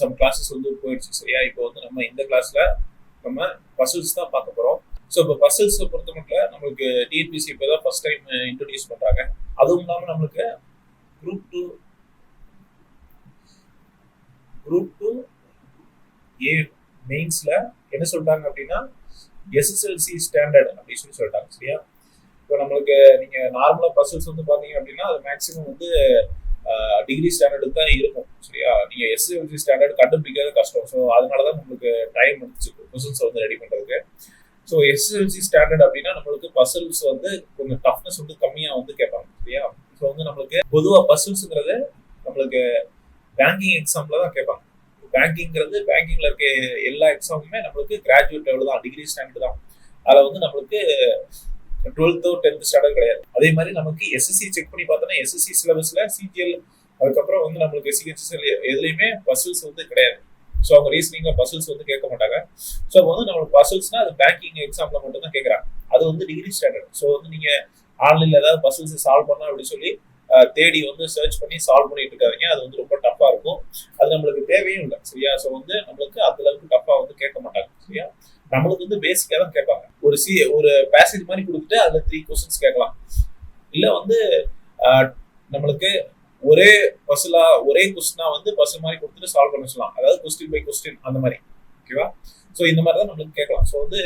Some classes வந்து போயிடுச்சு. சரியா? இப்போ வந்து நம்ம இந்த கிளாஸ்ல நம்ம பசில்ஸ் தான் பார்க்க போறோம். ஸோ இப்போ பசில்ஸ் பொறுத்த மட்டும் நம்மளுக்கு டிஎன்பிசி இப்போ தான் ஃபர்ஸ்ட் டைம் இன்ட்ரடியூஸ் பண்றாங்க. அதுவும் இல்லாமல் நம்மளுக்கு குரூப் டூ ஏ மெயின்ஸ்ல என்ன சொல்றாங்க அப்படின்னா எஸ்எஸ்எல்சி ஸ்டாண்டர்ட் அப்படின்னு சொல்லிட்டாங்க. சரியா? இப்போ நம்மளுக்கு நீங்க நார்மலா பசில்ஸ் வந்து பாத்தீங்க அப்படின்னா அது மேக்ஸிமம் வந்து டிகிரி ஸ்டாண்டர்டுக்கு தான் இருக்கும். சரியா? நீங்க எஸ்எஸ்எல்சி ஸ்டாண்டர்ட் கண்டுபிடிக்கிறது கஷ்டம். ஸோ அதனாலதான் நம்மளுக்கு டைம் எடுத்துச்சு பசில்ஸ் வந்து ரெடி பண்றதுக்கு. ஸோ எஸ்எஸ்எல்சி ஸ்டாண்டர்ட் அப்படின்னா நம்மளுக்கு பசில்ஸ் வந்து கொஞ்சம் டஃப்னஸ் வந்து கம்மியா வந்து கேட்பாங்க. சரியா? ஸோ வந்து நம்மளுக்கு பொதுவா பசில்ஸ்ங்கிறது நம்மளுக்கு பேங்கிங் எக்ஸாம்ல தான் கேட்பாங்க. பேங்கிங்ல இருக்க எல்லா எக்ஸாமுமே நம்மளுக்கு கிராஜுவேட் லெவல் தான், டிகிரி ஸ்டாண்டர்ட் தான். அதில் வந்து நம்மளுக்கு 12th 10th ஸ்டாண்டர்ட் கிடையாது. அதே மாதிரி நமக்கு எஸ்எஸ்சி செக் பண்ணி பார்த்தோம்னா எஸ்எஸ்சி சிலபஸ்ல சிஜிஎல் அதுக்கப்புறம் வந்து நம்மளுக்கு சிஹெச்எஸ்எல் எதுலையுமே பசில்ஸ் வந்து கிடையாது. ஸோ அவங்க ரீசனிங்ல பசில்ஸ் வந்து கேட்க மாட்டாங்க. ஸோ வந்து நம்மளுக்கு பசில்ஸ்னா அது பேங்கிங் எக்ஸாம்ல மட்டும் தான் கேட்கறாங்க. அது வந்து டிகிரி ஸ்டாண்டர்ட். ஸோ வந்து நீங்க ஆன்லைன்ல ஏதாவது பசில்ஸ் சால்வ் பண்ணலாம் அப்படின்னு சொல்லி தேடி வந்து சர்ச் பண்ணி சால்வ் பண்ணிட்டு இருக்காதீங்க. அது வந்து ரொம்ப டஃபா இருக்கும். அது நம்மளுக்கு தேவையும் இல்லை. சரியா? ஸோ வந்து நம்மளுக்கு அந்த அளவுக்கு டஃபா வந்து கேட்க மாட்டாங்க. சரியா? நம்மளுக்கு வந்து பேசிக்கா தான் கேட்பாங்க. ஒரு பேசேஜ் மாதிரி கொடுத்துட்டு அதுல 3 கொஸ்டின்ஸ் கேட்கலாம். இல்ல வந்து நம்மளுக்கு ஒரே கொஸ்டினா வந்து பசில் மாதிரி கொடுத்துட்டு சால்வ் பண்ண சொல்லலாம். அதாவது கொஸ்டின் பை கொஸ்டின் அந்த மாதிரி. ஓகேவா? ஸோ இந்த மாதிரி தான் நம்மளுக்கு கேட்கலாம். ஸோ வந்து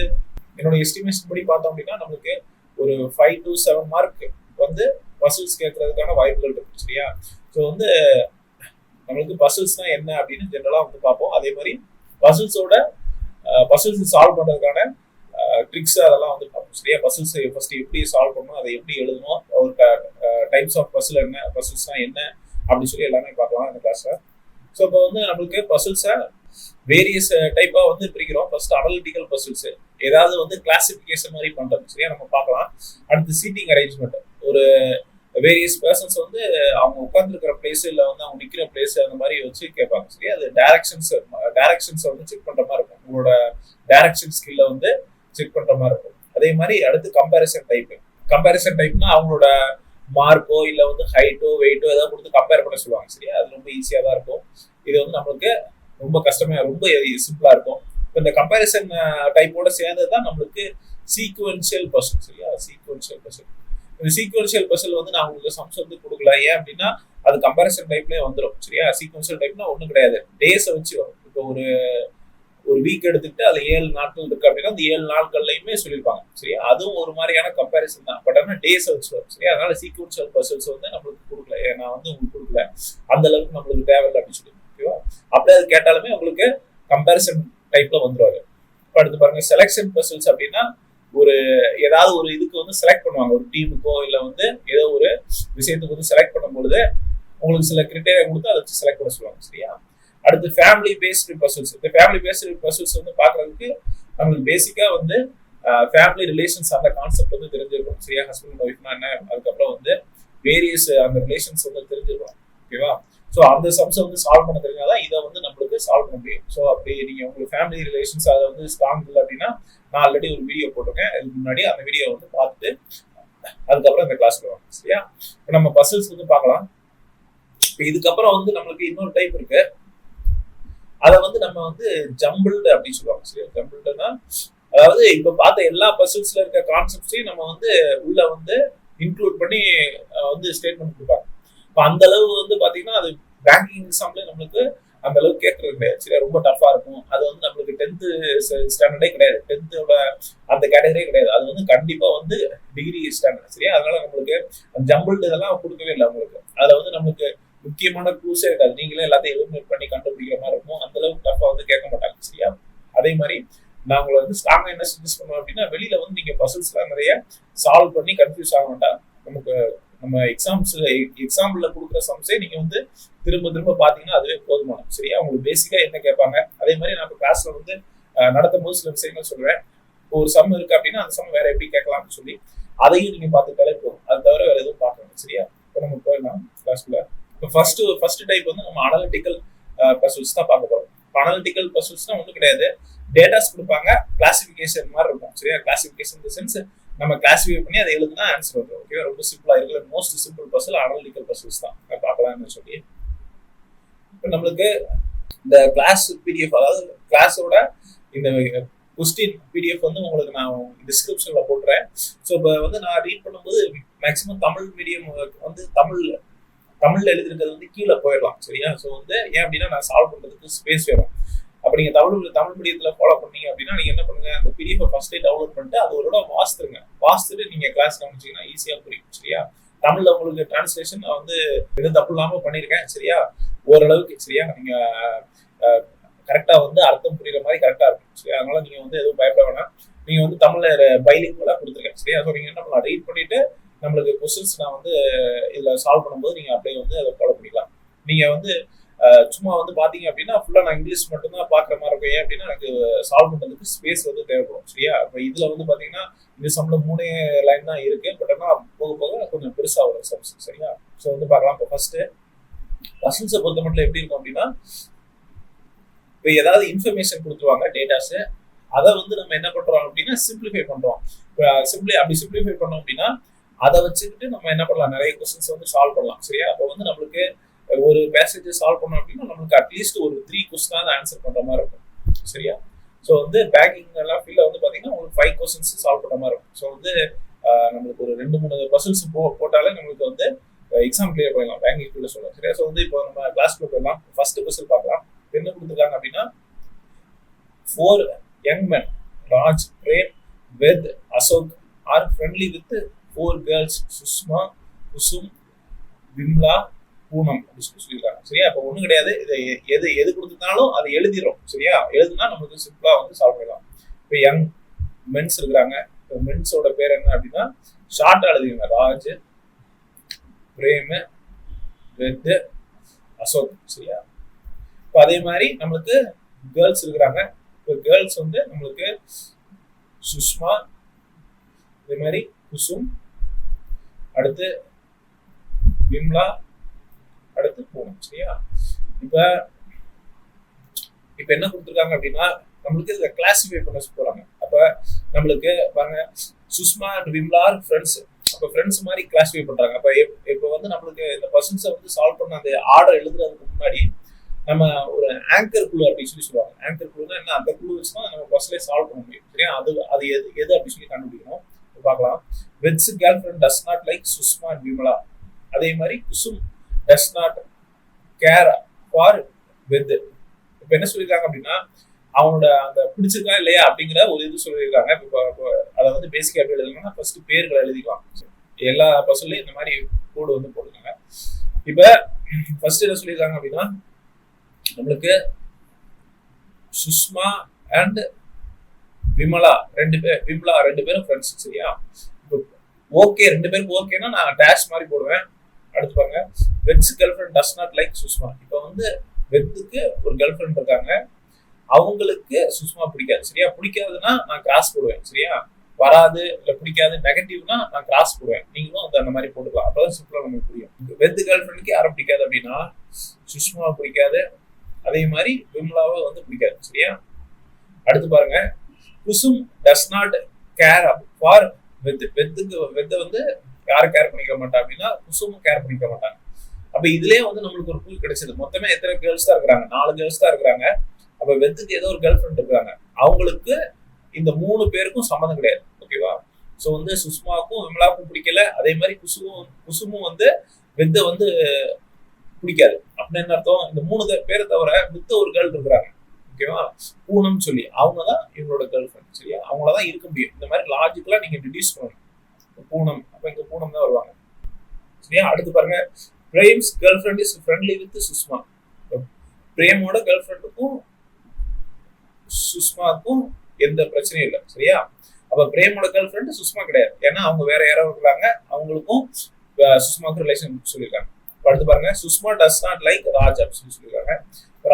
என்னோட எஸ்டிமேஷன் படி பார்த்தோம் அப்படின்னா நம்மளுக்கு ஒரு 5 to 7 மார்க் வந்து பசில்ஸ் கேட்கறதுக்கான வாய்ப்புகள் இருக்கு. சரியா? ஸோ வந்து நம்மளுக்கு பசில்ஸ்னா என்ன அப்படின்னு ஜெனரலா வந்து பார்ப்போம். அதே மாதிரி பசில்ஸ் சால்வ் பண்றதுக்கான ட்ரிக்ஸ் அதெல்லாம் வந்து பார்ப்போம். சரியா? பசில்ஸ் ஃபர்ஸ்ட் எப்படி சால்வ் பண்ணணும், அதை எப்படி எழுதணும், ஒரு டைப்ஸ் ஆஃப் பசில் என்ன, பசில்ஸ்னா என்ன அப்படின்னு சொல்லி எல்லாமே பார்க்கலாம் இந்த கிளாஸ்ல. ஸோ இப்போ வந்து நம்மளுக்கு பசில்ஸை வேரியஸ் டைப்பா வந்து பிரிக்கிறோம். ஃபர்ஸ்ட் அனலிட்டிக்கல் பசில்ஸ், ஏதாவது வந்து கிளாசிபிகேஷன் மாதிரி பண்றது. சரியா? நம்ம பார்க்கலாம். அடுத்து சீட்டிங் அரேஞ்ச்மெண்ட், ஒரு வேரியஸ் பர்சன்ஸ் வந்து அவங்க உட்கார்ந்துருக்கிற பிளேஸ் இல்லை வந்து அவங்க நிற்கிற பிளேஸ் அந்த மாதிரி வச்சு கேட்பாங்க. சரியா? அது டைரக்ஷன்ஸ் வந்து செக் பண்ற மாதிரி இருக்கும். உங்களோட டைரக்ஷன் ஸ்கில்ல வந்து செக் பண்ற மாதிரி இருக்கும். அதே மாதிரி அடுத்து கம்பேரிசன் டைப்னா அவங்களோட மார்க்கோ இல்லை வந்து ஹைட்டோ வெயிட்டோ ஏதாவது கொடுத்து கம்பேர் பண்ண சொல்லுவாங்க. சரியா? அது ரொம்ப ஈஸியா தான் இருக்கும். இது வந்து நம்மளுக்கு ரொம்ப சிம்பிளா இருக்கும். இப்போ இந்த கம்பேரிசன் டைப்போட சேர்ந்தது தான் நம்மளுக்கு சீக்வென்ஷியல் பசில். சரியா? இந்த சீக்வென்ஷியல் பசில் வந்து நான் உங்களுக்கு சம்ஸ் வந்து கொடுக்கல. ஏன் அப்படின்னா அது கம்பேரிசன் டைப்லேயே வந்துடும். சரியா? சீக்வென்ஷியல் டைப்னா ஒன்றும் கிடையாது, டேஸை வச்சு வரும். இப்போ ஒரு வீக் எடுத்துக்கிட்டு அது 7 நாட்கள் இருக்கு அப்படின்னா அந்த 7 நாட்கள்லையுமே சொல்லியிருப்பாங்க. சரியா? அதுவும் ஒரு மாதிரியான கம்பேரிசன் தான். பட் ஆனால் டேஸை வச்சு வரும். சரியா? அதனால சீக்வென்ஷியல் பசில்ஸ் வந்து நம்மளுக்கு கொடுக்கல, நான் வந்து உங்களுக்கு கொடுக்கல, அந்த அளவுக்கு நம்மளுக்கு தேவையில்லை அப்படின்னு சொல்லி. ஓகேவா? அப்படியே அது கேட்டாலுமே உங்களுக்கு கம்பேரிசன் டைப்ல வந்துருவாரு. இப்போ அடுத்து பாருங்க செலக்ஷன் பசில்ஸ் அப்படின்னா ஏதாவது ஒரு இதுக்கு வந்து செலக்ட் பண்ணுவாங்க. ஒரு டீமுக்கோ இல்லை வந்து ஏதோ ஒரு விஷயத்துக்கு வந்து செலக்ட் பண்ணும் பொழுது உங்களுக்கு சில கிரிட்டேரியா கொடுத்து அதை வச்சு செலக்ட் பண்ண சொல்லுவாங்க. சரியா? அடுத்து ஃபேமிலி பேஸ்டு பசில்ஸ். இந்த ஃபேமிலி பேஸ்டு பசில்ஸ் வந்து பார்க்கறதுக்கு நம்மளுக்கு பேசிக்கா வந்து ஃபேமிலி ரிலேஷன்ஸ் அந்த கான்செப்ட் வந்து தெரிஞ்சிருக்கும். சரியா? ஹஸ்பண்ட் ஒய்ஃப்னா என்ன, அதுக்கப்புறம் வந்து வேரியஸ் அந்த ரிலேஷன்ஸ் வந்து தெரிஞ்சிருக்கும். ஓகேவா? ஸோ அந்த சம்ஸை வந்து சால்வ் பண்ண தெரிஞ்சாதான் இதை வந்து நம்மளுக்கு சால்வ் பண்ண முடியும். ஸோ அப்படி நீங்க உங்களுக்கு ஃபேமிலி ரிலேஷன்ஸ் அதை வந்து ஸ்ட்ராங் இல்லை அப்படின்னா நான் ஆல்ரெடி ஒரு வீடியோ போட்டிருக்கேன். இதுக்கு முன்னாடி அந்த வீடியோ வந்து பார்த்துட்டு அதுக்கப்புறம் இந்த கிளாஸ்க்கு வாங்க. சரியா? இப்போ நம்ம பசில்ஸ் வந்து பார்க்கலாம். இப்போ இதுக்கப்புறம் வந்து நம்மளுக்கு இன்னொரு டைப் இருக்கு. அதை வந்து நம்ம வந்து ஜம்பிள்டு அப்படின்னு சொல்லுவாங்க. சரியா? ஜம்பிள்டுனா அதாவது இப்ப பார்த்த எல்லா பசில்ஸ்ல இருக்க கான்செப்ட்ஸையும் நம்ம வந்து உள்ள வந்து இன்க்ளூட் பண்ணி வந்து ஸ்டேட்மெண்ட் கொடுப்பாங்க. இப்போ அந்த அளவு வந்து பாத்தீங்கன்னா அது பேங்கிங் எக்ஸாம்ல நம்மளுக்கு அந்த அளவுக்கு கேட்கறது கிடையாது. சரியா? ரொம்ப டஃபா இருக்கும். அது வந்து நம்மளுக்கு 10th ஸ்டாண்டர்டே கிடையாது, 10th அந்த கேட்டகரியே கிடையாது. அது வந்து கண்டிப்பா வந்து டிகிரி ஸ்டாண்டர்ட். சரியா? அதனால நம்மளுக்கு ஜம்பிள்டு இதெல்லாம் கொடுக்கவே இல்லை உங்களுக்கு. அதை வந்து நம்மளுக்கு முக்கியமான க்ளூஸே இருக்காது. நீங்களே எல்லாத்தையும் எலிமினேட் பண்ணி கண்டுபிடிக்கிற மாதிரி இருக்கும். அந்த அளவுக்கு டஃபா வந்து கேட்க மாட்டாங்க. சரியா? அதே மாதிரி நான் உங்களை வந்து ஸ்ட்ராங்கா என்ன சஜஸ்ட் பண்ணுவேன் அப்படின்னா வெளியில வந்து நீங்க பசில்ஸ்லாம் நிறைய சால்வ் பண்ணி கன்ஃபியூஸ் ஆக வேண்டாம். நம்ம எக்ஸாம்பிள்ல கொடுக்குற சம்ஸே நீங்க வந்து திரும்ப பாத்தீங்கன்னா அதுவே போதுமான. சரியா? உங்களுக்கு பேசிக்கா என்ன கேட்பாங்க. அதே மாதிரி நான் கிளாஸ்ல வந்து நடத்தும் போது சில விஷயங்கள் சொல்றேன். ஒரு சம் இருக்கு அப்படின்னா அந்த சம் வேற எப்படி கேட்கலாம்னு சொல்லி அதையும் நீங்க பார்த்துட்டாலே போதும். அது தவிர வேற எதுவும் பார்க்கணும். சரியா? இப்போ நம்ம போயிடலாம் கிளாஸ்ல. இப்போ ஃபர்ஸ்ட் டைப் வந்து நம்ம அனலிட்டிக்கல் பசில்ஸ் தான் பார்க்க போறோம். அனலிட்டிக்கல் பசில்ஸ்னா ஒன்றும் கிடையாது, டேட்டாஸ் கொடுப்பாங்க, கிளாசிபிகேஷன் மாதிரி இருக்கும். சரியா? கிளாசிபிகேஷன் இந்த சென்ஸ் நம்ம கிளாசிஃபை பண்ணி அதை எழுதுனா ஆன்சர் வரும். ஓகே? ரொம்ப சிம்பிளா இருக்கு. Most simple puzzle analytical puzzles தான் பார்க்கலாம்னு சொல்லி. இப்போ நம்மளுக்கு இந்த கிளாஸ் பிடிஎஃப், அதாவது கிளாஸோட இந்த கொஸ்டின் பிடிஎஃப் வந்து உங்களுக்கு நான் டிஸ்கிரிப்ஷன்ல போட்டுறேன். ஸோ இப்போ வந்து நான் ரீட் பண்ணும்போது மேக்ஸிமம் தமிழ் மீடியம் வந்து தமிழ்ல எழுதிருக்கிறது வந்து கீழே போயிடலாம். சரியா? ஸோ வந்து ஏன் அப்படின்னா நான் சால்வ் பண்றதுக்கு ஸ்பேஸ் வேணும். அப்ப நீங்க தமிழ் மீடியத்துல ஃபாலோ பண்ணீங்க அப்படின்னா நீங்க என்ன பண்ணுங்க, அந்த பிடிஎஃப் ஃபர்ஸ்டே டவுன்லோட் பண்ணிட்டு அது ஒரு வாசித்துட்டு நீங்க கிளாஸ் கவனிச்சீங்கன்னா ஈஸியா புரியும். சரியா? தமிழ்ல உங்களுக்கு டிரான்ஸ்லேஷன் வந்து எதுவும் தப்பு இல்லாம பண்ணிருக்கேன். சரியா? ஓரளவுக்கு. சரியா? நீங்க கரெக்டா வந்து அர்த்தம் புரியுற மாதிரி கரெக்டா இருக்கும். சரியா? அதனால நீங்க வந்து எதுவும் பயப்பட வேணாம். நீங்க வந்து தமிழ்ல பைலிங்குவலா கொடுத்துருக்கேன். சரியா? ஸோ நீங்க என்ன பண்ணலாம், ரீட் பண்ணிட்டு நம்மளுக்கு கொஸ்டின்ஸ் நான் வந்து இதுல சால்வ் பண்ணும்போது நீங்க அப்படியே வந்து அதை ஃபாலோ பண்ணிக்கலாம். நீங்க வந்து சும்மா வந்து பாத்தீங்க அப்படின்னா ஃபுல்லா நான் இங்கிலீஷ் மட்டும் தான் பாக்குற மாதிரி இருக்கும். ஏன் அப்படின்னா எனக்கு சால்வ் பண்றதுக்கு ஸ்பேஸ் வந்து தேவைப்படும். சரியா? இப்ப இதுல வந்து பாத்தீங்கன்னா இந்த சம்ல 3 லைன் தான் இருக்கு. பட் ஆனா போக போக கொஞ்சம் பெருசா வரும் சம்ஸ். சரியா? ஸோ வந்து பார்க்கலாம். இப்போ ஃபர்ஸ்ட் கொஸ்டின்ஸை பொறுத்த மட்டும் எப்படி இருக்கும் அப்படின்னா, இப்போ ஏதாவது இன்ஃபர்மேஷன் கொடுத்துருவாங்க, டேட்டாஸ், அதை வந்து நம்ம என்ன பண்றோம் அப்படின்னா சிம்பிளிஃபை பண்றோம். அப்படி சிம்பிளிஃபை பண்ணோம் அப்படின்னா அதை வச்சுக்கிட்டு நம்ம என்ன பண்ணலாம், நிறைய கொஸ்டின்ஸ் வந்து சால்வ் பண்ணலாம். சரியா? அப்போ வந்து நம்மளுக்கு ஒரு பேசேஜ் சால்வ் பண்ணோம் அப்படின்னா நம்மளுக்கு அட்லீஸ்ட் ஒரு 3 கொஸ்டின் ஆன்சர் பண்ற மாதிரி இருக்கும். சரியா? ஸோ வந்து பேங்கிங் எல்லாம் ஃபீல்ட்ல வந்து பாத்தீங்கன்னா உங்களுக்கு 5 கொஸ்டின்ஸ் சால்வ் பண்ண மாதிரி இருக்கும். ஸோ வந்து நம்மளுக்கு ஒரு 2-3 பசில்ஸ் போட்டாலே நம்மளுக்கு வந்து எக்ஸாம் கிளியர் பண்ணிடலாம் பேங்கிங் ஃபீல்ட்ல சொல்ல. சரியா? ஸோ வந்து இப்போ நம்ம கிளாஸ்க்குள்ள போயிடலாம். ஃபர்ஸ்ட் பசில் பார்க்கலாம். என்ன கொடுத்துருக்காங்க அப்படின்னா, 4 young men, Raj, Prem, Ved, Ashok are friendly with 4 girls, Sushma, Kusum, Vimla, Poonam அப்படின்னு சொல்லியிருக்காங்க. சரியா? இப்போ ஒண்ணும் கிடையாது. இதை எது கொடுத்துருந்தாலும் அதை எழுதிடும். சரியா? எழுதுனா நமக்கு சிம்பிளா வந்து சால்வ் பண்ணலாம். இப்போ யங் மென்ஸ் இருக்கிறாங்க. இப்போ மென்ஸோட பேர் என்ன அப்படின்னா ஷார்ட்டா எழுதிருங்க, ராஜ், பிரேம், வெத், அசோக். சரியா? இப்போ அதே மாதிரி நம்மளுக்கு கேர்ள்ஸ் இருக்கிறாங்க. இப்போ கேர்ள்ஸ் வந்து நம்மளுக்கு சுஷ்மா, அதே மாதிரி குசும், அடுத்து விம்லா, அடுத்து பூனம். சரியா? இப்ப என்ன கொடுத்துருக்காங்க அப்படின்னா நம்மளுக்கு இதை கிளாசிஃபை பண்ண போறாங்க. அப்ப நம்மளுக்கு பாருங்க, சுஷ்மா அண்ட் விம்லா ஃப்ரெண்ட்ஸ். அப்ப ஃப்ரெண்ட்ஸ் மாதிரி கிளாசிஃபை பண்றாங்க. அப்ப இப்ப வந்து நம்மளுக்கு இந்த பர்சன்ஸை வந்து சால்வ் பண்ண அந்த ஆர்டர் எழுதுறதுக்கு முன்னாடி நம்ம ஒரு ஆங்கர் குழு அப்படின்னு சொல்லுவாங்க. ஆங்கர் குழுனா என்ன, அந்த குழு வச்சு தான் நம்ம ஃபர்ஸ்ட்லேயே சால்வ் பண்ண முடியும். சரியா? அது எது அப்படின்னு சொல்லி கண்டுபிடிக்கணும். பார்க்கலாம். Ved's girl friend does not like Sushma and Vimala. அதே மாதிரி Kusum does not care for Ved. இப்போ என்ன சொல்லியிருக்காங்க அப்படின்னா அவனோட அந்த பிடிச்சிருக்கா இல்லையா அப்படிங்கிற ஒரு இது சொல்லியிருக்காங்க. இப்போ அதை வந்து பேசிக்காக எப்படி எழுதணும்னா ஃபர்ஸ்ட் பேர்களை எழுதிக்கலாம். எல்லா பசங்களையும் இந்த மாதிரி கோடு வந்து போட்டுருக்காங்க. இப்போ ஃபர்ஸ்ட் என்ன சொல்லியிருக்காங்க அப்படின்னா நம்மளுக்கு சுஷ்மா அண்ட் விமலா ரெண்டு பேரும் ஃப்ரெண்ட்ஸ். சரியா? ஓகே, 2 பேருக்கு ஓகேன்னா நான் டேஷ் மாதிரி போடுவேன். அடுத்து பாருங்க, Ved's girl friend does not like Sushma. இப்போ வந்து வெத்துக்கு ஒரு கேர்ள் ஃப்ரெண்ட் இருக்காங்க, அவங்களுக்கு சுஷ்மா பிடிக்காது. சரியா? பிடிக்காதுன்னா நான் கிராஸ் போடுவேன். சரியா? வராது இல்ல பிடிக்காது நெகட்டிவ்னா நான் கிராஸ் போடுவேன். நீங்களும் அந்த மாதிரி போட்டுக்கலாம். அப்பதான் சிம்பிளா நமக்கு புரியும். வெத்து கேர்ள் ஃப்ரெண்டுக்கு யாரும் பிடிக்காது அப்படின்னா சுஷ்மா பிடிக்காது, அதே மாதிரி விமலாவை வந்து பிடிக்காது. சரியா? அடுத்து பாருங்க, Kusum does not care for Ved. வெத்தை வந்து யாரும் கேர் பண்ணிக்க மாட்டாங்க அப்படின்னா குசுமும் கேர் பண்ணிக்க மாட்டாங்க. அப்ப இதுலயே வந்து நம்மளுக்கு ஒரு கூல் கிடைச்சது. மொத்தமே எத்தனை கேர்ள்ஸ் தான் இருக்கிறாங்க? 4 கேர்ள்ஸ் தான் இருக்கிறாங்க. அப்ப வெத்துக்கு ஏதோ ஒரு கேர்ள் ஃப்ரெண்ட் இருக்காங்க, அவங்களுக்கு இந்த 3 பேருக்கும் சம்மந்தம் கிடையாது. ஓகேவா? ஸோ வந்து சுஷ்மாவுக்கும் விமலாவுக்கும் பிடிக்கல, அதே மாதிரி குசுமும் வந்து வெத்தை வந்து பிடிக்காது. அப்படின்னு என்ன அர்த்தம், இந்த 3 பேரை தவிர மித்த ஒரு கேர்ள் இருக்கிறாங்க. ஓகேவா? பூனம் சொல்லி அவங்கதான் இவங்களோட கேர்ள் ஃப்ரெண்ட். சரியா? அவங்களதான் இருக்க முடியும். இந்த மாதிரி லாஜிக்கலா நீங்க டிடியூஸ் பண்ணணும். பூனம், அப்ப இங்க பூனம் தான் வருவாங்க. சரியா? அடுத்து பாருங்க, Prem's girl friend is friendly with Sushma. பிரேமோட கேர்ள் ஃப்ரெண்டுக்கும் சுஷ்மாவுக்கும் எந்த பிரச்சனையும் இல்லை. சரியா? அப்ப பிரேமோட கேர்ள் ஃப்ரெண்ட் சுஷ்மா கிடையாது, ஏன்னா அவங்க வேற யாரோ இருக்கிறாங்க, அவங்களுக்கும் சுஷ்மாவுக்கும் ரிலேஷன் சொல்லியிருக்காங்க. அடுத்து பாருங்க, சுஷ்மா டஸ் நாட் லைக் ராஜ் அப்படின்னு சொல்லியிருக்காங்க.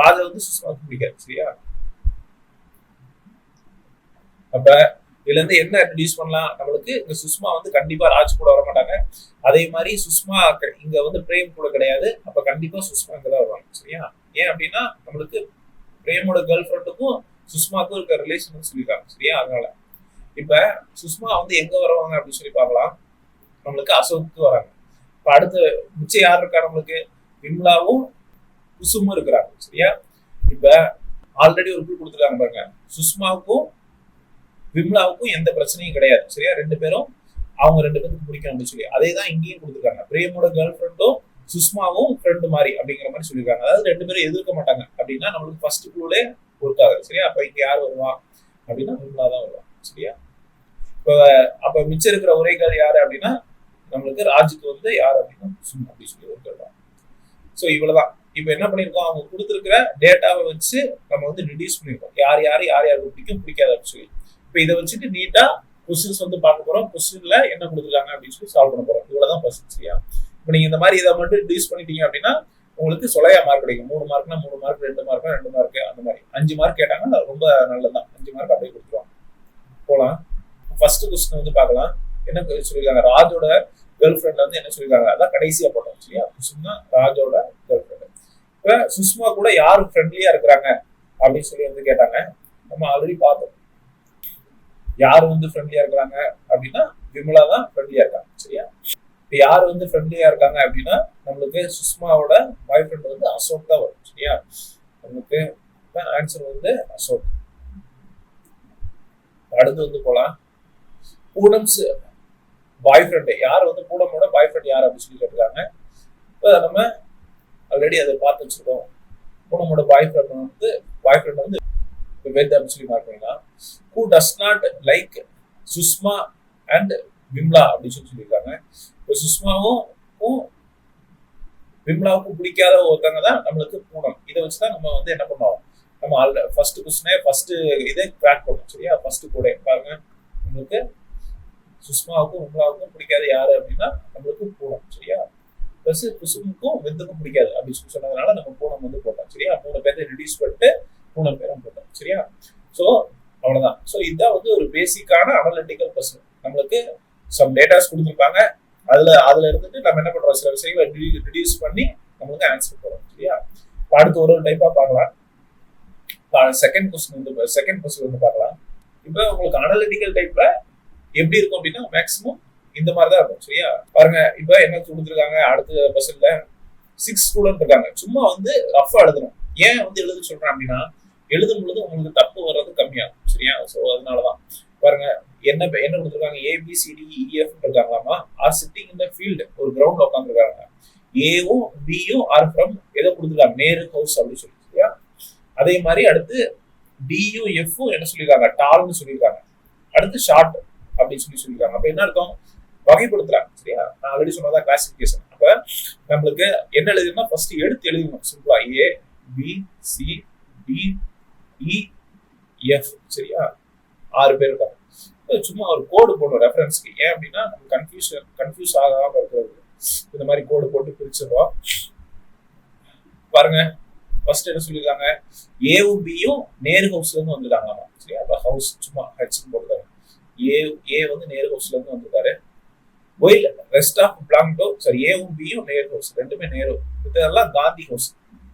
ராஜா வந்து சுஷ்மாவுக்கு பிடிக்காது. சரியா? அப்ப இதுல இருந்து என்ன டிடியூஸ் பண்ணலாம், நம்மளுக்கு இந்த சுஷ்மா வந்து கண்டிப்பா ராஜ் கூட வர மாட்டாங்க. அதே மாதிரி சுஷ்மா இங்க வந்து பிரேம் கூட கிடையாது. அப்ப கண்டிப்பா சுஷ்மா இங்கதான் வருவாங்க. சரியா? ஏன் அப்படின்னா நம்மளுக்கு பிரேமோட கேர்ள் ஃப்ரெண்டுக்கும் சுஷ்மாவுக்கும் இருக்க ரிலேஷன் சொல்லியிருக்காங்க. சரியா? அதனால இப்ப சுஷ்மா வந்து எங்க வருவாங்க அப்படின்னு சொல்லி பார்க்கலாம். நம்மளுக்கு அசோக்கு வராங்க. இப்ப அடுத்து மிச்சம் யார் இருக்கா, நம்மளுக்கு விம்லாவும் குசுமும் இருக்கிறாங்க. சரியா? இப்ப ஆல்ரெடி ஒரு குழு கொடுத்துருக்காங்க பாருங்க, சுஷ்மாவுக்கும் விம்லாவுக்கும் எந்த பிரச்சனையும் கிடையாது சரியா, ரெண்டு பேரும் அவங்க ரெண்டு பேருக்கு பிடிக்கும் அப்படின்னு சொல்லி அதே தான் இங்கேயும் கொடுத்துருக்காங்க. பிரேமோட கேர்ள் ஃப்ரெண்டும் சுஷ்மாவும் ஃப்ரெண்டு மாதிரி அப்படிங்கிற மாதிரி சொல்லியிருக்காங்க. அதாவது ரெண்டு பேரும் எதிர்க்க மாட்டாங்க அப்படின்னா நம்மளுக்கு ஃபர்ஸ்ட் குழுலே ஒர்க் ஆகுது சரியா. அப்ப இங்க யார் வருவா அப்படின்னா விம்லா தான் வருவா சரியா. இப்ப அப்ப மிச்சம் இருக்கிற உரைகள் யாரு அப்படின்னா நம்மளுக்கு ராஜுக்கு வந்து யார் அப்படின்னா சுஷ்மா அப்படி சொல்லி ஒரு கேள்வி. ஸோ இவ்வளவுதான். இப்ப என்ன பண்ணிருக்கோம், அவங்க கொடுத்துருக்கிற டேட்டாவை வச்சு நம்ம வந்து டிடியூஸ் பண்ணிருக்கோம் யார் யாருக்கு பிடிக்கும் பிடிக்காது அப்படின்னு சொல்லி. இப்ப இதை வச்சுட்டு நீட்டா கொஸ்டின்ஸ் வந்து பார்க்க போறோம். கொஸ்டின்ல என்ன கொடுத்துருக்காங்க அப்படின்னு சொல்லி சால்வ் பண்ண போறோம். இவ்வளவுதான் கொஸ்டின் சரியா. இப்ப நீங்க இந்த மாதிரி இதை மட்டும் டிடியூஸ் பண்ணிட்டீங்க அப்படின்னா உங்களுக்கு சொலையா மார்க் கிடைக்கும். 3 மார்க்னா 3 மார்க், 2 மார்க்னா 2 மார்க், அந்த மாதிரி 5 மார்க் கேட்டாங்கன்னா ரொம்ப நல்லதுதான். 5 மார்க் அப்படியே கொடுத்துருவாங்க. போலாம். ஃபர்ஸ்ட் கொஸ்டின் வந்து பார்க்கலாம். என்ன சொல்லியிருக்காங்க, ராஜோட கேர்ள் ஃப்ரெண்ட்ல வந்து என்ன சொல்லியிருக்காங்க, அதான் கடைசியா போட்டோம் சரியா. சுஷ்மா ராஜோட கேர்ள் ஃப்ரெண்ட். இப்ப சுஷ்மா கூட யாரு ஃப்ரெண்ட்லியா இருக்கிறாங்க அப்படின்னு சொல்லி வந்து கேட்டாங்க. நம்ம ஆல்ரெடி பார்த்தோம் யாரு வந்து ஃப்ரெண்ட்லியா இருக்கிறாங்க அப்படின்னா விமலா தான் ஃப்ரெண்ட்லியா இருக்காங்க சரியா. இப்ப யாரு வந்து ஃப்ரெண்ட்லியா இருக்காங்க அப்படின்னா நம்மளுக்கு சுஷ்மாவோட பாய் ஃப்ரெண்ட் வந்து அசோக் தான் வரும் சரியா. நமக்கு ஆன்சர் வந்து அசோக். அடுத்து வந்து போலாம். பூனம்ஸ் பாய் ஃப்ரெண்ட் யார் வந்து பூனமோட பாய் ஃப்ரெண்ட் யார் அப்படின்னு சொல்லி கேட்டுருக்காங்க. இப்போ நம்ம ஆல்ரெடி அதை பார்த்து வச்சிருக்கோம். பூனமோட பாய் ஃப்ரெண்ட் வந்து வேத் அப்படின்னு சொல்லி மார்க் பண்ணலாம். Who does not like Sushma and Vimla அப்படின்னு சொல்லி சொல்லியிருக்காங்க. இப்போ சுஷ்மாவும் விம்லாவுக்கும் பிடிக்காத ஒருத்தவங்க தான் நம்மளுக்கு பூனம். இதை வச்சுதான் நம்ம வந்து என்ன பண்ணுவோம், நம்ம ஃபர்ஸ்ட் கொஸ்டினே ஃபர்ஸ்ட் இதை கிராக் பண்ணுவோம் சரியா. ஃபர்ஸ்ட் கூட பாருங்க, நம்மளுக்கு சுஷ்மாவுக்கும் விம்லாவுக்கும் பிடிக்காது யாரு அப்படின்னா நம்மளுக்கு பூனம் சரியா. பிளஸ் குசுமுக்கும் வெந்துக்கும் பிடிக்காது அப்படின்னு சொல்லி சொன்னதுனால நம்ம பூனம் வந்து போட்டோம் சரியா. 3 பேரை ரிடியூஸ் பண்ணிட்டு 3 பேரும் போட்டோம் சரியா. ஸோ அவ்வளவுதான். ஸோ இதுதான் வந்து ஒரு பேசிக்கான அனலிட்டிக்கல் கொஸ்டின். நம்மளுக்கு சம் டேட்டாஸ் கொடுத்துருப்பாங்க. அதுல இருந்துட்டு நம்ம என்ன பண்றோம், சில விஷயங்களை ரிடியூஸ் பண்ணி நம்மளுக்கு ஆன்சர் போறோம் சரியா. அடுத்து ஒரு டைப்பா பார்க்கலாம். செகண்ட் கொஸ்டின் வந்து பார்க்கலாம். இப்போ உங்களுக்கு அனலிட்டிக்கல் டைப்ல எப்படி இருக்கும் அப்படின்னா மேக்சிமம் இந்த மாதிரிதான் இருக்கும் சரியா. பாருங்க இப்ப என்ன கொடுத்துருக்காங்க, அடுத்த பர்சன்ல 6 ஸ்டூடெண்ட் இருக்காங்க. சும்மா வந்து ரஃபா எழுதணும். ஏன் வந்து எழுத சொல்றேன் அப்படின்னா எழுதும் பொழுது உங்களுக்கு தப்பு வர்றது கம்மியாகும் சரியா. ஸோ அதனாலதான் பாருங்க என்ன கொடுத்துருக்காங்க, ABCDEF இருக்காங்களாமா, ஆர் சிட்டிங் இந்த ஃபீல்டு, ஒரு கிரவுண்ட்ல உட்காந்துருக்காங்க. ஏவும் பியும் ஆர் ஃப்ரம் எதை கொடுத்துருக்காங்க, நேரு ஹவுஸ் அப்படின்னு சொல்லி சரியா. அதே மாதிரி அடுத்து டியும் எஃப்பும் என்ன சொல்லியிருக்காங்க, டால்னு சொல்லியிருக்காங்க. அடுத்து ஷார்ட் அப்படின்னு சொல்லியிருக்காங்க. அப்ப என்ன அர்த்தம், வகைப்படுத்துறாங்க சரியா. நான் ஆல்ரெடி சொன்னதான் கிளாசிபிகேஷன். அப்ப நம்மளுக்கு என்ன எழுதுனா ஃபர்ஸ்ட் எடுத்து எழுதணும் சிம்பிளா, ABCDEF சரியா. 6 பேர் இருக்காங்க. சும்மா ஒரு கோடு போடணும் ரெஃபரன்ஸ்க்கு. ஏன் அப்படின்னா கன்ஃபியூஸ் ஆகாம இருக்கிறது இந்த மாதிரி கோடு போட்டு பிரிச்சிருவோம். பாருங்க ஃபர்ஸ்ட் என்ன சொல்லியிருக்காங்க, ஏவும் பியும் நேரு ஹவுஸ்ல இருந்து வந்துட்டாங்களாமா சரியா. அப்ப ஹவுஸ் சும்மா ஹெச் போட்டுருக்காங்க. ஏ வந்து நேரு ஹவுஸ்ல இருந்து வந்திருக்காரு. While rest of blank do சரி, ஏவும் பியும் நேரு ஹவுஸ், ரெண்டுமே நேரு. இதெல்லாம் காந்தி ஹவுஸ்.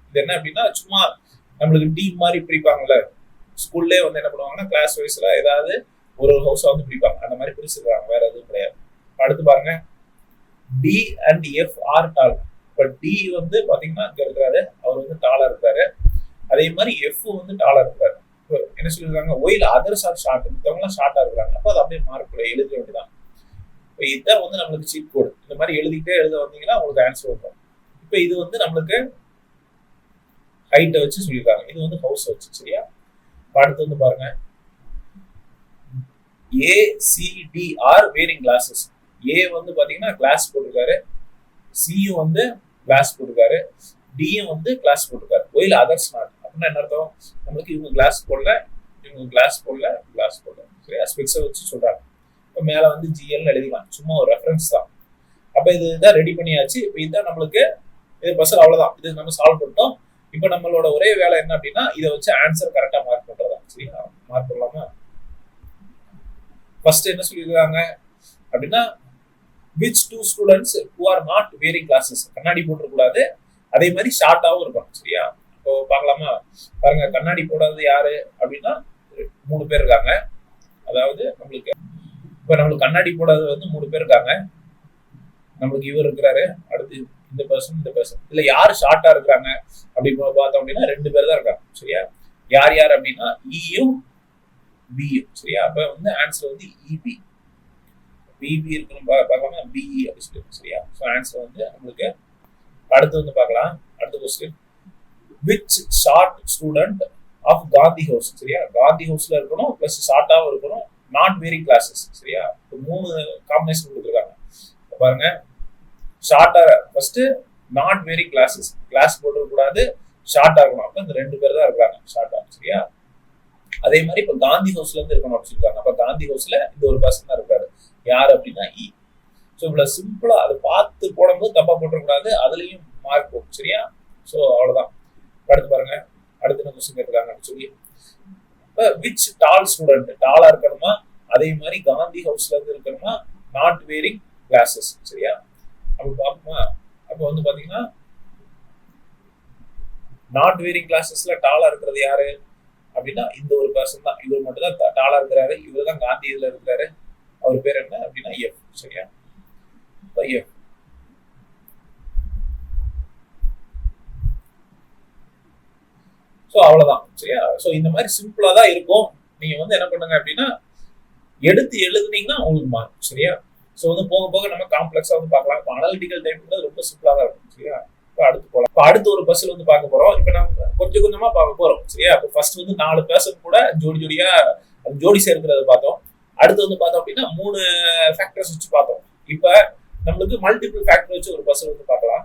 இது என்ன அப்படின்னா சும்மா நம்மளுக்கு டீம் மாதிரி பிரிப்பாங்கல்ல ஸ்கூல்லே வந்து என்ன பண்ணுவாங்கன்னா கிளாஸ் வைஸ்ல ஏதாவது ஒரு ஹவுஸா வந்து பிரிப்பாங்க. அந்த மாதிரி பிரிச்சிருக்காங்க, வேற எதுவும் கிடையாது. அடுத்து பாருங்க டி அண்ட் எஃப் ஆர் டால். இப்ப டி வந்து பாத்தீங்கன்னா இங்க இருக்கிறாரு, அவர் வந்து டாலா இருக்காரு. அதே மாதிரி எஃப் வந்து டாலா இருக்காரு. என்ன சொல்லியிருக்காங்க, ஒயில் அதர்ஸ் ஆர் ஷார்ட், மத்தவங்க எல்லாம் ஷார்ட்டா இருக்காங்க. அப்ப அது அப்படியே மார்க் எழுத வேண்டியதான். இப்ப இதுதான் வந்து நம்மளுக்கு சீட் கோடு. இந்த மாதிரி எழுதிக்கிட்டே எழுத வந்தீங்கன்னா உங்களுக்கு ஆன்சர் வரும். இப்ப இது வந்து நம்மளுக்கு ஹைட்டை வச்சு சொல்லியிருக்காங்க, இது வந்து ஹவுஸ் வச்சு சரியா. அடுத்து வந்து பாருங்க ACDR வேரிங் கிளாஸஸ். ஏ வந்து பாத்தீங்கன்னா கிளாஸ் போட்டிருக்காரு, சியும் வந்து கிளாஸ் போட்டிருக்காரு, டியும் வந்து கிளாஸ் போட்டிருக்காரு. ஒயில் அதர்ஸ் நாட் அப்படின்னா என்ன அர்த்தம், நம்மளுக்கு இவங்க கிளாஸ் போடல சரியா. ஸ்பெக்ஸை வச்சு சொல்றாங்க. இப்போ மேல வந்து GL எழுதிக்கலாம், சும்மா ஒரு ரெஃபரன்ஸ் தான். அப்ப இதுதான் ரெடி பண்ணியாச்சு. இப்போ இதுதான் நம்மளுக்கு இது பர்சன், அவ்வளவுதான். இது நம்ம சால்வ் பண்ணிட்டோம். இப்போ நம்மளோட ஒரே வேலை என்ன அப்படின்னா இதை வச்சு ஆன்சர் கரெக்டா மார்க் பண்றதா சரியா. மார்க் பண்ணலாமா. ஃபர்ஸ்ட் என்ன சொல்லியிருக்காங்க அப்படின்னா which 2 students who are not wearing glasses, கண்ணாடி போட்டுக்கூடாது, அதே மாதிரி ஷார்ட்டாவும் இருக்கும் சரியா. இப்போ பார்க்கலாமா. பாருங்க கண்ணாடி போடாதது யாரு அப்படின்னா 3 பேர் இருக்காங்க. அதாவது நம்மளுக்கு இப்ப நம்மளுக்கு கண்ணாடி போடாதது வந்து 3 பேர் இருக்காங்க. நம்மளுக்கு இவர் இருக்கிறாரு, அடுத்து இந்த பர்சன் இல்ல யாரு ஷார்ட்டா இருக்கிறாங்க அப்படி பார்த்தோம் அப்படின்னா 2 பேர் தான் இருக்காங்க. சரியா? யார் யார் அப்படின்னா இயும் பியும். சரியா? அப்ப வந்து ஆன்சர் வந்து இபி. பிபி இருக்கணும் பார்க்கலாமா, பிஇ அப்படி சொல்லியிருக்கோம். சரியா? ஸோ ஆன்சர் வந்து நம்மளுக்கு அடுத்து வந்து பார்க்கலாம். அடுத்த question, which short student of Gandhi house. சரியா? காந்தி ஹவுஸ்ல இருக்கணும் பிளஸ் ஷார்ட்டாவும் இருக்கணும், நாட் வேரிங் கிளாஸஸ். சரியா? 3 காம்பினேஷன் கொடுத்துருக்காங்க பாருங்க. ஷார்ட்டா first not wearing glasses, glass போட்டு கூடாது, ஷார்ட்டா இருக்கணும். அப்ப இந்த 2 பேர் தான் இருக்காங்க ஷார்ட்டா. சரியா? அதே மாதிரி இப்ப காந்தி ஹவுஸ்ல இருந்து இருக்கணும் அப்படின்னு சொல்லிருக்காங்க. அப்ப காந்தி ஹவுஸ்ல இந்த ஒரு பர்சன் தான் இருக்காரு. யார் அப்படின்னா இ. ஸோ இவ்வளவு சிம்பிளா அதை பார்த்து போடும்போது தப்பா போட்டக்கூடாது, அதுலயும் மார்க் போகும். சரியா? ஸோ அவ்வளவுதான். அடுத்து பாருங்க, அடுத்து என்ன கொஸ்டின் கேட்டிருக்காங்க அப்படின்னு சொல்லி, விச் டால் ஸ்டூடெண்ட், டாலா இருக்கணுமா, அதே மாதிரி காந்தி ஹவுஸ்ல இருந்து இருக்கணுமா, நாட் வேரிங் கிளாஸஸ். சரியா? அப்ப பாப்போமா. அப்ப வந்து பாத்தீங்கன்னா நாட் வேரிங் கிளாஸஸ்ல டாலா இருக்கிறது யாரு அப்படின்னா இந்த ஒரு பர்சன் தான். இவர் மட்டும் தான் டாலா இருக்கிறாரு, இவர் தான் காந்தி இதுல இருக்கிறாரு. அவர் பேர் என்ன அப்படின்னா எஃப். சரியா? எஃப். ஸோ அவ்வளவுதான். சரியா? ஸோ இந்த மாதிரி சிம்பிளா தான் இருக்கும். நீங்க வந்து என்ன பண்ணுங்க அப்படின்னா எடுத்து எழுதுனீங்கன்னா உங்களுக்கு மாறும். சரியா? ஸோ வந்து போக போக நம்ம காம்ப்ளெக்ஸா வந்து பார்க்கலாம். இப்போ அனாலிட்டிக்கல் டைப் ரொம்ப சிம்பிளா தான் இருக்கும். சரியா? இப்போ அடுத்து போகலாம். இப்போ அடுத்து ஒரு பஸ்ஸில் வந்து பார்க்க போறோம். இப்போ நம்ம கொஞ்சம் கொஞ்சமா பார்க்க போறோம். சரியா? இப்போ ஃபர்ஸ்ட் வந்து 4 பர்சன் கூட ஜோடியா ஜோடி சேர்க்கிறத பார்த்தோம். அடுத்து வந்து பார்த்தோம் அப்படின்னா 3 ஃபேக்டர்ஸ் வச்சு பார்த்தோம். இப்போ நம்மளுக்கு மல்டிபிள் ஃபேக்டர் வச்சு ஒரு பஸ்ஸில் வந்து பார்க்கலாம்.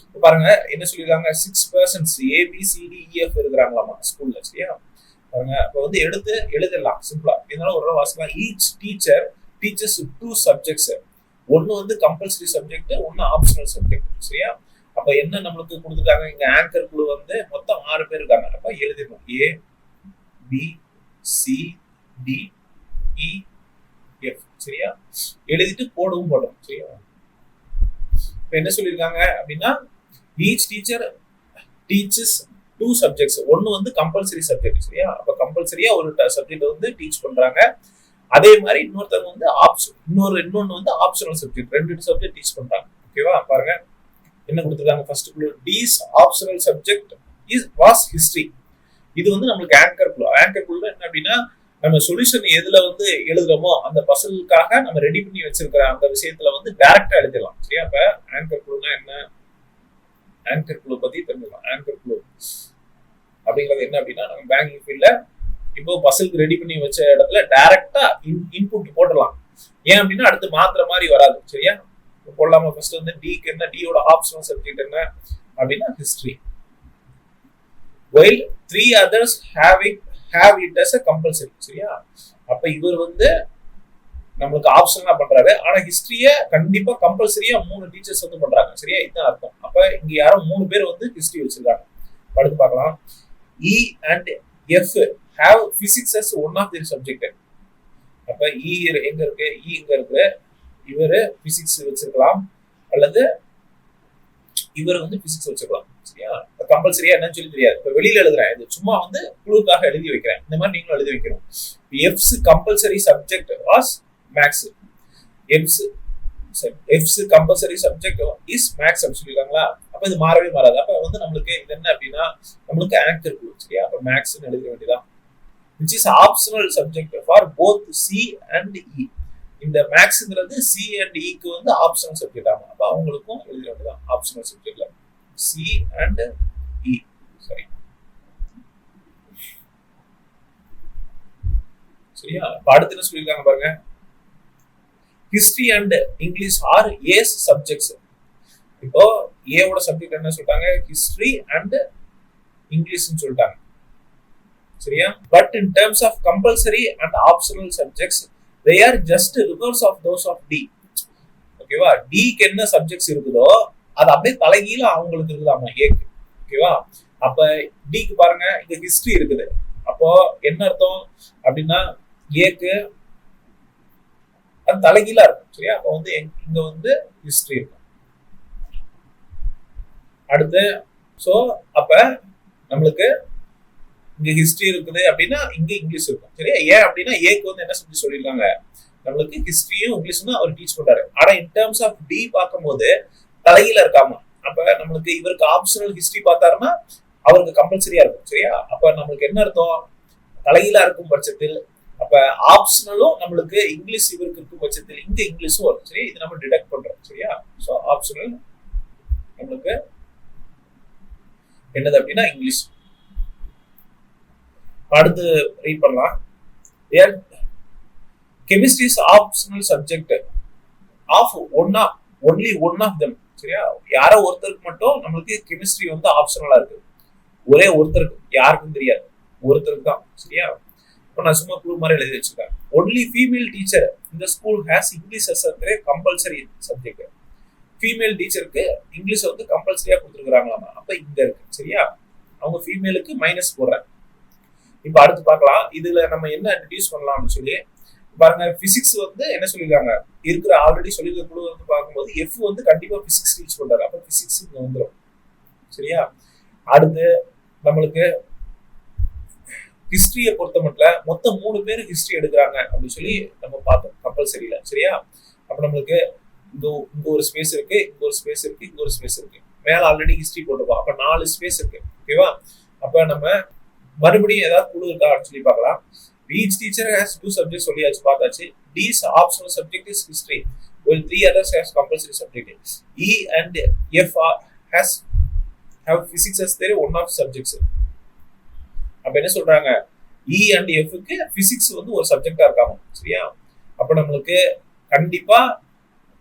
இப்போ பாருங்க என்ன சொல்லிருக்காங்க, 6 பர்சன்ஸ் ABCDEF இருக்கிறாங்களாமா ஸ்கூல்ல. சரியா? பாருங்க இப்போ வந்து எடுத்து எழுதலாம் சிம்பிளா. இதனால ஒரு வாசிக்கலாம். Each teacher teachers 2 subjects. ஒன்னு வந்து கம்பல்சரி சப்ஜெக்ட், ஒன்னு ஆப்ஷனல் சப்ஜெக்ட். சரியா? அப்ப என்ன நம்மளுக்கு கொடுத்துருக்காங்க, இங்க ஆங்கர் குழு வந்து மொத்தம் 6 பேர் இருக்காங்க. அப்ப எழுதிடணும் ABCDEF. சரியா? எழுதிட்டு போடவும் போடணும். சரியா? இப்ப என்ன சொல்லியிருக்காங்க அப்படின்னா ஈச் டீச்சர் டீச்சர்ஸ் 2 சப்ஜெக்ட்ஸ். ஒன்னு வந்து கம்பல்சரி சப்ஜெக்ட். சரியா? அப்ப கம்பல்சரியா ஒரு சப்ஜெக்ட் வந்து டீச் பண்றாங்க. அதே மாதிரி இன்னொருத்தவங்க வந்து இன்னொன்னு வந்து ஆப்ஷனல் சப்ஜெக்ட், 2 சப்ஜெக்ட் டீச் பண்றாங்க. ஓகேவா? பாருங்க என்ன கொடுத்துருக்காங்க. ஃபர்ஸ்ட் குழு D's optional subject was history. இது வந்து நம்மளுக்கு ஆங்கர் குழு. ஆங்கர் குழு என்ன அப்படின்னா நம்ம சொல்யூஷன் எதுல வந்து எழுதுறோமோ அந்த பசலுக்காக நம்ம ரெடி பண்ணி வச்சிருக்கிற அந்த விஷயத்துல வந்து டைரக்டா எழுதிடலாம். சரியா? அப்ப ஆங்கர் குழுனா என்ன, ஆங்கர் குழு பத்தி தெரிஞ்சுக்கலாம். ஆங்கர் குழு அப்படிங்கிறது என்ன அப்படின்னா நம்ம பேங்கிங் ஃபீல்ட்ல இப்போ பசலுக்கு ரெடி பண்ணி வச்ச இடத்துல டைரக்டா இன்புட் போடலாம். ஏன் அப்படின்னா அடுத்து மாத்திர மாதிரி வராது. சரியா? போடலாமா. ஃபர்ஸ்ட் வந்து டிக்கு என்ன, டியோட ஆப்ஷனல் சப்ஜெக்ட் என்ன அப்படின்னா history. while 3 others have it as a compulsory. சரியா? அப்ப இவர் வந்து நம்மளுக்கு ஆப்ஷனலா பண்றாரு, ஆனா ஹிஸ்டரிய கண்டிப்பா கம்பல்சரியா 3 டீச்சர்ஸ் வந்து பண்றாங்க. சரியா? இதுதான் அர்த்தம். அப்ப இங்க யாரோ 3 பேர் வந்து ஹிஸ்டரி வச்சிருக்காங்க. அடுத்து பார்க்கலாம். E and F have physics as one of their subject. அப்ப E எங்க இருக்கு, E இங்க இருக்கு. இவரு பிசிக்ஸ் வச்சிருக்கலாம் அல்லது இவர் வந்து பிசிக்ஸ் வச்சிருக்கலாம். சரியா? கம்பல்சரியா என்னன்னு சொல்லி தெரியாது. இப்ப வெளியில எழுதுறேன், இது சும்மா வந்து குழுக்காக எழுதி வைக்கிறேன். இந்த மாதிரி நீங்களும் எழுதி வைக்கணும். F's compulsory subject was maths. F's compulsory subject is maths அப்படின்னு சொல்லிருக்காங்களா? அப்ப இது மாறவே மாறாது. அப்ப வந்து நம்மளுக்கு இது என்ன அப்படின்னா நம்மளுக்கு ஆங்கர் குழு. சரியா? அப்ப மேக்ஸ் எழுத வேண்டியதான். which is optional subject for both C and E. இந்த மேக்ஸ்ங்கிறது C and E க்கு வந்து ஆப்ஷனல் சப்ஜெக்ட் ஆகும். அப்ப அவங்களுக்கும் எழுத வேண்டியதான் ஆப்ஷனல் சப்ஜெக்ட்ல C and E. சரி. சரியா? அடுத்து என்ன சொல்லிருக்காங்க பாருங்க. History and English are A's subjects. இப்போ ஏவோட சப்ஜெக்ட் என்ன சொல்லிட்டாங்க, ஹிஸ்டரி அண்ட் இங்கிலீஷ்னு சொல்லிட்டாங்க. சரியா? But in terms of compulsory and optional subjects they are just reverse of those of D. ஓகேவா? டிக்கு என்ன சப்ஜெக்ட்ஸ் இருக்குதோ அது அப்படியே தலைகீழ அவங்களுக்கு இருக்குதாமா ஏக்கு. ஓகேவா? அப்ப டிக்கு பாருங்க இங்க ஹிஸ்டரி இருக்குது. அப்போ என்ன அர்த்தம் அப்படின்னா ஏக்கு அது தலைகீழா இருக்கும். சரியா? அப்ப வந்து இங்க வந்து ஹிஸ்டரி இருக்கும். அடுத்து சோ அப்ப நம்மளுக்கு இங்க ஹிஸ்டரி இருக்குது அப்படின்னா இங்க இங்கிலீஷ் இருக்கும். சரியா? ஏன் அப்படின்னா ஏக்கு வந்து என்ன சொல்லி சொல்லிருக்காங்க, நம்மளுக்கு ஹிஸ்டரியும் இங்கிலீஷும் அவர் டீச் பண்றாரு. ஆனா இன் டேர்ம்ஸ் ஆஃப் டி பார்க்கும்போது தலையில இருக்காம, அப்ப நம்மளுக்கு இவருக்கு ஆப்ஷனல் ஹிஸ்டரி பார்த்தாருன்னா அவருக்கு கம்பல்சரியா இருக்கும். சரியா? அப்ப நம்மளுக்கு என்ன அர்த்தம்? தலையில இருக்கும் பட்சத்தில் அப்ப ஆப்ஷனலும் நம்மளுக்கு இங்கிலீஷ் இவருக்கு இருக்கும் பட்சத்தில் இங்க இங்கிலீஷும் வரும். சரி, இது நம்ம டிடெக்ட் பண்றோம். சரியா? சோ ஆப்ஷனல் நம்மளுக்கு என்னது அப்படின்னா இங்கிலீஷ். அடுத்து ரீட் பண்ணலாம். Chemistry is optional subject of only one of them. சரியா? யாரோ ஒருத்தருக்கு மட்டும் நம்மளுக்கு கெமிஸ்ட்ரி வந்து ஆப்ஷனலா இருக்கு. ஒரே ஒருத்தருக்கு, யாருக்கும் தெரியாது, ஒருத்தருக்கு தான். சரியா? இப்போ நான் சும்மா க்ளூ மாதிரி எழுதி வச்சிருக்கேன். ஒன்லி ஃபீமேல் டீச்சர் இந்த school has English as a compulsory subject. Female டீச்சருக்கு இங்கிலீஷ் வந்து கம்பல்சரியா கொடுத்துருக்காங்களாமா. அப்ப இங்க இருக்கு. சரியா? அவங்க ஃபீமேலுக்கு மைனஸ் போடுறேன். இப்ப அடுத்து பார்க்கலாம் இதுல நம்ம என்ன டிடியூஸ் பண்ணலாம் அப்படின்னு சொல்லி பாருங்க. பிசிக்ஸ் வந்து என்ன சொல்லிருக்காங்க, இருக்கிற ஆல்ரெடி சொல்லிருக்க குழு வந்து பார்க்கும்போது எஃப் வந்து கண்டிப்பா பிசிக்ஸ் டீச் பண்றாரு. அப்ப பிசிக்ஸ் இங்க வந்துடும். சரியா? அடுத்து நம்மளுக்கு ஹிஸ்டரியை பொறுத்த மட்டும் மொத்தம் 3 பேர் ஹிஸ்டரி எடுக்கிறாங்க அப்படின்னு சொல்லி நம்ம பார்த்தோம் கம்பல்சரியில. சரியா? அப்ப நம்மளுக்கு இங்க ஒரு ஸ்பேஸ் இருக்கு, இங்க ஒரு ஸ்பேஸ் இருக்கு, இங்க ஒரு ஸ்பேஸ் இருக்கு. மேல ஆல்ரெடி ஹிஸ்டரி போட்டுருக்கோம். அப்ப 4 ஸ்பேஸ் இருக்கு. ஓகேவா? அப்ப நம்ம மறுபடியும் ஏதாவது குழு இருக்கா அப்படின்னு சொல்லி பார்க்கலாம். Each teacher has 2 subjects சொல்லியாச்சு, பார்த்தாச்சு. D's optional subject is history, while 3 others has compulsory subject. E and F have physics as their one of subjects. அப்ப என்ன சொல்றாங்க, E and F க்கு பிசிக்ஸ் வந்து ஒரு சப்ஜெக்டா இருக்காங்க. சரியா? அப்ப நம்மளுக்கு கண்டிப்பா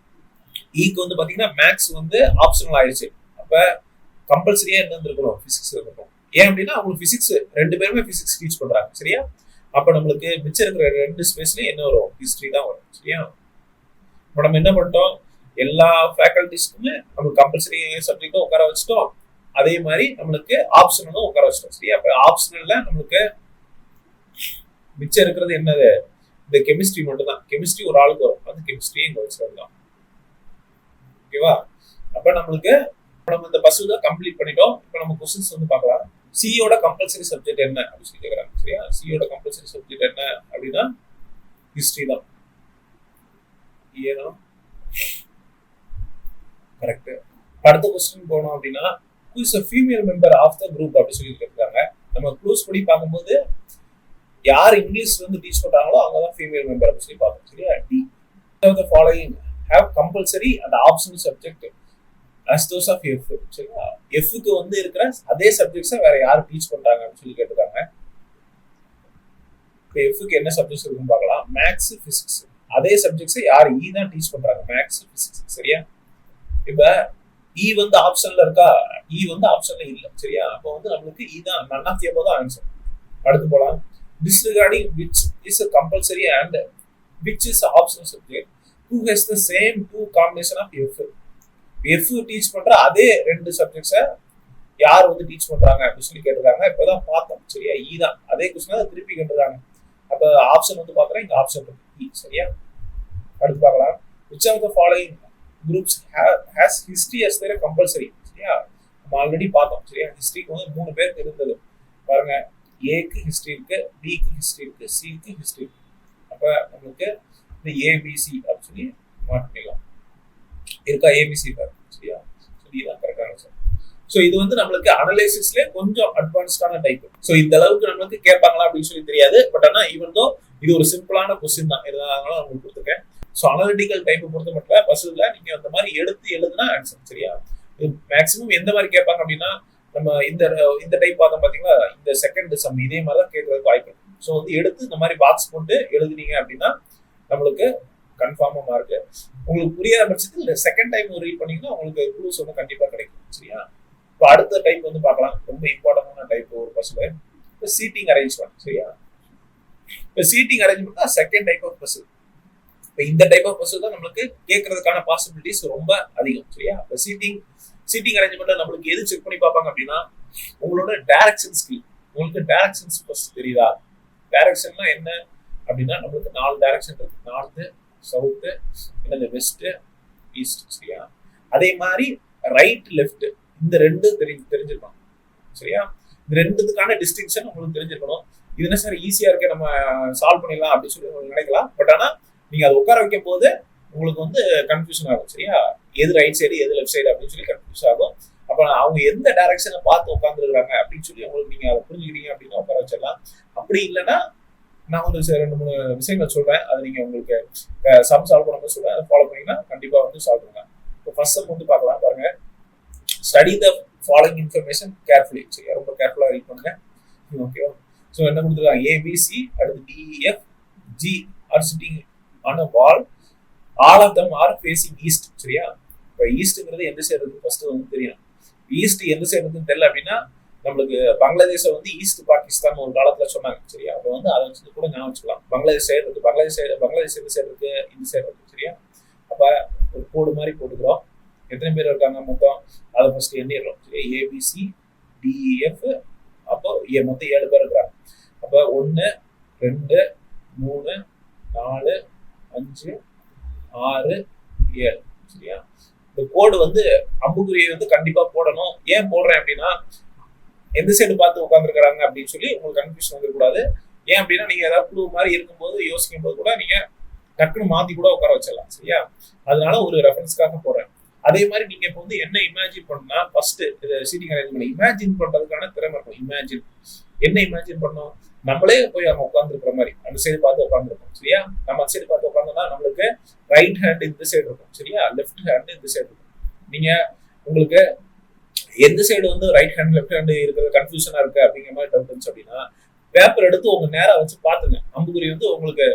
ஈக்கு வந்து பாத்தீங்கன்னா மேக்ஸ் வந்து ஆப்ஷனல் ஆயிடுச்சு. அப்ப கம்பல்சரியா என்ன இருக்கணும், பிசிக்ஸ் இருக்கணும். ஏன் அப்படின்னா அவங்களுக்கு பிசிக்ஸ் 2 பேருமே பிசிக்ஸ் டீச் பண்றாங்க. சரியா? அப்ப நம்மளுக்கு மிச்சம் இருக்கிற 2 ஸ்பேஸ்லயும் என்ன வரும், ஹிஸ்டரி தான் வரும். சரியா? இப்ப நம்ம என்ன பண்ணிட்டோம், எல்லா ஃபேக்கல்டிஸ்க்குமே நம்ம கம்பல்சரி சப்ஜெக்டும் உட்கார வச்சுட்டோம். அதே மாதிரி நம்மளுக்கு ஆப்ஷனலும் உட்கார வச்சிட்டோம். சரியா? அப்ப ஆப்ஷனல்ல நம்மளுக்கு மிச்சம் இருக்கிறது என்னது, இந்த கெமிஸ்ட்ரி மட்டும் தான். கெமிஸ்ட்ரி ஒரு ஆளுக்கு வரும், அந்த கெமிஸ்ட்ரியே இங்க வச்சிருக்கலாம். ஓகேவா? அப்ப நம்மளுக்கு நம்ம இந்த பஸ் தான் கம்ப்ளீட் பண்ணிட்டோம். இப்ப நம்ம கொஸ்டின்ஸ் வந்து பார்க்கலாம். சியோட கம்பல்சரி சப்ஜெக்ட் என்ன அப்படின்னு சொல்லி கேட்கறாங்க. சரியா? சியோட கம்பல்சரி சப்ஜெக்ட் என்ன அப்படின்னா ஹிஸ்டரி தான். ஏன்னா கரெக்ட். அடுத்த கொஸ்டின் போனோம் அப்படின்னா who is a female member of the group அப்படி சொல்லி கேட்கறாங்க. நம்ம க்ளூஸ் படி பார்க்கும்போது யார் இங்கிலீஷ் வந்து டீச் பண்றாங்களோ அவங்க தான் ஃபீமேல் மெம்பர் அப்படின்னு சொல்லி பார்த்தோம். சரியா? D the following have compulsory and optional subject as those of F. சரியா? F க்கு வந்து இருக்கிற அதே சப்ஜெக்ட்ஸை வேற யார் டீச் பண்றாங்க அப்படின்னு சொல்லி கேட்டிருக்காங்க. இப்போ F க்கு என்ன சப்ஜெக்ட்ஸ் இருக்குன்னு பார்க்கலாம். Maths, physics. அதே சப்ஜெக்ட்ஸை யார் E தான் டீச் பண்றாங்க, மேக்ஸ், பிசிக்ஸ். சரியா? இப்ப E வந்து ஆப்ஷன்ல இருக்கா, E வந்து ஆப்ஷன்ல இல்ல. சரியா? அப்போ வந்து நம்மளுக்கு E தான் none of the above தான் ஆன்சர். அடுத்து போலாம். Disregarding which is a compulsory and which is an optional subject who has the same 2 combination of F. F teach பண்ற அதே 2 சப்ஜெக்ட்ஸை யார் வந்து டீச் பண்றாங்க அப்படின்னு சொல்லி கேட்டிருக்காங்க. இப்பதான் பார்த்தோம். சரியா? E தான் அதே கொஸ்டின் திருப்பி கேட்டிருக்காங்க. அப்ப ஆப்ஷன் வந்து பாக்குறேன், இங்க ஆப்ஷன் இருக்கு E. சரியா? அடுத்து பார்க்கலாம். which of the following groups has history as their compulsory. சரியா? நம்ம ஆல்ரெடி பார்த்தோம். சரியா? ஹிஸ்டரிக்கு வந்து 3 பேருக்கு இருந்தது. பாருங்க, ஏக்கு ஹிஸ்டரி இருக்கு, பிக்கு ஹிஸ்டரி இருக்கு, சிக்கு ஹிஸ்டரி இருக்கு. அப்ப நமக்கு இந்த ஏபிசி அப்படின்னு சொல்லி மாற்றிக்கலாம். இருக்கா ஏபிசி பாரு. சரியா? இதுதான் கரெக்டான சார். ஸோ இது வந்து நம்மளுக்கு அனலைசிஸ்ல கொஞ்சம் அட்வான்ஸ்டான டைப். ஸோ இந்த அளவுக்கு நம்மளுக்கு கேட்பாங்களா அப்படின்னு சொல்லி தெரியாது. பட் ஆனா ஈவன் தோ இது ஒரு சிம்பிளான கொஸ்டின் தான், அதனால உங்களுக்கு கொடுத்துருக்கேன். ஸோ அனலிட்டிக்கல் டைப்பை பொறுத்த மட்டும் பஸ்ல நீங்க அந்த மாதிரி எடுத்து எழுதுனா ஆன்சர். சரியா? மேக்ஸிமம் எந்த மாதிரி கேட்பாங்க அப்படின்னா நம்ம இந்த டைப் பார்த்தோம் பாத்தீங்களா, இந்த செகண்ட் சம் இதே மாதிரி தான் கேட்கறதுக்கு வாய்ப்பு இருக்கு. ஸோ வந்து எடுத்து இந்த மாதிரி பாக்ஸ் போட்டு எழுதுனீங்க அப்படின்னா நம்மளுக்கு கன்ஃபார்மா மார்க். உங்களுக்கு புரியாத பட்சத்தில் செகண்ட் டைம் ரீட் பண்ணீங்கன்னா உங்களுக்கு க்ளூஸ் வந்து கண்டிப்பா கிடைக்கும். சரியா? இப்போ அடுத்த டைப் வந்து பார்க்கலாம். ரொம்ப இம்பார்ட்டன்டான டைப் ஒரு பஸ்ல இப்போ சீட்டிங் அரேஞ்ச்மெண்ட். சரியா? இப்போ சீட்டிங் அரேஞ்ச்மெண்ட் தான் செகண்ட் டைப் ஆஃப் பஸ். இப்போ இந்த டைப் ஆஃப் பஸ் தான் நம்மளுக்கு கேட்கறதுக்கான பாசிபிலிட்டிஸ் ரொம்ப அதிகம். சரியா? இப்போ சீட்டிங் அரேஞ்ச்மெண்ட்ல நம்மளுக்கு எது செக் பண்ணி பார்ப்பாங்க அப்படின்னா உங்களோட டைரக்ஷன் ஸ்கில். உங்களுக்கு டைரக்ஷன்ஸ் ஃபர்ஸ்ட் தெரியுதா? டைரக்ஷன்னா என்ன அப்படின்னா நம்மளுக்கு 4 டைரக்ஷன் இருக்கு. நார்த்து, சவுத்து, என்னது வெஸ்ட், ஈஸ்ட். சரியா? அதே மாதிரி ரைட், லெஃப்ட் இந்த 2 தெரிஞ்சிருக்கணும். சரியா? இந்த 2த்துக்கான டிஸ்டிங்ஷன் உங்களுக்கு தெரிஞ்சிருக்கணும். இது என்ன சார் ஈஸியா இருக்கு, நம்ம சால்வ் பண்ணிடலாம் அப்படின்னு சொல்லி உங்களுக்கு நினைக்கலாம். பட் ஆனா நீங்க அதை உட்கார வைக்கும் போது உங்களுக்கு வந்து கன்ஃபியூஷன் ஆகும். சரியா, எது ரைட் சைடு எது லெஃப்ட் சைடு அப்படின்னு சொல்லி கன்ஃபியூஸ் ஆகும். அப்ப அவங்க எந்த டைரக்ஷனை பார்த்து உட்காந்துருக்காங்க அப்படின்னு சொல்லி உங்களுக்கு நீங்க அதை புரிஞ்சுக்கிறீங்க அப்படின்னா உட்கார வச்சிடலாம். அப்படி இல்லைன்னா நான் ஒரு 2-3 விஷயங்கள் சொல்றேன், அதை நீங்க உங்களுக்கு சம் சால்வ் பண்ணும்போது சொல்றேன், அதை ஃபாலோ பண்ணீங்கன்னா கண்டிப்பா வந்து சால்வ் பண்ணலாம். இப்போ ஃபர்ஸ்ட் சம் வந்து பார்க்கலாம். பாருங்க, study the following information carefully. சரியா, ரொம்ப கேர்ஃபுல்லா ரீட் பண்ணுங்க. ஓகேவா? ஸோ என்ன கொடுத்துருக்காங்க, ஏபிசி அடுத்து D E F G are sitting on a wall, all of them are facing east. சரியா, இப்போ ஈஸ்ட்ங்கிறது எந்த சைடு இருக்கு ஃபர்ஸ்ட் வந்து தெரியும். ஈஸ்ட் எந்த சைடு இருக்குன்னு தெரியல அப்படின்னா நம்மளுக்கு பங்களாதேஷ வந்து ஈஸ்ட் பாகிஸ்தான் ஒரு காலத்துல சொன்னாங்க. சரியா, அப்போ வந்து அதை வச்சு கூட ஞாபகம் வச்சுக்கலாம். பங்களாதேஷ் சைடு இருக்கு, பங்களாதேஷ் எந்த சைடு இருக்கு, இந்த சைடு இருக்கு. சரியா, அப்ப ஒரு கோடு மாதிரி போட்டுக்கிறோம். எத்தனை பேர் இருக்காங்க மொத்தம் அதை ஃபர்ஸ்ட் எண்ணிடுறோம். சரியா, ஏபிசி டிஇஎஃப், அப்போ மொத்தம் 7 பேர் இருக்கிறாங்க. அப்ப 1 2 3 4 5 6 7. சரியா, இந்த கோடு வந்து அம்புக்குறியை வந்து கண்டிப்பா போடணும். ஏன் போடுறேன் அப்படின்னா எந்த சைடு பார்த்து உட்காந்துருக்காங்க அப்படின்னு சொல்லி உங்களுக்கு கன்ஃபியூஷன் வந்துடக்கூடாது. ஏன் அப்படின்னா நீங்க ஏதாவது ப்ளூ மாதிரி இருக்கும்போது யோசிக்கும் போது கூட நீங்க டக்குன்னு மாத்தி கூட உட்கார வச்சிடலாம். சரியா, அதனால ஒரு ரெஃபரன்ஸ்க்காக போடுறேன். அதே மாதிரி நீங்க இப்போ வந்து என்ன இமேஜின் பண்ணா ஃபர்ஸ்ட் சீட்டிங் அரேஞ்ச்மெண்ட் இமேஜின் பண்றதுக்கான திறமை இருக்கும். இமேஜின் என்ன இமேஜின் பண்ணோம், நம்மளே போய் அங்க உட்காந்துருக்கிற மாதிரி அந்த சைடு பார்த்து உட்காந்துருக்கோம். சரியா, நம்ம அந்த சைடு பார்த்து உட்காந்தோம்னா நம்மளுக்கு ரைட் ஹேண்ட் இந்த சைடு இருக்கும். சரியா, லெஃப்ட் ஹேண்ட் இந்த சைடு இருக்கும். நீங்க உங்களுக்கு எந்த சைடு வந்து ரைட் ஹேண்ட் லெஃப்ட் ஹேண்ட் இருக்கிறது கன்ஃபியூஷனா இருக்கு அப்படிங்கிற மாதிரி டவுட் இருந்துச்சு அப்படின்னா பேப்பர் எடுத்து உங்க நேரா வச்சு பாத்துங்க. அம்புக்குறி வந்து உங்களுக்கு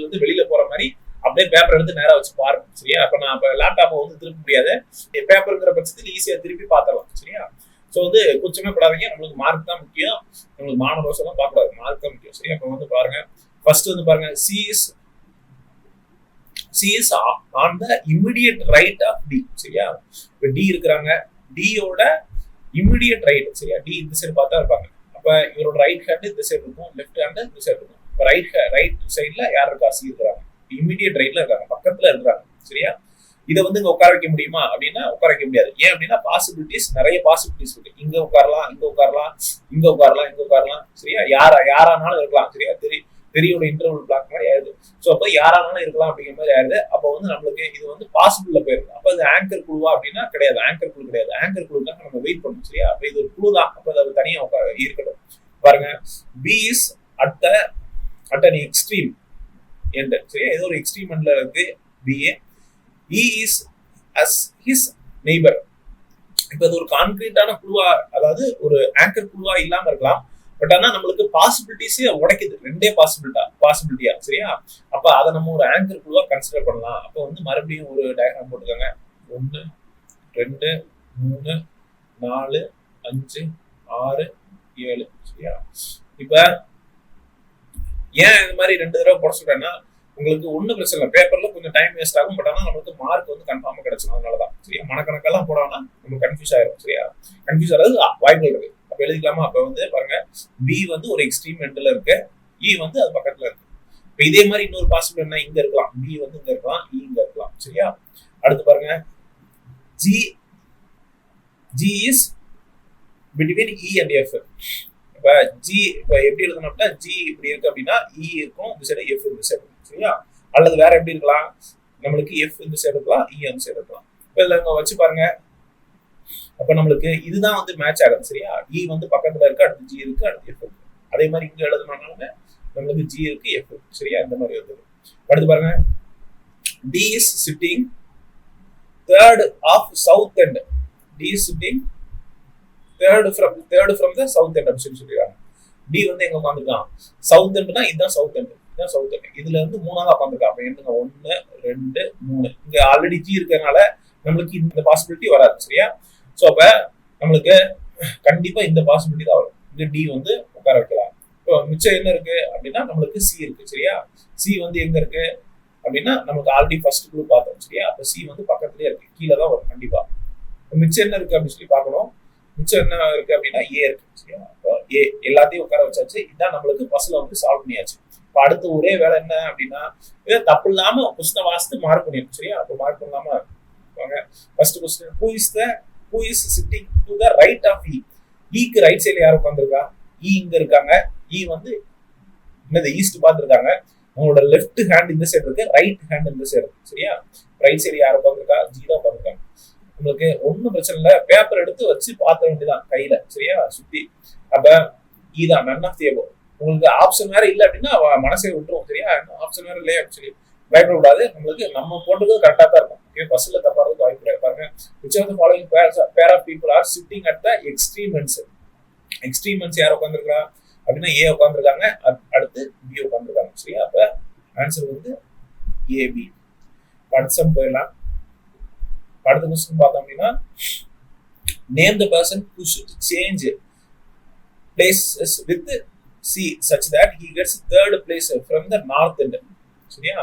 வந்து வெளியில போற மாதிரி அப்படியே பேப்பர் எடுத்து நேரா வச்சு பாருங்க. சரியா, அப்ப நான் லேப்டாப்பை வந்து திருப்ப முடியாது, பேப்பருங்கிற பட்சத்தில் ஈஸியா திருப்பி பார்த்தலாம். சரியா, ஸோ வந்து கூச்சமே படாதீங்க. நம்மளுக்கு மார்க் தான் முக்கியம், நம்மளுக்கு மாணவ ரோசம் தான் பார்க்கக்கூடாது, மார்க் தான் முக்கியம். சரியா, அப்ப வந்து பாருங்க, ஃபர்ஸ்ட் வந்து பாருங்க, C is on the immediate right of D. சரியா, இப்ப டி இருக்கிறாங்க, டியோட இமிடியட் ரைட். சரியா, டி இந்த சைடு பார்த்தா இருப்பாங்க. அப்ப இவரோட ரைட் ஹேண்ட் இந்த சைடு இருக்கும், லெஃப்ட் ஹேண்ட் இந்த சைடு இருக்கும். இப்ப ரைட் சைட்ல யார் இருக்கா, சி இருக்கிறாங்க, இமிடியட் ரைட்ல இருக்காங்க, பக்கத்துல இருக்கிறாங்க. சரியா, இதை வந்து இங்க உட்கார வைக்க முடியுமா அப்படின்னா உட்கார வைக்க முடியாது. ஏன் அப்படின்னா நிறைய பாசிபிலிட்டிஸ் இருக்கு. இங்க உட்காரலாம், இங்க உட்காரலாம், இங்க உட்காரலாம், இங்க உட்காரலாம். சரியா, யாரானாலும் இருக்கலாம். சரியா, தெரியோட இன்டர்வல் பிளாக் மாதிரி ஆயிடுது. ஸோ அப்போ யாரானாலும் இருக்கலாம் அப்படிங்கிற மாதிரி ஆயிடுது. அப்போ வந்து நம்மளுக்கு இது வந்து பாசிபிள்ல போயிருக்கு. அப்போ இது ஆங்கர் குழுவா அப்படின்னா கிடையாது, ஆங்கர் குழு கிடையாது. ஆங்கர் குழுக்காக நம்ம வெயிட் பண்ணணும். சரியா, அப்போ இது ஒரு குழு தான். அப்போ அது தனியா இருக்கட்டும். பாருங்க, B is at an extreme end. சரியா, ஏதோ ஒரு எக்ஸ்ட்ரீம் எண்ட்ல இருக்கு B A. E is as his neighbour. இப்போ அது ஒரு கான்கிரீட்டான குழுவா, அதாவது ஒரு ஆங்கர் குழுவா இல்லாம இருக்கலாம். பட் ஆனா நம்மளுக்கு பாசிபிலிட்டிஸே உடைக்குது, ரெண்டே பாசிபிலிட்டியா. சரியா, அப்ப அதை நம்ம ஒரு ஆங்கர் குழுவா கன்சிடர் பண்ணலாம். அப்போ வந்து மறுபடியும் ஒரு டயக்ராம் போட்டுக்கோங்க. 1 2 3 4 5 6 7. சரியா, இப்ப ஏன் இந்த மாதிரி 2 தடவை போட சொல்றேன்னா உங்களுக்கு ஒன்றும் பிரச்சனை இல்லை, பேப்பர்ல கொஞ்சம் டைம் வேஸ்ட் ஆகும். பட் ஆனால் நம்மளுக்கு மார்க் வந்து கன்ஃபார்மா கிடைச்சிடும். அதனாலதான். சரியா, மனக்கணக்கெல்லாம் போடாமனா நம்ம கன்ஃபியூஸ் ஆயிரும். சரியா, கன்ஃபியூஸ் ஆகிறது வாய்ப்புகள் இருக்கு. அப்ப எழுதிக்கலாமா? அப்ப வந்து பாருங்க, பி வந்து ஒரு எக்ஸ்ட்ரீம் எண்ட்ல இருக்கு, இ வந்து அது பக்கத்துல இருக்கு. இப்ப இதே மாதிரி இன்னொரு பாசிபிள் என்ன, இங்க இருக்கலாம், பி வந்து இங்க இருக்கலாம், இ இங்க இருக்கலாம். சரியா, அடுத்து பாருங்க, G is between E and F. இப்ப ஜி இப்ப எப்படி எழுதணும் அப்படின்னா ஜி இப்படி இருக்கு அப்படின்னா இ இருக்கும் இந்த சைடு, எஃப் இந்த சைடு. சரியா, அல்லது வேற எப்படி இருக்கலாம், நம்மளுக்கு எஃப் இந்த சைடு இருக்கலாம், இ அந்த சைடு இருக்கலாம். இப்ப இதுல இங்க வச்சு பாருங்க, அப்ப நம்மளுக்கு இதுதான் வந்து மேட்ச் ஆகுது. சரியா, இ வந்து பக்கத்துல இருக்கு, அடுத்து ஜி இருக்கு, அடுத்து எஃப் இருக்கு. அதே மாதிரி இங்க எழுதணும்னாலுமே நம்மளுக்கு ஜி இருக்கு, எஃப் இருக்கு. சரியா, இந்த மாதிரி வருது. அடுத்து பாருங்க, D is sitting third of south end. D is sitting third from the south end அப்படின்னு சொல்லிடுறாங்க. டி வந்து எங்க உட்காந்துருக்கான், சவுத் எண்ட்னா இதுதான் சவுத் எண்ட், இதுதான் சவுத் எண்ட். இதுல இருந்து 3ஆவது உட்காந்துருக்கான். அப்ப என்னங்க 1 2 3. இங்க ஆல்ரெடி ஜி இருக்கிறதுனால நம்மளுக்கு இந்த பாசிபிலிட்டி வராது. சரியா, ஸோ அப்ப நம்மளுக்கு கண்டிப்பா இந்த பாசிபிலிட்டி தான் வரும். இந்த டி வந்து உட்கார வைக்கலாம். இப்போ மிச்சம் என்ன இருக்கு அப்படின்னா நம்மளுக்கு சி இருக்கு. சரியா, சி வந்து எங்க இருக்கு அப்படின்னா நமக்கு ஆல்ரெடி ஃபர்ஸ்ட் குழு பார்த்தோம். சரியா, அப்ப சி வந்து பக்கத்துலயே இருக்கு, கீழே தான் வரும் கண்டிப்பா. மிச்சம் என்ன இருக்கு அப்படின்னு சொல்லி பார்க்கணும். மிச்சம் என்ன இருக்கு அப்படின்னா ஏ இருக்கு. சரியா, அப்போ ஏ எல்லாத்தையும் உட்கார வச்சாச்சு. இதான் நம்மளுக்கு பஸ்ல வந்து சால்வ் பண்ணியாச்சு. இப்போ அடுத்து ஒரே வேலை என்ன அப்படின்னா இதை தப்பு இல்லாம கொஸ்டினை வாசித்து மார்க் பண்ணிடும். சரியா, அப்போ மார்க் பண்ணாம வாங்க. First question, who is sitting to the right of E. க்கு ரைட் சைடுல யார் உட்கார்ந்திருக்கா, இ இங்க இருக்காங்க. இ வந்து என்னது ஈஸ்ட் பார்த்துருக்காங்க. உங்களோட லெஃப்ட் ஹேண்ட் இந்த சைடு இருக்கு, ரைட் ஹேண்ட் இந்த சைடு இருக்கு. சரியா? ரைட் சைடு யார் உட்காந்துருக்கா? ஜி தான் உட்காந்துருக்காங்க. உங்களுக்கு ஒன்றும் பிரச்சனை இல்லை, பேப்பர் எடுத்து வச்சு பார்த்த வேண்டியதான் கையில. சரியா? சுத்தி. அப்ப இதான் நன் ஆஃப் தி அபவ். உங்களுக்கு ஆப்ஷன் வேற இல்லை அப்படின்னா மனசை விட்டுரும். சரியா? ஆப்ஷன் வேற இல்லையா அப்படின்னு சொல்லி பயப்படக்கூடாது. நம்மளுக்கு நம்ம போட்டது கரெக்டா தான் இருக்கும். ஓகே, பஸ்ல தப்பாறதுக்கு வாய்ப்பு கிடையாது. பாருங்க, which of the following pair of people are sitting at the extreme ends? Extreme ends யார் உட்காந்துருக்கா அப்படின்னா ஏ உட்காந்துருக்காங்க, அடுத்து பி உட்காந்துருக்காங்க. சரியா? அப்ப ஆன்சர் வந்து ஏபி. பட்சம் போயிடலாம். அடுத்த கொஸ்டின் பார்த்தோம் அப்படின்னா, name the person who should change places with C such that he gets third place from the north end. சரியா?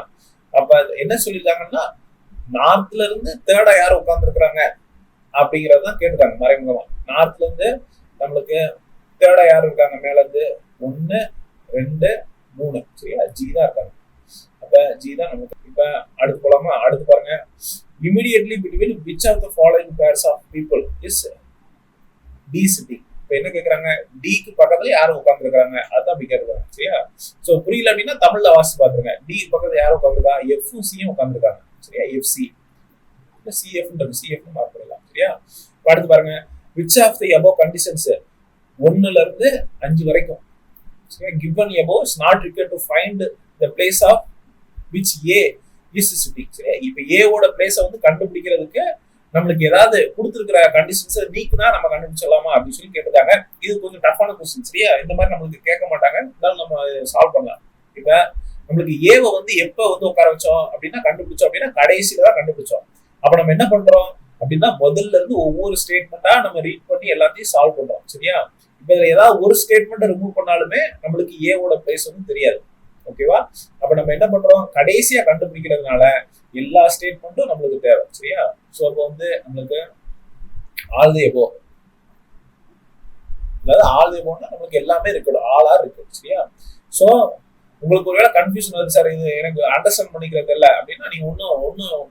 அப்ப என்ன சொல்லியிருக்காங்கன்னா, நார்த்ல இருந்து தேர்டா யார் உட்கார்ந்துருக்காங்க அப்படிங்கறதான் கேட்டிருக்காங்க மறைமுகமா. நார்த்ல இருந்து நம்மளுக்கு தேர்டா யார் இருக்காங்க? மேல இருந்து 1 2 3. சரியா? ஜி தான் இருக்காங்க. அப்ப ஜி தான் நமக்கு. இப்ப அடுத்து போலாமா? அடுத்து பாருங்க, immediately between which of the following pairs of people is D sitting? இப்ப என்ன கேக்குறாங்க? டிக்கு பக்கத்துல யாரும் உட்கார்ந்துருக்காங்க, அதான் அப்படி கேட்கறாங்க. சரியா? சோ புரியல அப்படின்னா தமிழ்ல வாசி பாத்துருங்க. டி பக்கத்துல யாரும் உட்கார்ந்துருக்கா? எஃப்பும் சியும் உட்கார்ந்துருக்காங்க. சரியா? எஃப்சி சிஎஃப் சிஎஃப் மார்க் பண்ணலாம். சரியா? அடுத்து பாருங்க, which of the above conditions 1ல இருந்து 5 வரைக்கும் சரியா given above is not required to find the place of which A is sitting. சரியா? இப்ப A ஓட பிளேஸ வந்து கண்டுபிடிக்கிறதுக்கு நம்மளுக்கு ஏதாவது கொடுத்துருக்கிற கண்டிஷன்ஸ் நீக்குனா நம்ம கண்டுபிடிச்சலாமா அப்படின்னு சொல்லி கேட்டிருக்காங்க. இது கொஞ்சம் டஃப்பான கொஸ்டின். சரியா? இந்த மாதிரி நம்மளுக்கு கேட்க மாட்டாங்க, இருந்தாலும் நம்ம சால்வ் பண்ணலாம். இப்ப நம்மளுக்கு ஏவை வந்து எப்ப வந்து உட்கார வச்சோம் அப்படின்னா கண்டுபிடிச்சோம் அப்படின்னா கடைசியில தான் கண்டுபிடிச்சோம். அப்ப நம்ம என்ன பண்றோம் அப்படின்னா முதல்ல இருந்து ஒவ்வொரு ஸ்டேட்மெண்டா நம்ம ரீட் பண்ணி எல்லாத்தையும் சால்வ் பண்றோம். சரியா? இப்ப இதுல ஏதாவது ஒரு ஸ்டேட்மெண்ட் ரிமூவ் பண்ணாலுமே நம்மளுக்கு ஏவோட பிளேஸ் வந்து தெரியாது. ஓகேவா? அப்ப நம்ம என்ன பண்றோம், கடைசியா கண்டுபிடிக்கிறதுனால எல்லா ஸ்டேட்மெண்ட்டும் நம்மளுக்கு தேவை. சரியா? சோ அப்ப வந்து நம்மளுக்கு ஆல் தி எபோவ், அதாவது ஆல் தி எபோவ்னா நமக்கு எல்லாமே இருக்கணும், ஆளா இருக்கு. சரியா? சோ உங்களுக்கு ஒருவேளை கன்ஃபியூஷன் வருது, சார் இது எனக்கு அண்டர்ஸ்டாண்ட் பண்ணிக்கிறது இல்லை அப்படின்னா நீங்க ஒன்னும்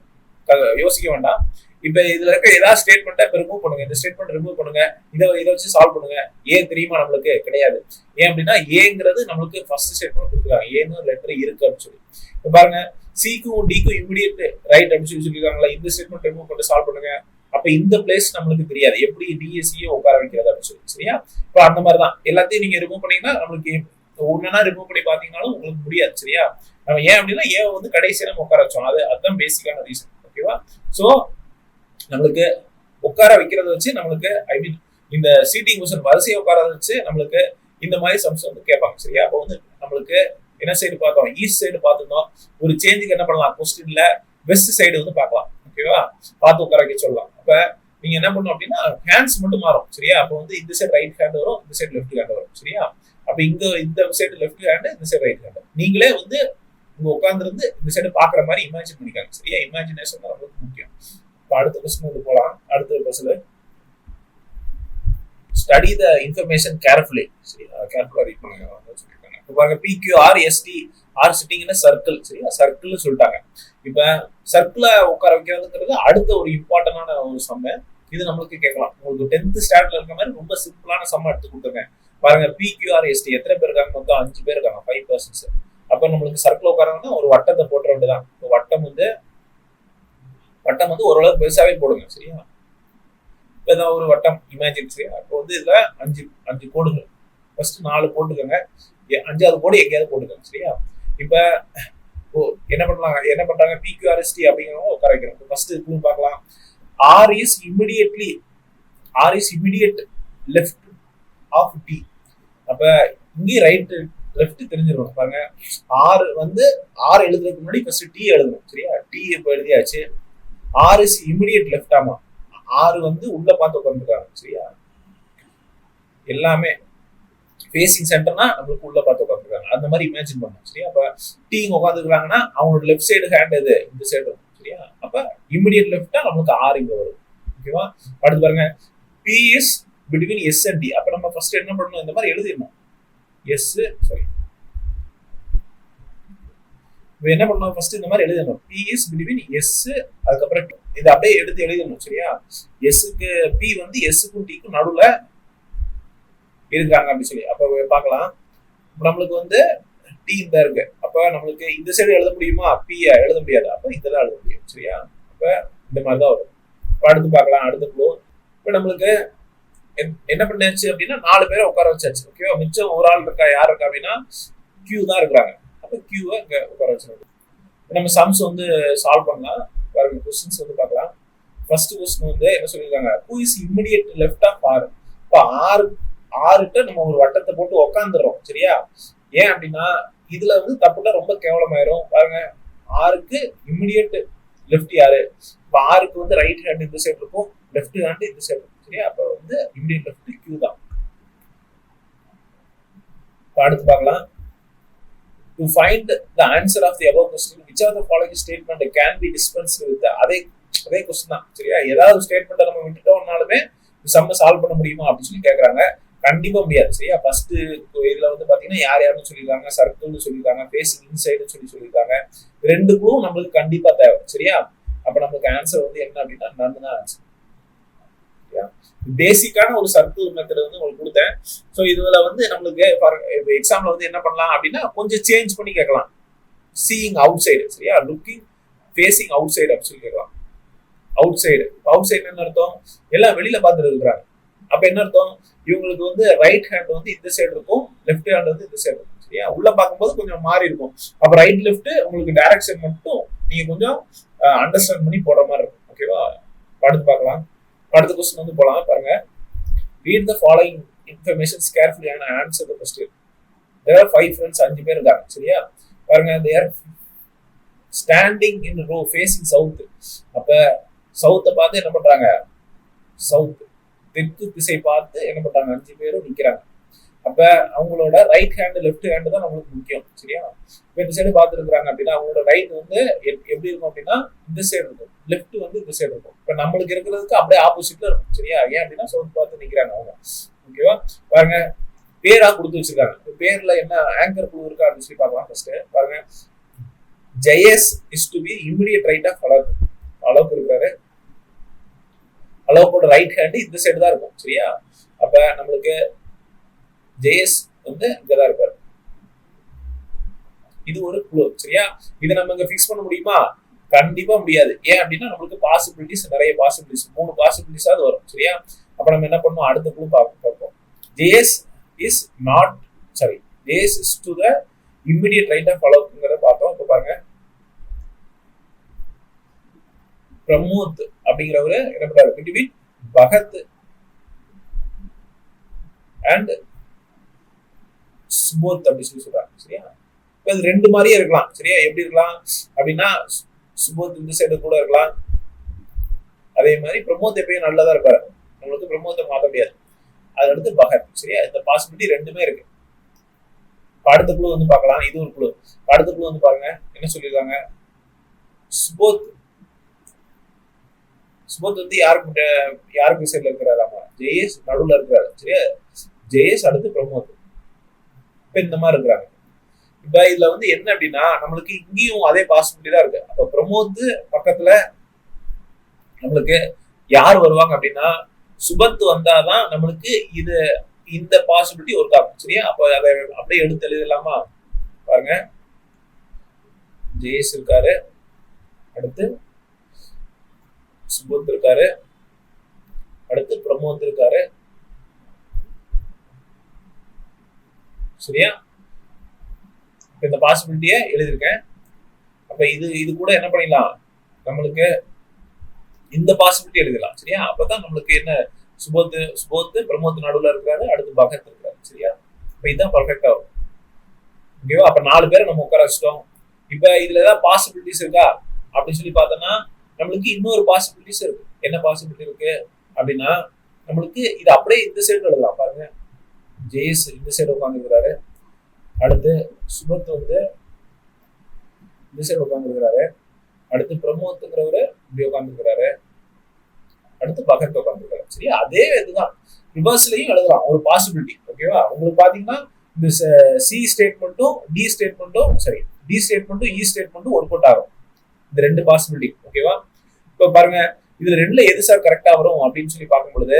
யோசிக்க வேண்டாம். இப்ப இதுல இருக்க ஏதாவது ஸ்டேட்மெண்ட்டை இப்ப ரிமூவ் பண்ணுங்க, இந்த ஸ்டேட்மெண்ட் ரிமூவ் பண்ணுங்க, இதை வச்சு சால்வ் பண்ணுங்க. ஏன் தெரியுமா நம்மளுக்கு? கிடையாது. ஏன் அப்படின்னா ஏங்கிறது நம்மளுக்கு ஃபர்ஸ்ட் ஸ்டேட்மெண்ட் கொடுத்துருக்காங்க, ஏன்னு லெட்டர் இருக்கு அப்படின்னு சொல்லி. இப்ப பாருங்க, சிக்கும் டிக்கும் இமிடியேட் ரைட் அப்படின்னு சொல்லி சொல்லிருக்காங்களா, இந்த ஸ்டேட்மெண்ட் ரிமூவ் பண்ணி சால்வ் பண்ணுங்க. அப்ப இந்த பிளேஸ் நம்மளுக்கு தெரியாது, எப்படி டிஎஸ்சியும் உட்கார வைக்கிறது அப்படின்னு சொல்லி. சரியா? இப்ப அந்த மாதிரிதான் எல்லாத்தையும் நீங்க ரிமூவ் பண்ணீங்கன்னா நம்மளுக்கு ஒன்னா ரிமூவ் பண்ணி பாத்தீங்கன்னாலும் உங்களுக்கு முடியாது. சரியா? நம்ம ஏன் அப்படின்னா ஏ வந்து கடைசியா நம்ம உட்கார வச்சோம், அதுதான் பேசிக்கான ரீசன். ஓகேவா? சோ நம்மளுக்கு உட்கார வைக்கிறத வச்சு நம்மளுக்கு ஐ மீன் இந்த சீட்டிங் பொசிஷன் வரிசையை உட்கார வச்சு நம்மளுக்கு இந்த மாதிரி சம்ஸ் வந்து கேட்பாங்க. சரியா? அப்போ வந்து நம்மளுக்கு என்ன சைடு பார்த்தோம், ஈஸ்ட் சைடு பார்த்துருந்தோம். ஒரு சேஞ்சுக்கு என்ன பண்ணலாம், கொஸ்டின்ல வெஸ்ட் சைடு வந்து பார்க்கலாம். ஓகேவா? பார்த்து உட்கார வைக்க சொல்லலாம். அப்ப நீங்க என்ன பண்ணணும் அப்படின்னா ஹேண்ட்ஸ் மட்டும் மாறும். சரியா? அப்போ வந்து இந்த சைடு ரைட் ஹேண்ட் வரும், இந்த சைடு லெஃப்ட் ஹேண்ட் வரும். சரியா? அப்ப இந்த சைடு லெஃப்ட் ஹேண்ட், இந்த சைடு ரைட் ஹேண்ட். நீங்களே வந்து உங்க உட்கார்ந்து இந்த சைடு பாக்குற மாதிரி இமேஜின் பண்ணிக்காங்க. சரியா? இமேஜினேஷன் தான் ரொம்ப முக்கியம். அடுத்த கொஸ்டின் வந்து போலாம். அடுத்த question, study the information carefully. சரியா? கேர்ஃபுல்லா ரீட் பண்ணுங்க சொல்லிருக்காங்க. இப்ப பாருங்க, PQRST ஆர் சிட்டிங் இன் சர்க்கிள். சரியா? சர்க்கிள்னு சொல்லிட்டாங்க. இப்ப சர்க்கிள உட்கார வைக்கிறதுங்கிறது அடுத்த ஒரு இம்பார்ட்டன்டான ஒரு சம்ம. இது நம்மளுக்கு கேட்கலாம். உங்களுக்கு 10th ஸ்டாண்டர்ட்ல இருக்க மாதிரி ரொம்ப சிம்பிளான சம்ம எடுத்து கொடுத்துருங்க. பாருங்க, PQRST எத்தனை பேர் இருக்காங்க? மொத்தம் 5 பேர் இருக்காங்க, 5 persons. அப்ப நம்மளுக்கு சர்க்கிள் உட்காரங்கன்னா ஒரு வட்டத்தை போட்டுற வேண்டியதான். வட்டம் வந்து ஓரளவுக்கு பெருசாவே போடுங்க. சரியா? இப்பதான் ஒரு வட்டம் இமேஜின். சரியா? இப்போ வந்து இதுல 5 கோடுகள், ஃபர்ஸ்ட் 4 போட்டுக்கோங்க, 5வது கோடு எங்கேயாவது போட்டுக்கோங்க. சரியா? இப்ப என்ன பண்றாங்க, PQRST அப்படிங்கிறவங்க உட்கார வைக்கிறோம். ஃபர்ஸ்ட் இதுன்னு பார்க்கலாம். R is immediate left of T. அப்ப இங்கே ரைட் லெஃப்ட் தெரிஞ்சிடும். பாருங்க, R வந்து R எழுதுறதுக்கு முன்னாடி ஃபர்ஸ்ட் T எழுதணும். சரியா? T இப்ப எழுதியாச்சு. R is immediate left. ஆமா, R வந்து உள்ள பார்த்து உட்கார்ந்துருக்காங்க. சரியா? எல்லாமே ஃபேசிங் சென்டர்னா நம்மளுக்கு உள்ள பார்த்து உட்காந்துருக்காங்க. அந்த மாதிரி இமேஜின் பண்ணணும். சரியா? அப்ப டீ உட்காந்துருக்காங்கன்னா அவங்களோட லெஃப்ட் சைடு ஹேண்ட் எது, இந்த சைடு. சரியா? அப்ப இமிடியட் லெஃப்டா நம்மளுக்கு R இங்க வரும். ஓகேவா? அடுத்து பாருங்க, P is between S and D. அப்ப நம்ம ஃபர்ஸ்ட் என்ன பண்ணணும், இந்த மாதிரி எழுதிடணும். என்ன பண்ணணும், ஃபர்ஸ்ட் இந்த மாதிரி எழுதணும். P is between S, அதுக்கப்புறம் இதை அப்படியே எடுத்து எழுதணும். சரியா? எஸ்க்கு P வந்து எஸ்க்கும் டிக்கும் நடுவுல இருக்காங்க அப்படி சொல்லி. அப்ப பார்க்கலாம், நம்மளுக்கு வந்து T டி இந்த இருக்கு. அப்ப நம்மளுக்கு இந்த சைடு எழுத முடியுமா? பி எழுத முடியாது. அப்ப இதெல்லாம் எழுத முடியும். சரியா? அப்ப இந்த மாதிரிதான் வரும். அடுத்து பார்க்கலாம். அடுத்த க்ளூ. இப்ப நம்மளுக்கு என்ன பண்ணாச்சு அப்படின்னா 4 பேரை உட்கார வச்சாச்சு. ஓகேவா? மிச்சம் ஒரு ஆள் இருக்கா, யார் இருக்கா அப்படின்னா கியூ தான் இருக்கிறாங்க. அப்ப கியூவை இங்க உட்கார வச்சிருக்கோம். நம்ம சம்ஸ் வந்து சால்வ் பண்ணலாம். பாருங்க, கொஸ்டின்ஸ் வந்து பார்க்கலாம். ஃபர்ஸ்ட் கொஸ்டின் வந்து என்ன சொல்லியிருக்காங்க? Who is immediate left of R. இப்போ ஆறுட்ட நம்ம ஒரு வட்டத்தை போட்டு உக்காந்துடுறோம். சரியா? ஏன் அப்படின்னா இதுல வந்து தப்புனா ரொம்ப கேவலமாயிரும். பாருங்க, ஆறுக்கு இமிடியேட் லெஃப்ட் யாரு? இப்போ ஆறுக்கு வந்து ரைட் ஹேண்ட் இந்த சைடு இருக்கும், லெஃப்ட் ஹேண்ட் இந்த சைடு இருக்கும். சரியா? அப்ப வந்து இமிடியேட் லெஃப்ட் கியூ தான். அடுத்து பார்க்கலாம். To find the answer of the above question, which of the following statement can be dispensed with? அதே கொஸ்டின் தான். சரியா? ஏதாவது ஸ்டேட்மெண்ட் நம்ம விட்டுட்டோம்னாலுமே சம்ம சால்வ் பண்ண முடியுமா அப்படின்னு சொல்லி கேட்கறாங்க. கண்டிப்பா முடியாது. சரியா? ஃபர்ஸ்ட் இதுல வந்து பாத்தீங்கன்னா யாருன்னு சொல்லியிருக்காங்க, சர்க்கிள்னு சொல்லியிருக்காங்க, ஃபேசிங் இன்சைடு சொல்லியிருக்காங்க. ரெண்டுக்கும் நம்மளுக்கு கண்டிப்பா தேவை. சரியா? அப்ப நம்மளுக்கு ஆன்சர் வந்து என்ன அப்படின்னா நன்னு தான் ஆன்சர். பேசிக்கான ஒரு சர்க்கிள் மெத்தட் வந்து உங்களுக்கு கொடுத்தேன். ஸோ இதுல வந்து நம்மளுக்கு எக்ஸாம்ல வந்து என்ன பண்ணலாம் அப்படின்னா கொஞ்சம் சேஞ்ச் பண்ணி கேட்கலாம். Seeing out side. சரியா? லுக்கிங் ஃபேசிங் அவுட் சைடு அப்படின்னு சொல்லி கேட்கலாம். Out side. அவுட் சைடு என்ன அர்த்தம்? எல்லாம் வெளியில பார்த்துட்டு இருக்கிறாங்க. அப்ப என்ன அர்த்தம்? இவங்களுக்கு வந்து ரைட் ஹேண்ட் வந்து இந்த சைடு இருக்கும், லெஃப்ட் ஹேண்ட் வந்து இந்த சைடு இருக்கும். சரியா? உள்ள பார்க்கும்போது கொஞ்சம் மாறி இருக்கும். அப்ப ரைட் லெஃப்ட் உங்களுக்கு டைரக்ஷன் மட்டும் நீங்க கொஞ்சம் அண்டர்ஸ்டாண்ட் பண்ணி போடுற மாதிரி இருக்கும். ஓகேவா? அடுத்து பார்க்கலாம். அடுத்த கொஸ்டின் வந்து போலாம். பாருங்க, read the following information carefully and answer the question. There are 5 friends, 5 பேர் இருக்காங்க. சரியா? பாருங்க, they are standing in a row facing south. அப்ப சவுத்தை பார்த்து என்ன பண்றாங்க? சவுத் தெற்கு திசை பார்த்து என்ன பண்றாங்க? 5 பேரும் நிக்கிறாங்க. அப்ப அவங்களோட ரைட் ஹேண்ட் லெஃப்ட் ஹேண்ட் தான் நம்மளுக்கு முக்கியம். சரியா? இப்ப இந்த சைடு பார்த்து இருக்கிறாங்க அப்படின்னா அவங்களோட ரைட் வந்து எப்படி இருக்கும் அப்படின்னா இந்த சைடு இருக்கும், லெஃப்ட் வந்து இந்த சைடு இருக்கும். இப்ப நம்மளுக்கு இருக்கிறதுக்கு அப்படியே ஆப்போசிட்ல இருக்கும். சரியா? ஏன் அப்படின்னா சவுத் பார்த்து நிக்கிறாங்க அவங்க. ஓகேவா? பாருங்க, பேரா கொடுத்து வச்சிருக்காங்க. பேர்ல என்ன ஆங்கர் குழு இருக்கா அப்படின்னு சொல்லி பார்க்கலாம். ஃபர்ஸ்ட் பாருங்க, ஜெயஸ் is to be immediate right of Alok. Alok இருக்கிறாரு. அலோக்கோட ரைட் ஹேண்ட் இந்த சைடு தான் இருக்கும். சரியா? அப்ப நம்மளுக்கு ஜெயஸ் வந்து இங்கதான் இருப்பாரு. இது ஒரு குழு. சரியா? இதை நம்ம இங்க பிக்ஸ் பண்ண முடியுமா? கண்டிப்பா முடியாது. ஏன் அப்படின்னா நம்மளுக்கு பாசிபிலிட்டிஸ் நிறைய பாசிபிலிட்டிஸ் 3 பாசிபிலிட்டிஸாவது வரும். சரியா? அப்ப நம்ம என்ன பண்ணுவோம்? அடுத்த குழு பார்ப்போம். J's is not sorry J's is to the immediate right of அலோக்ங்கிறத பார்த்தோம். இப்ப பாருங்க, பிரமோத் அப்படிங்கிறவரு என்ன பண்றாரு? பிட்வீன் பகத் அண்ட் சுபோத் அப்படி சொல்லி சொல்றாங்க. சரியா? இப்ப இது 2 மாதிரியே இருக்கலாம். சரியா? எப்படி இருக்கலாம் அப்படின்னா சுபோத் இந்த சைடு கூட இருக்கலாம். அதே மாதிரி பிரமோத் எப்பயும் நல்லதா இருப்பாரு. நம்மளுக்கு பிரமோத்தை மாற்ற முடியாது. அதுல அடுத்து பகத். சரியா? இந்த பாசிபிலிட்டி 2மே இருக்கு. அடுத்த குழு வந்து பார்க்கலாம். இது ஒரு குழு. அடுத்த குழு வந்து பாருங்க, என்ன சொல்லியிருக்காங்க? சுபோத் வந்து யாருக்கு சைடுல இருக்கிறாராமா? ஜெயேஷ் நடுவுல இருக்கிறாரு. சரியா? ஜெயேஷ் அடுத்து பிரமோத். இப்ப இந்த மாதிரி இருக்கிறாங்க. இப்ப இதுல வந்து என்ன அப்படின்னா நம்மளுக்கு இங்கேயும் அதே பாசிபிலிட்டி தான் இருக்கு. அப்ப பிரமோத் பக்கத்துல நம்மளுக்கு யார் வருவாங்க அப்படின்னா சுபத் வந்தாதான் நம்மளுக்கு இது இந்த பாசிபிலிட்டி ஒர்க் ஆகும். சரியா? அப்ப அதை அப்படியே எடுத்து எழுதலாமா? பாருங்க, ஜெயேஷ் இருக்காரு, அடுத்து சுபத் இருக்காரு, அடுத்து பிரமோத் இருக்காரு. சரியா? இந்த பாசிபிலிட்டியை எழுதியிருக்கேன். அப்ப இது கூட என்ன பண்ணிடலாம்? நம்மளுக்கு இந்த பாசிபிலிட்டி எழுதலாம். சரியா? அப்பதான் நம்மளுக்கு என்ன சுபோத் பிரமோத் நடுவுல இருக்காரு, அடுத்து பகத் இருக்காரு. சரியா? இப்ப இதுதான் பர்ஃபெக்டா வரும். ஓகேவா? அப்ப 4 பேரை நம்ம உட்கார வச்சிட்டோம். இப்ப இதுல ஏதாவது பாசிபிலிட்டிஸ் இருக்கா அப்படின்னு சொல்லி பார்த்தோம்னா நம்மளுக்கு இன்னொரு பாசிபிலிட்டிஸ் இருக்கு. என்ன பாசிபிலிட்டி இருக்கு அப்படின்னா நம்மளுக்கு இது அப்படியே இந்த சைடு எழுதலாம். பாருங்க, ஜெயஸ் இந்த சைடு உட்காந்துருக்கிறாரு, அடுத்து சுபத் வந்து இந்த சைடு உட்காந்துருக்கிறாரு, அடுத்து பிரமோத்ங்கிறவரு இப்படி உட்காந்துருக்கிறாரு, அடுத்து பகத் உட்காந்துருக்காரு. சரியா? அதே இதுதான் ரிவர்ஸ்லயும் எழுதலாம் ஒரு பாசிபிலிட்டி. ஓகேவா? உங்களுக்கு பாத்தீங்கன்னா இந்த சி ஸ்டேட்மெண்ட்டும் டி ஸ்டேட்மெண்ட்டும் சரி டி ஸ்டேட்மெண்ட்டும் இ ஸ்டேட்மெண்ட்டும் ஒர்க் அவுட் ஆகும். இந்த 2 பாசிபிலிட்டி. ஓகேவா? இப்ப பாருங்க, இதுல 2ல எது சார் கரெக்டா வரும் அப்படின்னு சொல்லி பார்க்கும் பொழுது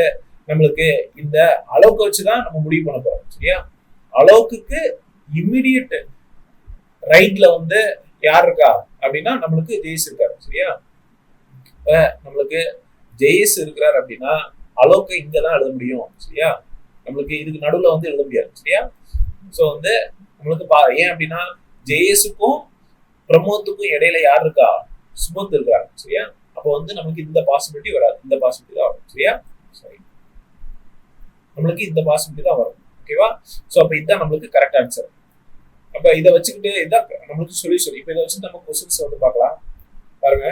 நம்மளுக்கு இந்த அளவுக்கு வச்சுதான் நம்ம முடிவு பண்ண போறோம். சரியா? அளவுக்கு இமிடியேட் ரைட்ல வந்து யார் இருக்கா அப்படின்னா நம்மளுக்கு ஜெயிஸ் இருக்காரு. சரியா? இப்ப நம்மளுக்கு ஜெயிஸ் இருக்கிறார் அப்படின்னா அலோக்கை இங்கதான் எழுத முடியும். சரியா? நம்மளுக்கு இதுக்கு நடுவுல வந்து எழுத முடியாது. சரியா? சோ வந்து நம்மளுக்கு ஏன் அப்படின்னா ஜெயேஸுக்கும் பிரமோத்துக்கும் இடையில யார் இருக்கா? சுமந்த் இருக்காரு. சரியா? அப்போ வந்து நமக்கு இந்த பாசிபிலிட்டி வராது, இந்த பாசிபிலிட்டி தான் வரும். சரியா? சரி, நம்மளுக்கு இந்த பாசிபிலிட்டி தான் வரும். ஓகேவா? சோ அப்ப இதுதான் நம்மளுக்கு கரெக்ட் ஆன்சர். அப்ப இதை வச்சுக்கிட்டு இதான் நம்மளுக்கு சொல்யூஷன். இப்ப இதை வச்சு நம்ம கொஸ்டின்ஸ் வந்து பார்க்கலாம். பாருங்க,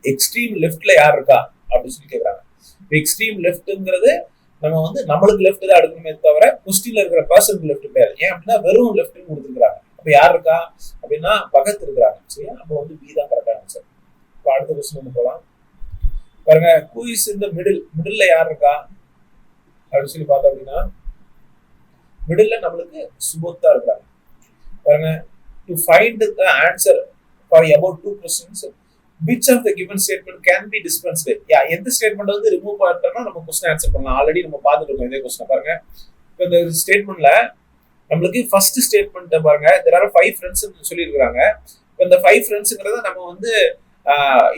எக்ஸ்ட்ரீம் லெஃப்ட்ல யார் இருக்கா அப்படின்னு சொல்லி கேட்கறாங்க. எக்ஸ்ட்ரீம் லெஃப்ட்ங்கிறது நம்ம வந்து நம்மளுக்கு லெஃப்ட் தான் எடுக்கணுமே தவிர கொஸ்டின்ல இருக்கிற பர்சனுக்கு லெஃப்ட் கிடையாது. ஏன் அப்படின்னா வெறும் லெஃப்ட் கொடுத்துருக்காங்க. அப்ப யார் இருக்கா அப்படின்னா பகத் இருக்கிறாங்க. சரியா? அப்ப வந்து பி தான் கரெக்டான ஆன்சர். இப்ப அடுத்த கொஸ்டின் வந்து போலாம். பாருங்க, ஹூ இஸ் இன் தி மிடில்ல யார் இருக்கா அப்படின்னு சொல்லி பார்த்தோம் அப்படின்னா மிடில்ல நம்மளுக்கு சுபோத் தான் இருக்காங்க. பாருங்க, to find the answer for about 2 questions which of the given statement can be dispensed. எந்த ஸ்டேட்மெண்ட் வந்து ரிமூவ் பண்ணிட்டோம்னா நம்ம क्वेश्चन ஆன்சர் பண்ணலாம். ஆல்ரெடி நம்ம பார்த்துட்டு இருக்கோம் இதே क्वेश्चन. பாருங்க, இப்போ இந்த ஸ்டேட்மெண்ட்ல நம்மளுக்கு ஃபர்ஸ்ட் ஸ்டேட்மெண்ட் பாருங்க, there are 5 friends னு சொல்லி இருக்காங்க. இப்போ இந்த 5 friendsங்கறத நம்ம வந்து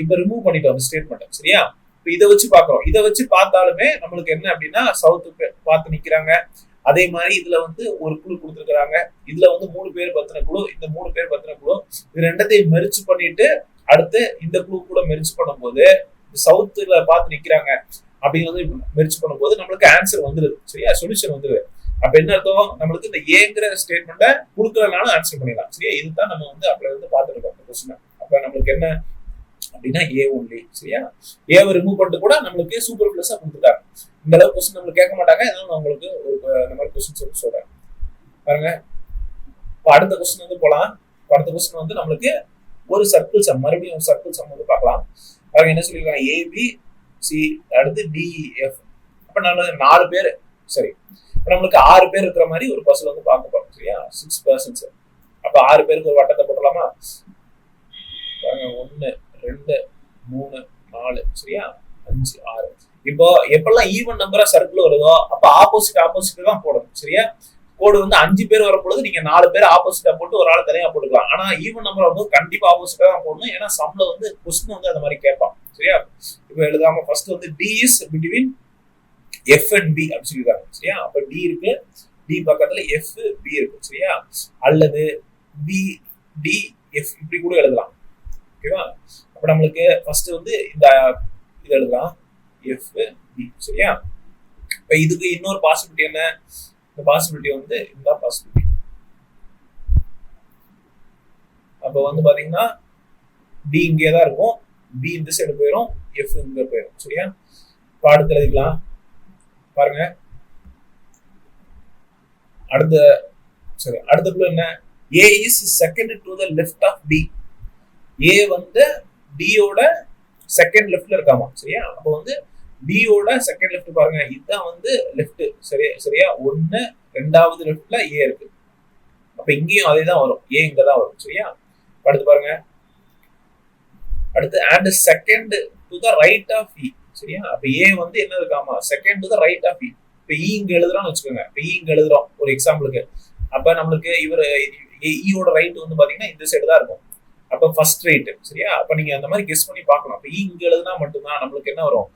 இப்போ ரிமூவ் பண்ணிட்டோம் அந்த ஸ்டேட்மெண்ட். சரியா? இப்போ இதை வச்சு பார்க்கறோம். இதை வச்சு பார்த்தாலுமே நம்மளுக்கு என்ன அப்படின்னா சவுத் பார்த்து நிக்கிறாங்க. அதே மாதிரி இதுல வந்து ஒரு குழு கொடுத்துருக்காங்க. இதுல வந்து 3 பேர் பத்தின குழு, இந்த 3 பேர் பத்தின குழு, இது ரெண்டத்தையும் மெர்ஜ் பண்ணிட்டு அடுத்து இந்த குழு கூட மெர்ஜ் பண்ணும்போது சவுத்துல பார்த்து நிக்கிறாங்க அப்படிங்கிறது மெர்ஜ் பண்ணும்போது நம்மளுக்கு ஆன்சர் வந்துருது. சரியா? சொல்யூஷன் வந்துருது. அப்ப என்ன அர்த்தம்? நம்மளுக்கு இந்த ஏங்கிற ஸ்டேட்மெண்ட்டை கொடுக்கறதுனால ஆன்சர் பண்ணிடலாம். சரியா? இதுதான் நம்ம வந்து அப்படி வந்து பார்த்துட்டு இருக்கோம் இந்த கொஸ்டின். அப்ப நம்மளுக்கு என்ன அப்படின்னா ஏ ஒன்லி. சரியா? ஏவை ரிமூவ் பண்ணிட்டு கூட நம்மளுக்கு சூப்பர் பிளஸா கொடுத்துட்டாங்க. இந்த அளவு கொஸ்டின் நம்மளுக்கு கேட்க மாட்டாங்க. அதனால நான் உங்களுக்கு ஒரு இந்த மாதிரி கொஸ்டின் சொல்லி சொல்றேன். பாருங்க, இப்போ அடுத்த கொஸ்டின் வந்து போலாம். அடுத்த கொஸ்டின் வந்து நம்மளுக்கு ஒரு சர்க்கிள் சம், மறுபடியும் ஒரு சர்க்கிள் சம் வந்து பார்க்கலாம். பாருங்க, என்ன சொல்லிருக்காங்க? ஏபி சி அடுத்து டிஎஃப். அப்ப நம்ம 4 பேர். சரி, இப்ப நம்மளுக்கு 6 பேர் இருக்கிற மாதிரி ஒரு பசில் வந்து பார்க்க போறோம். சரியா? 6 persons. அப்ப 6 பேருக்கு ஒரு வட்டத்தை போட்டலாமா? பாருங்க, 1 2 3 4. சரியா? 5 6. இப்போ எப்பெல்லாம் ஈவன் நம்பரா சர்க்கிள் வருதோ அப்ப ஆப்போசிட் தான் போடணும். சரியா? கோடு வந்து 5 பேர் வரும்பொழுது நீங்க 4 பேர் ஆப்போசிட்டா போட்டு ஒரு ஆள் தனியா போட்டுக்கலாம். ஆனா ஈவன் நம்பர் வந்து கண்டிப்பா ஆப்போசிட்டா தான் போடணும். ஏன்னா சம்ல வந்து கொஸ்டின் வந்து அந்த மாதிரி கேட்பான். சரியா? இப்போ எழுதாம ஃபர்ஸ்ட் வந்து D is between F and B அப்படின்னு சொல்லிருக்காங்க. சரியா? அப்ப டி இருக்கு, டி பக்கத்துல எஃப் பி இருக்கு. சரியா? அல்லது பி டி எஃப் இப்படி கூட எழுதலாம். ஓகேவா? அப்ப நம்மளுக்கு ஃபர்ஸ்ட் வந்து இந்த இது எழுதலாம், எஃப் பி. சரியா? இப்ப இதுக்கு இன்னொரு பாசிபிலிட்டி என்ன? இந்த பாசிபிலிட்டி வந்து இந்த பாசிபிலிட்டி. அப்ப வந்து பாத்தீங்கன்னா டி இங்கே தான் இருக்கும், பி இந்த சைடு போயிடும், எஃப் இங்க போயிடும். சரியா? இப்ப அடுத்து எழுதிக்கலாம். பாருங்க, அடுத்த என்ன? A is second to the left of D. A வந்து டியோட செகண்ட் லெஃப்ட்ல இருக்காமா. சரியா? அப்போ வந்து டியோட செகண்ட் லெஃப்ட் பாருங்க, இதுதான் வந்து லெஃப்ட். சரியா? 1 2வது லெஃப்ட்ல ஏ இருக்கு. அப்ப இங்கேயும் அதே தான் வரும், ஏ இங்க தான் வரும். சரியா? அடுத்து பாருங்க, அடுத்து and second to the right of E. சரியா? அப்ப ஏ வந்து என்ன இருக்காமா? Second to the right of E. இப்ப இ இங்க எழுதுறோம்னு வச்சுக்கோங்க. இப்ப இ இங்க எழுதுறோம் ஒரு எக்ஸாம்பிளுக்கு. அப்ப நம்மளுக்கு இவர் ஈயோட ரைட் வந்து பாத்தீங்கன்னா இந்த சைடு தான் இருக்கும். அப்ப ஃபர்ஸ்ட் ரைட். சரியா? அப்ப நீங்க அந்த மாதிரி கெஸ் பண்ணி பார்க்கணும். அப்ப இங்க எழுதுனா மட்டும்தான் நம்மளுக்கு என்ன வரும்?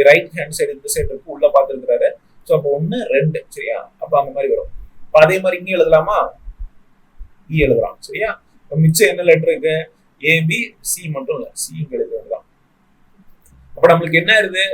ரைட் ஹேண்ட் சைடு இந்த சைடு இருக்கு, உள்ள பாத்துருக்காரு. சோ அப்ப 1 2. சரியா? அப்ப அந்த மாதிரி வரும். அப்ப அதே மாதிரி இங்க எழுதலாமா? இ எழுதலாம். சரியா? இப்ப மிச்சம் என்ன லெட்டர் இருக்கு? ஏபி சி மட்டும் இல்ல, சி இங்க எழுதலாம். அப்ப நம்மளுக்கு என்ன ஆயிருது?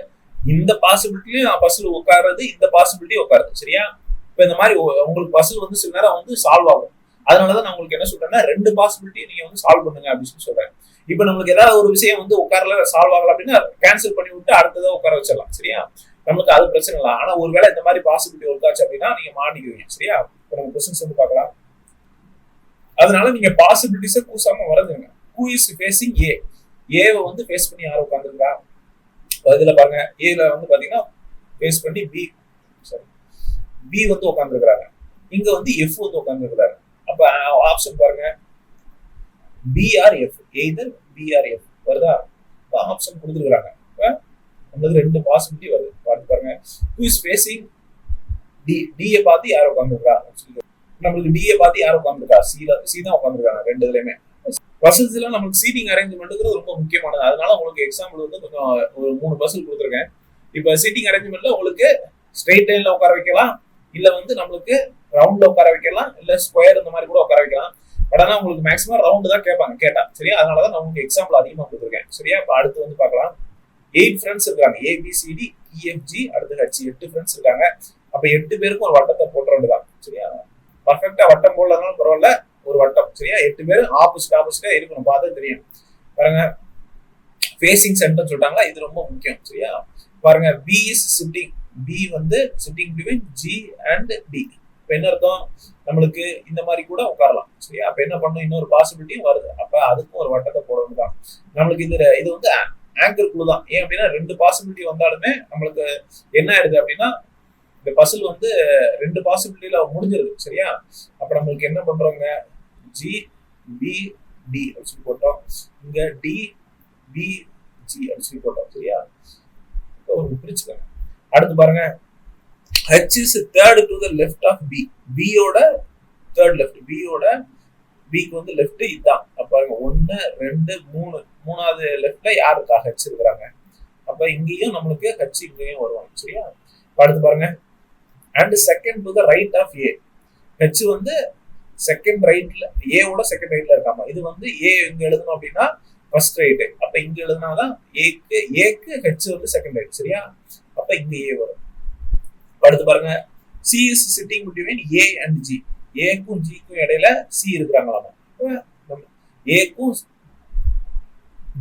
இந்த பாசிபிலிட்டியும் பசில் உட்காருறது, இந்த பாசிபிலிட்டி உட்காருது. சரியா? இப்ப இந்த மாதிரி உங்களுக்கு பசில் வந்து சில நேரம் வந்து சால்வ் ஆகும். அதனாலதான் நான் உங்களுக்கு என்ன சொல்றேன்னா 2 பாசிபிலிட்டி நீங்க வந்து சால்வ் பண்ணுங்க அப்படின்னு சொல்றேன். இப்ப நம்மளுக்கு ஏதாவது ஒரு விஷயம் வந்து உட்காரல, சால்வ் ஆகல அப்படின்னா கேன்சல் பண்ணி விட்டு அடுத்ததான் உட்கார வச்சிடலாம். சரியா? நம்மளுக்கு அது பிரச்சனை இல்லை. ஆனா ஒருவேளை இந்த மாதிரி பாசிபிலிட்டி இருக்காச்சு அப்படின்னா நீங்க மாட்டிக்குவீங்க. சரியா? இப்ப நம்ம கொஸ்டின்ஸ் வந்து பார்க்கலாம். அதனால நீங்க பாசிபிலிட்டிஸை கூசாம வரைஞ்சுங்க. ஹூ இஸ் ஃபேசிங் ஏ? ஏவை வந்து ஃபேஸ் பண்ணி யார் உட்காந்துருக்கா? இதுல பாருங்க, ஏல வந்து பாத்தீங்கன்னா ஃபேஸ் பண்ணி பி, சாரி பி வந்து உட்காந்துருக்காங்க. இங்க வந்து எஃப் வந்து உட்காந்துருக்காரு. அப்ப ஆப்ஷன் பாருங்க, B or F, either B or F வருதா? ஆப்ஷன் கொடுத்துருக்காங்க. இப்ப நம்மளுக்கு 2 பாசிபிலிட்டி வருது. பாருங்க, ஹூ இஸ் ஃபேசிங் டி, டியை பார்த்து யார் உட்காந்துருக்கா? நம்மளுக்கு டிஏ பார்த்து யாரும் உட்காந்துருக்கா, சி தான் உட்காந்துருக்காங்க ரெண்டு இதுலயுமே. பசில்ஸ் எல்லாம் நமக்கு சீட்டிங் அரேஞ்ச்மெண்ட்ங்கிறது ரொம்ப முக்கியமானது. அதனால உங்களுக்கு எக்ஸாம்பிள் வந்து கொஞ்சம் ஒரு 3 பசில் கொடுத்துருக்கேன். இப்ப சீட்டிங் அரேஞ்ச்மெண்ட்ல உங்களுக்கு ஸ்ட்ரெயிட் லைன்ல உட்கார வைக்கலாம், இல்ல வந்து நம்மளுக்கு ரவுண்ட்ல உட்கார வைக்கலாம், இல்ல ஸ்கொயர் இந்த மாதிரி கூட உட்கார வைக்கலாம். பட் ஆனா உங்களுக்கு மேக்ஸிமம் ரவுண்ட் தான் கேட்பாங்க கேட்டா, சரியா? அதனாலதான் நான் உங்களுக்கு எக்ஸாம்பிள் அதிகமா கொடுத்துருக்கேன், சரியா? இப்ப அடுத்து வந்து பார்க்கலாம். 8 ஃப்ரெண்ட்ஸ் இருக்காங்க, ABCD EFG, அடுத்து H, 8 ஃப்ரெண்ட்ஸ் இருக்காங்க. அப்ப 8 பேருக்கும் ஒரு வட்டத்தை போட்டுற வேண்டியதான், சரியா? பர்ஃபெக்டா வட்டம் போடலனாலும் பரவாயில்ல, ஒரு வட்டம், சரியா? 8 பேரும் ஆப்போசிட்டா இருக்கணும், பார்த்தா தெரியும். பாருங்க, ஃபேசிங் சென்டர் சொல்றாங்க, இது ரொம்ப முக்கியம், சரியா? பாருங்க, B is sitting, B வந்து sitting between G and D. இப்ப என்ன அர்த்தம், நம்மளுக்கு இந்த மாதிரி கூட உட்காரலாம், சரியா? அப்ப என்ன பண்ணும், இன்னொரு பாசிபிலிட்டியும் வருது. அப்ப அதுக்கும் ஒரு வட்டத்தை போடணும் தான். நம்மளுக்கு இது வந்து ஆங்கர் குழு தான். ஏன் அப்படின்னா 2 பாசிபிலிட்டி வந்தாலுமே நம்மளுக்கு என்ன ஆயிடுது அப்படின்னா, இந்த பசில் வந்து 2 பாசிபிலிட்டியில முடிஞ்சிருது, சரியா? அப்ப நம்மளுக்கு என்ன பண்றோங்க, G B D அப்படின்னு போட்டோம், இங்க D B G அப்படின்னு போட்டோம், சரியா? ஒரு பிரிச்சுக்கோங்க. அடுத்து பாருங்க, H is third to the left of B. B யோட third left, B க்கு வந்து லெஃப்ட் இதுதான். அப்ப பாருங்க 1 2 3, மூணாவது லெஃப்ட்ல யார் இருக்கா, H இருக்கிறாங்க. அப்ப இங்கேயும் நம்மளுக்கு H இங்கேயும் வருவாங்க, சரியா? அடுத்து பாருங்க, and second to the right of A. H வந்து செகண்ட் ரைட்ல, A ஓட செகண்ட் ரைட்ல இருக்காமா. இது வந்து A இங்க எழுதணும் அப்படின்னா ஃபர்ஸ்ட் ரைட். அப்ப இங்க எழுதினாதான் ஏக்கு H வந்து செகண்ட் ரைட், சரியா? அப்ப இங்க A வரும். அடுத்து பாருங்க, C is sitting between A and G. ஏக்கும் ஜிக்கும் இடையில சி இருக்கிறாங்களாமா. ஏக்கும்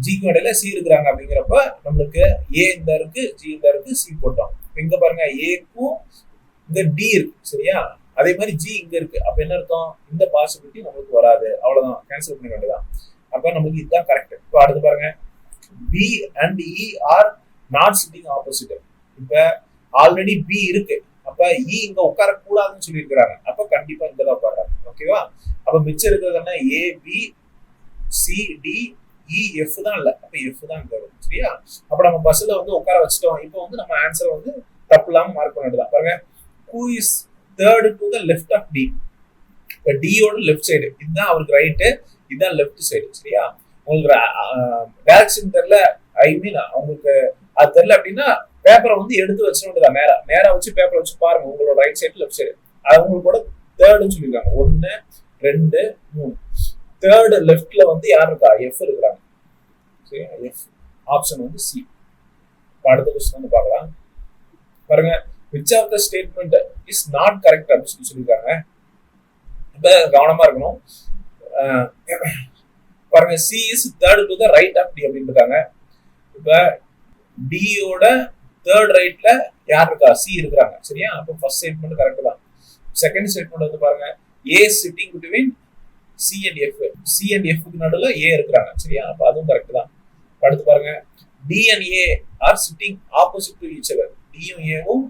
ஜிக்கும் இடையில சி இருக்கிறாங்க அப்படிங்கிறப்ப நம்மளுக்கு ஏ இந்த இருக்கு, ஜி இந்த இருக்கு, சி போட்டோம். இங்க பாருங்க, ஏக்கும் இங்க டி இருக்கு, சரியா? அதே மாதிரி ஜி இங்க இருக்கு. அப்ப என்ன அர்த்தம், இந்த பாசிபிலிட்டி நம்மளுக்கு வராது, அவ்வளவுதான், கேன்சல் பண்ண வேண்டியதான். அப்ப நம்மளுக்கு இதுதான் கரெக்ட். இப்ப அடுத்து பாருங்க, B and E are not sitting opposite. இப்ப ஆல்ரெடி பி இருக்கு, அப்ப இ இங்க உட்கார கூடாதுன்னு சொல்லி இருக்கிறாங்க. அப்ப கண்டிப்பா இங்கதான் உட்கார்றாங்க, ஓகேவா? அப்ப மிச்சம் இருக்கிறது என்ன, A B C D E F தான் இல்ல, அப்ப எஃப் தான் இங்க வரும், சரியா? அப்ப நம்ம பஸ்ல வந்து உட்கார வச்சுட்டோம். இப்போ வந்து நம்ம ஆன்சர் வந்து தப்பு இல்லாம மார்க் பண்ணிடலாம். பாருங்க, who is third to the left of D. இப்ப D யோட லெஃப்ட் சைடு இதுதான் அவருக்கு ரைட்டு, இதுதான் லெஃப்ட் சைடு, சரியா? உங்களுக்கு டைரக்ஷன் தெரியல, ஐ மீன் உங்களுக்கு அது தெரியல அப்படின்னா பேப்பரை வந்து எடுத்து வச்சிருந்தா நேரா வச்சு பேப்பரை வச்சு பாருங்க, உங்களோட ரைட் சைடு லெஃப்ட் சைடு. அது உங்களுக்கு கூட தேர்டுன்னு சொல்லியிருக்காங்க, 1 2 3. தேர்டு லெஃப்ட்ல வந்து யார் இருக்கா, எஃப் இருக்கிறாங்க, சரியா? எஃப் ஆப்ஷன் வந்து சி. அடுத்த கொஸ்டின் வந்து பார்க்கலாம். பாருங்க, which of the statement is not correct அப்படின்னு சொல்லியிருக்காங்க. இப்ப கவனமா இருக்கணும். பாருங்க, C is third to the right of D அப்படின்னு இருக்காங்க. இப்ப D யோட தேர்ட் ரைட்ல யார் இருக்கா, சி இருக்கிறாங்க, சரியா? அப்ப ஃபர்ஸ்ட் ஸ்டேட்மெண்ட் கரெக்ட் தான். செகண்ட் ஸ்டேட்மெண்ட் வந்து பாருங்க, A sitting between C and F. C and F க்கு நடுவுல A இருக்கிறாங்க, சரியா? அப்ப அதுவும் கரெக்ட் தான். அடுத்து பாருங்க, D and A are sitting opposite to each other. D யும் A வும்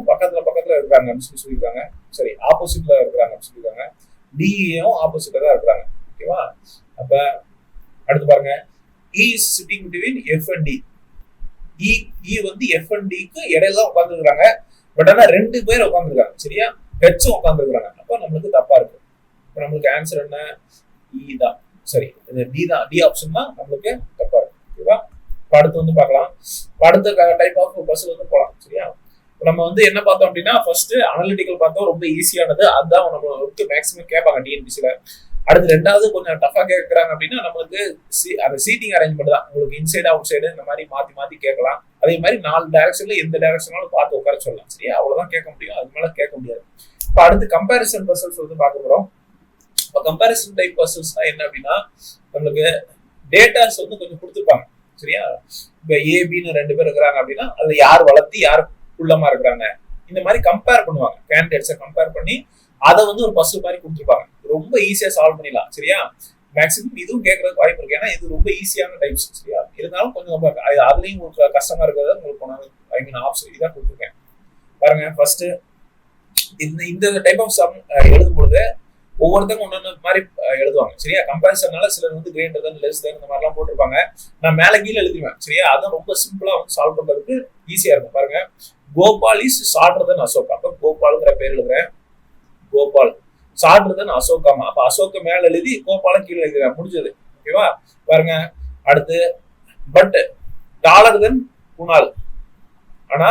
பக்கத்துல இருக்காங்க அப்படின்னு சொல்லியிருக்காங்க, சரி? ஆப்போசிட்ல இருக்கிறாங்க அப்படின்னு சொல்லியிருக்காங்க. D யும் ஆப்போசிட்ல தான் இருக்கிறாங்க, ஓகேவா? அப்ப அடுத்து பாருங்க, E is sitting between F and D. E வந்து F and D க்கு இடையில தான் உட்கார்ந்துருக்காங்க. பட் ஆனா 2 பேர் உட்கார்ந்துருக்காங்க, சரியா? H உட்கார்ந்துருக்காங்க. அப்ப நம்மளுக்கு தப்பா இருக்கு. இப்ப நம்மளுக்கு ஆன்சர் என்ன, E தான், சரி? இது D தான், D ஆப்ஷன் தான் நம்மளுக்கு தப்பா இருக்கு, ஓகேவா? அடுத்து வந்து பார்க்கலாம். அடுத்த டைப் ஆஃப் பஸ் வந்து போலாம், சரியா? நம்ம வந்து என்ன பார்த்தோம் அப்படின்னா, ஃபர்ஸ்ட் அனலிட்டிக்கல் பார்த்தோம், ரொம்ப ஈஸியானது, அதுதான் நம்மளுக்கு மேக்ஸிமம் கேட்பாங்க டிஎன்பிசில. அடுத்து ரெண்டாவது கொஞ்சம் டஃபா கேட்கறாங்க அப்படின்னா நம்மளுக்கு அந்த சீட்டிங் அரேஞ்ச்மெண்ட் தான். உங்களுக்கு இன்சைடு அவுட் சைடு இந்த மாதிரி மாத்தி கேட்கலாம். அதே மாதிரி 4 டைரக்ஷன்ல எந்த டைரக்ஷனாலும் பார்த்து உட்கார சொல்லலாம், சரியா? அவ்வளவுதான் கேட்க முடியும், அதுக்கு மேல கேட்க முடியாது. இப்ப அடுத்து கம்பேரிசன் பசில்ஸ் வந்து பார்க்க போறோம். இப்ப கம்பேரிசன் டைப் பசில்ஸ்னா என்ன அப்படின்னா, நம்மளுக்கு டேட்டாஸ் வந்து கொஞ்சம் கொடுத்துருப்பாங்க, சரியா? இப்ப ஏபின்னு 2 பேர் இருக்கிறாங்க அப்படின்னா அதுல யார் வளர்த்தி யார் குள்ளமா இருக்கிறாங்க, இந்த மாதிரி கம்பேர் பண்ணுவாங்க. கேண்டிடேட்ஸை கம்பேர் பண்ணி அதை வந்து ஒரு பசில் மாதிரி கொடுத்துருப்பாங்க. ரொம்ப ஈஸியா சால்வ் பண்ணிடலாம், சரியா? மேக்ஸிமம் இதுவும் கேட்கறதுக்கு வாய்ப்பு இருக்கு, ஏன்னா இது ரொம்ப ஈஸியான டைப்ஸ், சரியா? இருந்தாலும் கொஞ்சம் அதுலயும் உங்களுக்கு கஷ்டமா இருக்கிறத உங்களுக்கு ஐ மீன் ஆப்ஷன் இதான் கொடுத்துருக்கேன். பாருங்க, ஃபர்ஸ்ட் இந்த டைப் ஆஃப் சம் எழுதும் பொழுது ஒவ்வொருத்தரும் ஒன்னொன்னு மாதிரி எழுதுவாங்க, சரியா? கம்பேரிசனால சிலர் வந்து கிரேட்டர் தன் லெஸ் தன் இந்த மாதிரிலாம் போட்டிருப்பாங்க. நான் மேல கீழே எழுதுவேன், சரியா? அதான் ரொம்ப சிம்பிளா வந்து சால்வ் பண்றதுக்கு ஈஸியா இருக்கும். பாருங்க, கோபால் இஸ் ஷார்ட்டர் தென் அசோக். அப்ப கோபால்ங்கிற பேர் எழுதுறேன். கோபால் ஷார்ட்டர் தென் அசோகாமா. அப்ப அசோக்க மேல எழுதி கோபால கீழே எழுதுறேன். முடிஞ்சது. ஓகேவா? பாருங்க. அடுத்து பட் டாலர் தென் குணால். ஆனா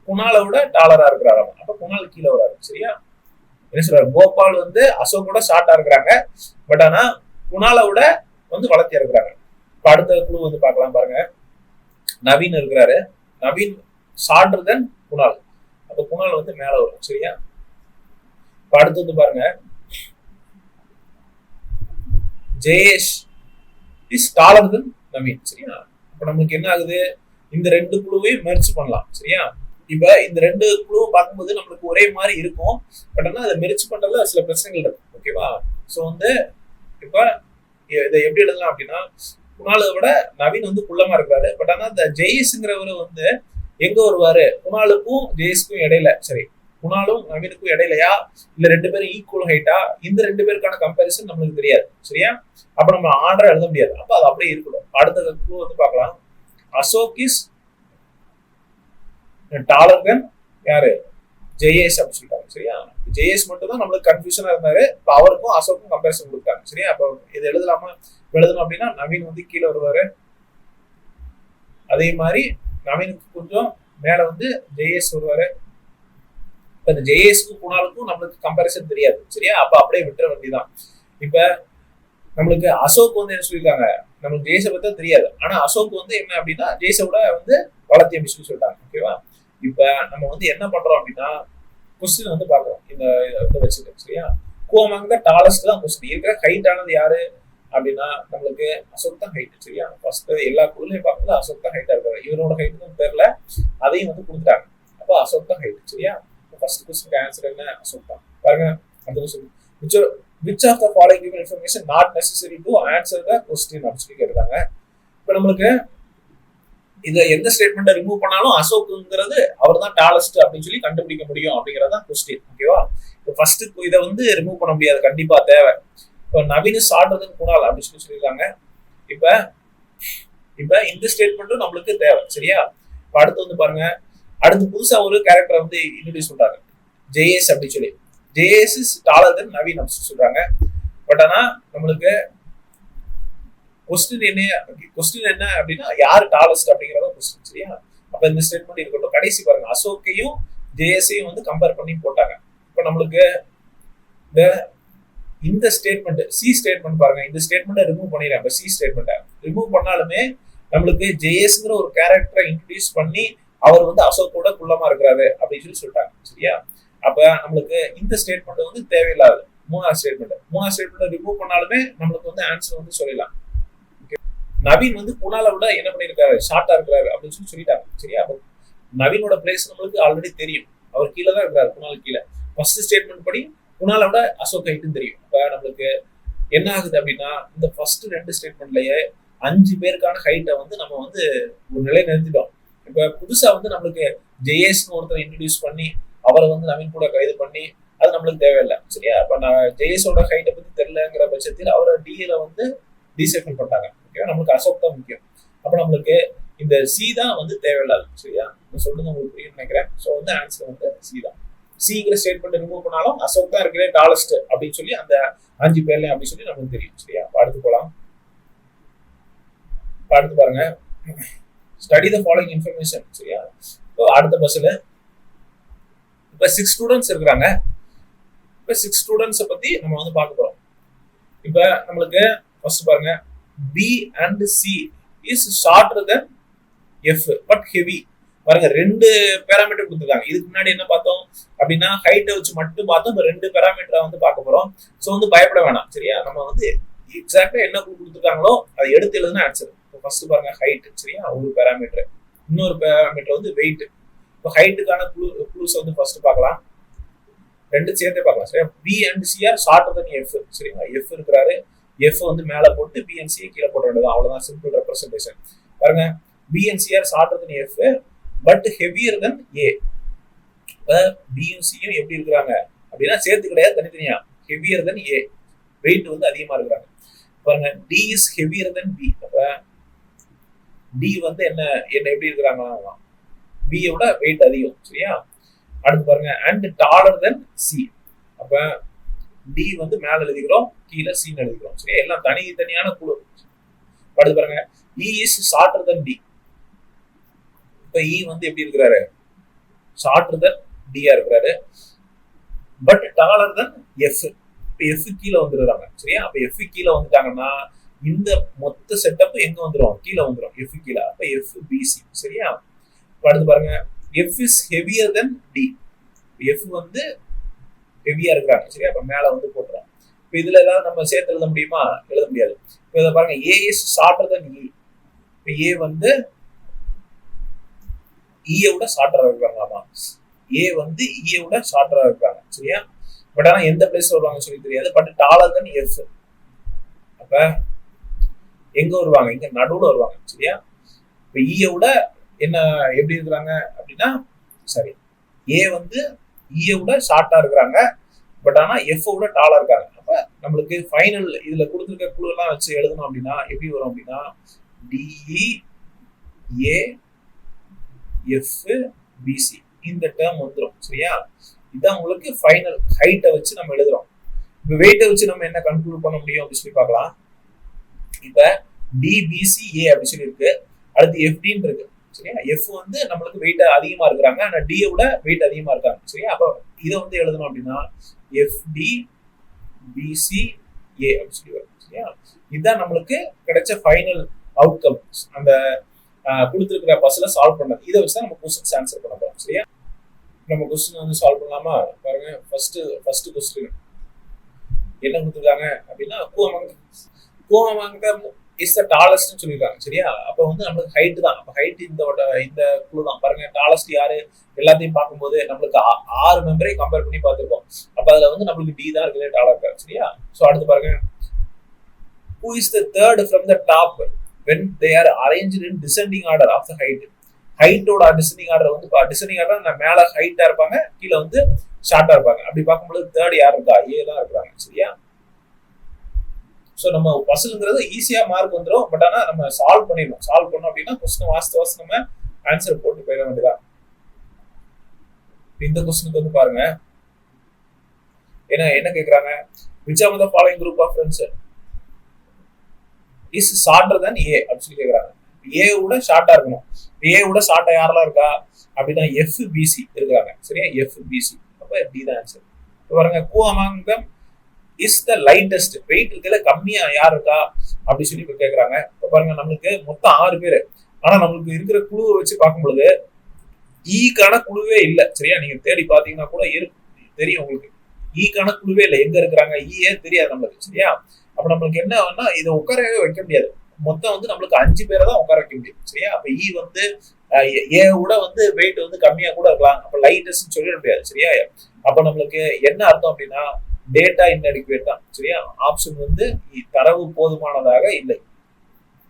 குணாலை விட டாலரா இருக்கிறாங்க. அப்ப குணால் கீழே வராது. சரியா? என்ன சொல்றாரு? கோபால் வந்து அசோக்கோட ஷார்ட்டா இருக்கிறாங்க. பட் ஆனா குணாலை விட வந்து வளர்த்தியா இருக்கிறாங்க. இப்ப அடுத்த குழு வந்து பார்க்கலாம். பாருங்க. நவீன் இருக்கிறாரு. நவீன் ஷார்ட்டர் தென் குணால். அப்ப குணால் வந்து மேல வரும். சரியா? இப்ப அடுத்து வந்து பாருங்க. ஜெயேஷ் இஸ் டாலர் தென் நவீன். சரியா? இப்ப நமக்கு என்ன ஆகுது? இந்த ரெண்டு குழுவையும் மெர்ஜ் பண்ணலாம். சரியா? இப்ப இந்த ரெண்டு குழுவும் பார்க்கும்போது நம்மளுக்கு ஒரே மாதிரி இருக்கும். பட் ஆனா அதை மெர்ஜ் பண்றதுல சில பிரச்சனைகள் இருக்கு. ஓகேவா? சோ வந்து இப்ப இதை எப்படி எழுதலாம் அப்படின்னா, குணாலை விட நவீன் வந்து குள்ளமா இருக்கிறாரு. பட் ஆனா இந்த ஜெயேஷ்ங்கிறவரு வந்து எங்க வருவாரு? குணாலுக்கும் ஜெயேஷ்க்கும் இடையில. சரி, குணாலும் நவீனுக்கும் இடையிலையா, இல்ல ரெண்டு பேரும் ஈக்குவல் ஹைட்டா? இந்த ரெண்டு பேருக்கான கம்பேரிசன் நம்மளுக்கு தெரியாது. சரியா? அப்ப நம்ம ஆர்டர் எழுத முடியாது. அப்ப அது அப்படியே இருக்கணும். அடுத்த குழு வந்து பார்க்கலாம். அசோக் இஸ் டாலர் தென் யாரு? ஜெயேஷ் அப்படின்னு சொல்லிட்டாங்க. சரியா? ஜெயேஷ் மட்டும் தான் நம்மளுக்கு கன்ஃபியூஷனா இருந்தாரு. இப்ப அவருக்கும் அசோக்கும் கம்பேரிசன் கொடுத்தாங்க. சரியா? அப்ப இது எழுதலாமா? எழுதணும் அப்படின்னா நவீன் வந்து கீழே வருவாரு. அதே மாதிரி நவீனுக்கு கொஞ்சம் மேல வந்து ஜெயேஷ் வருவாரு. இப்ப இந்த ஜெயேஷ்க்கும் குணாலுக்கும் நம்மளுக்கு கம்பேரிசன் தெரியாது. சரியா? அப்ப அப்படியே விட்டுற வேண்டியதான். இப்ப நம்மளுக்கு அசோக் வந்து என்ன சொல்லியிருக்காங்க? நம்மளுக்கு ஜெயேஷை பத்தி தெரியாது. ஆனா அசோக் வந்து என்ன அப்படின்னா ஜெயேஷோட வந்து வளர்த்தி அப்படின்னு சொல்லி சொல்லிட்டாங்க. ஓகேவா? இப்ப நம்ம வந்து என்ன பண்றோம் அப்படின்னா கொஸ்டின் வந்து பாக்குறோம். இந்த வச்சுட்டு. சரியா? கோமாங்க டாலஸ்ட் தான் கொஸ்டின். இருக்கிற ஹைட் ஆனது யாரு அப்படின்னா நம்மளுக்கு அசோக் தான் ஹைட். சரியா? ஃபர்ஸ்ட் எல்லா குழுலையும் பார்க்கும்போது அசோக் தான் ஹைட்டா இருக்காரு. இவரோட ஹைட் தான் தெரியல, அதையும் வந்து கொடுத்துட்டாங்க. அப்போ அசோக் தான் ஹைட். சரியா? ஃபர்ஸ்ட் கொஸ்டின் ஆன்சர் என்ன? அசோக் தான். பாருங்க. அந்த question which of the following given information not necessary to answer the question அப்படின்னு சொல்லி கேட்டாங்க. இப்ப நம்மளுக்கு இத எந்த ஸ்டேட்மெண்ட்டை ரிமூவ் பண்ணாலும் அசோக்குங்கிறது அவர் தான் டாலஸ்ட் அப்படின்னு சொல்லி கண்டுபிடிக்க முடியும் அப்படிங்கறதான் கொஸ்டின். ஓகேவா? இப்போ ஃபர்ஸ்ட் இதை வந்து ரிமூவ் பண்ண முடியாது. கண்டிப்பா தேவை. இப்போ நவீன் ஷார்ட்டர் தென் குணால் அப்படின்னு சொல்லி சொல்லியிருக்காங்க. இப்ப இந்த ஸ்டேட்மெண்ட்டும் நம்மளுக்கு தேவை. சரியா? இப்ப அடுத்து வந்து பாருங்க. அடுத்து புதுசா ஒரு கேரக்டர் வந்து இன்ட்ரோடியூஸ் பண்றாங்க. ஜெயேஷ் அப்படின்னு சொல்லி. ஜெயேஷ் இஸ் டாலர் தென் நவீன் அப்படின்னு சொல்றாங்க. பட் ஆனா நம்மளுக்கு கொஸ்டின் என்ன அப்படின்னா யாரு டாலஸ்ட் அப்படிங்கறத கொஸ்டின். சரியா? அப்ப இந்த ஸ்டேட்மெண்ட் இருக்கட்டும். கடைசி பாருங்க. அசோக்கையும் ஜெயேஷையும் வந்து கம்பேர் பண்ணி போட்டாங்க. இப்ப நம்மளுக்கு இந்த ஸ்டேட்மெண்ட் சி ஸ்டேட்மெண்ட் பாருங்க. இந்த ஸ்டேட்மெண்ட்டை ரிமூவ் பண்ணிடுறேன். இப்ப சி ஸ்டேட்மெண்ட்டை ரிமூவ் பண்ணாலுமே நம்மளுக்கு ஜெயேஷ்ங்கிற ஒரு கேரக்டரை இன்ட்ரோடியூஸ் பண்ணி அவர் வந்து அசோக்கோட குள்ளமா இருக்கிறாரு அப்படின்னு சொல்லி சொல்லிட்டாங்க. சரியா? அப்ப நம்மளுக்கு இந்த ஸ்டேட்மெண்ட் வந்து தேவையில்லாது. மூணாவது ஸ்டேட்மெண்ட் ரிமூவ் பண்ணாலுமே நம்மளுக்கு வந்து ஆன்சர் வந்து சொல்லலாம். நவீன் வந்து குணாலை விட என்ன பண்ணிருக்காரு? ஷார்ட்டா இருக்கிறாரு அப்படின்னு சொல்லி சொல்லிட்டாங்க. சரியா? அப்ப நவீனோட பிளேஸ் நம்மளுக்கு ஆல்ரெடி தெரியும். அவர் கீழே தான் இருக்கிறாரு, குணால் கீழே. ஃபர்ஸ்ட் ஸ்டேட்மெண்ட் படி குணாலை விட அசோக் ஹைட்டும் தெரியும். அப்ப நம்மளுக்கு என்ன ஆகுது அப்படின்னா இந்த ஃபர்ஸ்ட் ரெண்டு ஸ்டேட்மெண்ட்லயே 5 பேருக்கான ஹைட்டை வந்து நம்ம வந்து ஒரு நிலை நிறுத்திட்டோம். இப்ப புதுசா வந்து நம்மளுக்கு ஜெயேஷ்னு ஒருத்தர் இன்ட்ரோடியூஸ் பண்ணி அவரை வந்து நவீன் கூட கைது பண்ணி அது நம்மளுக்கு தேவையில்லை. சரியா? அப்ப நான் ஜெயேஷோட ஹைட்டை பத்தி தெரியலங்கிற பட்சத்தில் அவரை டிஏல வந்து டிசேபிள் பண்ணிட்டாங்க. ஓகேவா? நம்மளுக்கு அசோக் தான் முக்கியம். அப்ப நம்மளுக்கு இந்த சி தான் வந்து தேவையில்லாது. சரியா? நான் சொல்றது உங்களுக்கு புரியும் நினைக்கிறேன். ஸோ வந்து ஆன்சர் வந்து சி தான். சிங்கிற ஸ்டேட்மெண்ட் ரிமூவ் பண்ணாலும் அசோக் தான் இருக்கிற டாலஸ்ட் அப்படின்னு சொல்லி அந்த 5 பேர்ல அப்படின்னு சொல்லி நமக்கு தெரியும். சரியா? அடுத்து போலாம். அடுத்து பாருங்க. Study the following information. சரியா? இப்போ அடுத்த பஸ்ல இப்ப 6 ஸ்டூடெண்ட்ஸ் இருக்கிறாங்க. இப்ப 6 ஸ்டூடெண்ட்ஸை பத்தி நம்ம வந்து பார்க்க போறோம். இப்ப நம்மளுக்கு ஃபர்ஸ்ட் பாருங்க. B and C is shorter than F but heavy. பாருங்க, 2 பேராமீட்டர் கொடுத்துருக்காங்க. இதுக்கு முன்னாடி என்ன பார்த்தோம் அப்படின்னா ஹைட்டை வச்சு மட்டும் பார்த்தோம். இந்த 2 பேராமீட்டரை வந்து பார்க்க போறோம். ஸோ வந்து பயப்பட வேணாம். சரியா? நம்ம வந்து எக்ஸாக்டா என்ன கொடுத்துருக்காங்களோ அதை எடுத்து எழுதுனா ஆன்சர். ஃபர்ஸ்ட் பாருங்க ஹைட். சரியா? ஒரு பேராமீட்டர். இன்னொரு பேராமீட்டர் வந்து வெயிட். இப்போ ஹைட்டுக்கான க்ளூஸ் வந்து ஃபர்ஸ்ட் பார்க்கலாம். 2 சேர்த்தே பார்க்கலாம். சரியா? B and C are shorter than F. சரிங்களா? எஃப் இருக்கிறாரு. எஃப் வந்து மேல போட்டு பி அண்ட் சி கீழே போட வேண்டியது. அவ்வளவுதான், சிம்பிள் ரெப்ரசன்டேஷன். பாருங்க, B and C are shorter than F but heavier than A. இப்ப பியும் சியும் எப்படி இருக்கிறாங்க அப்படின்னா சேர்த்து கிடையாது, தனித்தனியா. ஹெவியர் தென் ஏ, வெயிட் வந்து அதிகமா இருக்கிறாங்க. பாருங்க, D is heavier than B. அப்ப டி வந்து என்ன எப்படி இருக்கிறாங்களா? பியை விட வெயிட் அதிகம். சரியா? அடுத்து பாருங்க அண்ட் டாலர் தென் சி. அப்ப டி வந்து மேல எழுதிக்கிறோம், கீழே சின்னு எழுதிக்கிறோம். சரியா? எல்லாம் தனித்தனியான குழு. அடுத்து பாருங்க இ இஸ் ஷார்ட்டர் தென் டி. இப்ப இ வந்து எப்படி இருக்கிறாரு? ஷார்ட்டர் தென் டியா இருக்கிறாரு. But dollar then F. இப்ப எஃப் கீழே வந்துடுறாங்க. சரியா? அப்ப எஃப் கீழே வந்துட்டாங்கன்னா இந்த மொத்த செட்டப் எங்க வந்துடும்? கீழே வந்துடும், எஃப் கீழே. அப்ப எஃப் பிசி. சரியா? அடுத்து பாருங்க F is heavier than D. F வந்து ஹெவியா இருக்கிறாங்க. சரியா? அப்ப மேல வந்து போட்டுறோம். இப்ப இதுல ஏதாவது நம்ம சேர்த்து எழுத முடியுமா? எழுத முடியாது. இப்ப இதை பாருங்க ஏ இஸ் ஷார்ட்டர் தென் இ. இப்ப ஏ வந்து ஈயை விட ஷார்ட்டரா இருக்காங்க. ஆமா, ஏ வந்து ஈயை விட ஷார்ட்டரா இருக்காங்க. சரியா? பட் ஆனா எந்த பிளேஸ் வருவாங்க சொல்லி தெரியாது. But dollar then F. அப்ப எங்க வருவாங்க? இங்க நடுவுல வருவாங்க. சரியா? இப்ப ஈயை விட என்ன எப்படி இருக்கிறாங்க அப்படின்னா, சரி, ஏ வந்து ஈயை விட ஷார்ட்டா இருக்கிறாங்க. பட் ஆனா எஃப் விட டாலா இருக்காங்க. அப்ப நம்மளுக்கு ஃபைனல் இதுல கொடுத்துருக்க குழு எல்லாம் வச்சு எழுதணும் அப்படின்னா எப்படி வரும் அப்படின்னா டிஇ ஏ எஃப் பிசி இந்த டேர்ம் வந்துடும். சரியா? இதுதான் உங்களுக்கு ஃபைனல் ஹைட்டை வச்சு நம்ம எழுதுறோம். இப்ப வெயிட்டை வச்சு நம்ம என்ன கன்க்ளூட் பண்ண முடியும் அப்படின்னு சொல்லி பார்க்கலாம். இப்ப டிபிசிஏ அப்படின்னு சொல்லி இருக்கு, அடுத்து எஃப்டின்னு இருக்கு. சரியா? எஃப் வந்து நம்மளுக்கு வெயிட் அதிகமா இருக்கிறாங்க, ஆனா டியை விட வெயிட் அதிகமா இருக்காங்க. சரியா? அப்ப இதை வந்து எழுதணும் அப்படின்னா எஃப்டி பிசிஏ அப்படின்னு சொல்லி வரும். சரியா? இதுதான் நம்மளுக்கு கிடைச்ச ஃபைனல் அவுட்கம், அந்த கொடுத்துருக்கிற பஸ்ல சால்வ் பண்ணது. இதை வச்சு தான் நம்ம கொஸ்டின்ஸ் ஆன்சர் பண்ண போறோம். சரியா? நம்ம கொஸ்டின் வந்து சால்வ் பண்ணலாமா? பாருங்க ஃபர்ஸ்ட் கொஸ்டின் என்ன கொடுத்துருக்காங்க அப்படின்னா கூவமங்கலம் இஸ் த டாலஸ்ட்னு சொல்லியிருக்காங்க. சரியா? அப்ப வந்து நம்மளுக்கு ஹைட் தான். அப்ப ஹைட் இந்த குழு தான். பாருங்க டாலஸ்ட் யாரு எல்லாத்தையும் பார்க்கும்போது நம்மளுக்கு 6 மெம்பரையும் கம்பேர் பண்ணி பார்த்துருக்கோம். அப்ப அதுல வந்து நம்மளுக்கு டி தான் இருக்கிற டாலர் இருக்காரு. சரியா? சோ அடுத்து பாருங்க who is the third from the top when they are arranged in descending order of the height. ஹைட்டோட டிசெண்டிங் ஆர்டர் வந்து டிசெண்டிங் ஆர்டர் மேல ஹைட்டா இருப்பாங்க, கீழே வந்து ஷார்ட்டா இருப்பாங்க. அப்படி பார்க்கும்போது தேர்ட் யார் இருக்கா? ஏ தான் இருக்கிறாங்க. சரியா? ஸோ நம்ம பசிலுங்கிறது ஈஸியா மார்க் வந்துடும். பட் ஆனா நம்ம சால்வ் பண்ணிடணும். சால்வ் பண்ணோம் அப்படின்னா கொஸ்டின் வாஸ்து நம்ம ஆன்சர் போட்டு போயிட வேண்டியதான். இந்த கொஸ்டினுக்கு வந்து பாருங்க என்ன கேட்கறாங்க? which of the following group of friends is shorter than A அப்படின்னு சொல்லி கேட்கறாங்க. ஏ விட ஷார்ட்டா இருக்கணும். ஏ விட ஷார்ட்டா யாரெல்லாம் இருக்கா அப்படின்னா எஃப்பிசி இருக்காங்க. சரியா? எஃப்பிசி. அப்ப டி தான் ஆன்சர். பாருங்க who among them is the lightest. Weight இருக்கல கம்மியா யார் இருக்கா அப்படி சொல்லி இப்ப கேட்கறாங்க. இப்ப பாருங்க நம்மளுக்கு மொத்தம் 6 பேரு. ஆனா நம்மளுக்கு இருக்கிற குழுவை வச்சு பார்க்கும் பொழுது ஈக்கான குழுவே இல்லை. சரியா? நீங்க தேடி பாத்தீங்கன்னா கூட தெரியும் உங்களுக்கு. ஈக்கான குழுவே இல்லை. எங்க இருக்கிறாங்க ஈயே தெரியாது நம்மளுக்கு. சரியா? அப்ப நம்மளுக்கு என்ன இதை உட்காரவே வைக்க முடியாது. மொத்தம் வந்து நம்மளுக்கு 5 பேரை தான் உட்கார வைக்க முடியும். சரியா? அப்ப ஈ வந்து ஏ விட வந்து வெயிட் வந்து கம்மியா கூட இருக்கலாம். அப்ப லைட்டஸ்ட் சொல்லிட முடியாது. சரியா? அப்ப நம்மளுக்கு என்ன அர்த்தம் அப்படின்னா டேட்டா இன்அடிக்குவேட் தான். சரியா? ஆப்ஷன் வந்து தரவு போதுமானதாக இல்லை.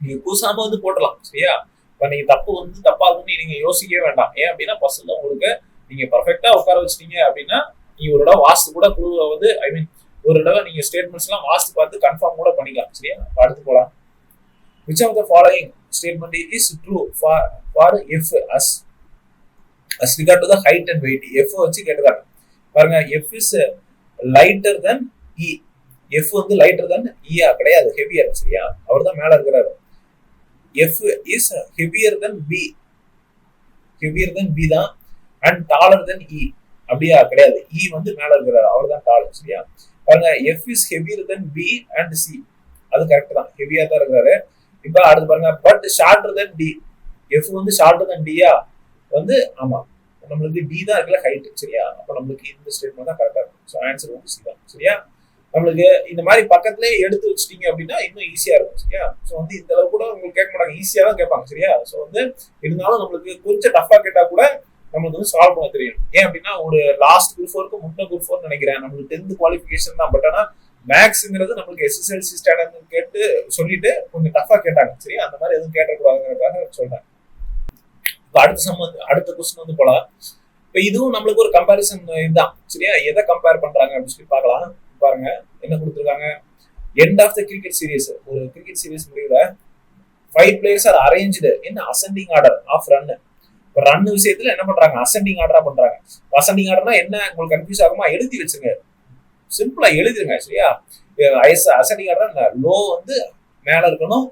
நீங்க கூசாம வந்து போட்டலாம். சரியா? இப்ப நீங்க தப்பா இருக்குன்னு நீங்க யோசிக்கவே வேண்டாம். ஏன் அப்படின்னா பசங்க உங்களுக்கு நீங்க பர்ஃபெக்டா உட்கார வச்சிட்டீங்க அப்படின்னா நீங்க ஒரு தடவை வாஸ்து கூட குழுவை வந்து ஒரு தடவை நீங்க ஸ்டேட்மெண்ட்ஸ் எல்லாம் வாஸ்து பார்த்து கன்ஃபார்ம் கூட பண்ணிக்கலாம். சரியா? அடுத்து போலாம். which of the following statement is true for f as regard to the height and weight. f வச்சு கேட்கறாங்க. பாருங்க f is lighter than e. f வந்து lighter than e கிடையாது, heavier. சரியா? அவர்தான் மேல இருக்கிறாரு. f is heavier than b தான் and taller than e. அப்படியா? கிடையாது. e வந்து மேல இருக்கிறாரு, அவர்தான் டாலர். சரியா? பாருங்க f is heavier than b and c. அது கரெக்ட் தான், ஹெவியா தான் இருக்கிறாரு. இப்ப அடுத்து பாருங்க but shorter than D. F வந்து ஷார்ட்டர் தென் டியா வந்து ஆமா நம்மளுக்கு டி தான் இருக்கிற ஹைட். சரியா? அப்ப நம்மளுக்கு இந்த ஸ்டேட்மெண்ட் தான் கரெக்டா இருக்கும். ஸோ ஆன்சர் வந்து சி தான். சரியா? நம்மளுக்கு இந்த மாதிரி பக்கத்துலயே எடுத்து வச்சிட்டீங்க அப்படின்னா இன்னும் ஈஸியா இருக்கும். சரியா? ஸோ வந்து இந்த அளவு கூட உங்களுக்கு கேட்க மாட்டாங்க, ஈஸியா தான் கேட்பாங்க. சரியா? ஸோ வந்து இருந்தாலும் நம்மளுக்கு கொஞ்சம் டஃபா கேட்டா கூட நம்மளுக்கு வந்து சால்வ் பண்ண தெரியும். ஏன் அப்படின்னா ஒரு லாஸ்ட் குரூப் 4க்கு முன்ன குரூப் 4 நினைக்கிறேன் நம்மளுக்கு 10th குவாலிஃபிகேஷன் தான். பட் ஆனா மேக்ஸ்ங்கிறது நம்மளுக்கு எஸ்எஸ்எல்சி ஸ்டாண்டர்ட் கேட்டு சொல்லிட்டு கொஞ்சம் டஃபா கேட்டாங்க. சரியா? அந்த மாதிரி எதுவும் கேட்டக்கூடாதுங்கிறதுக்காக சொல்றேன். இப்போ அடுத்த கொஸ்டின் வந்து போலாம். இப்போ இதுவும் நம்மளுக்கு ஒரு கம்பேரிசன் இதுதான். சரியா? எதை கம்பேர் பண்றாங்க அப்படின்னு சொல்லி பார்க்கலாம். பாருங்க என்ன கொடுத்துருக்காங்க. End of the cricket series. ஒரு கிரிக்கெட் சீரீஸ் முடிவுல 5 players are arranged in ascending order of run இப்ப ரன் விஷயத்துல என்ன பண்றாங்க, அசெண்டிங் ஆர்டரா பண்றாங்க. அசெண்டிங் ஆர்டர்னா என்ன உங்களுக்கு கன்ஃபியூஸ் ஆகுமா, எழுதி வச்சுங்க, சிம்பிளா எழுதிருங்க சரியா. அசெண்டிங் ஆர்டர் லோ வந்து மேல இருக்கணும்,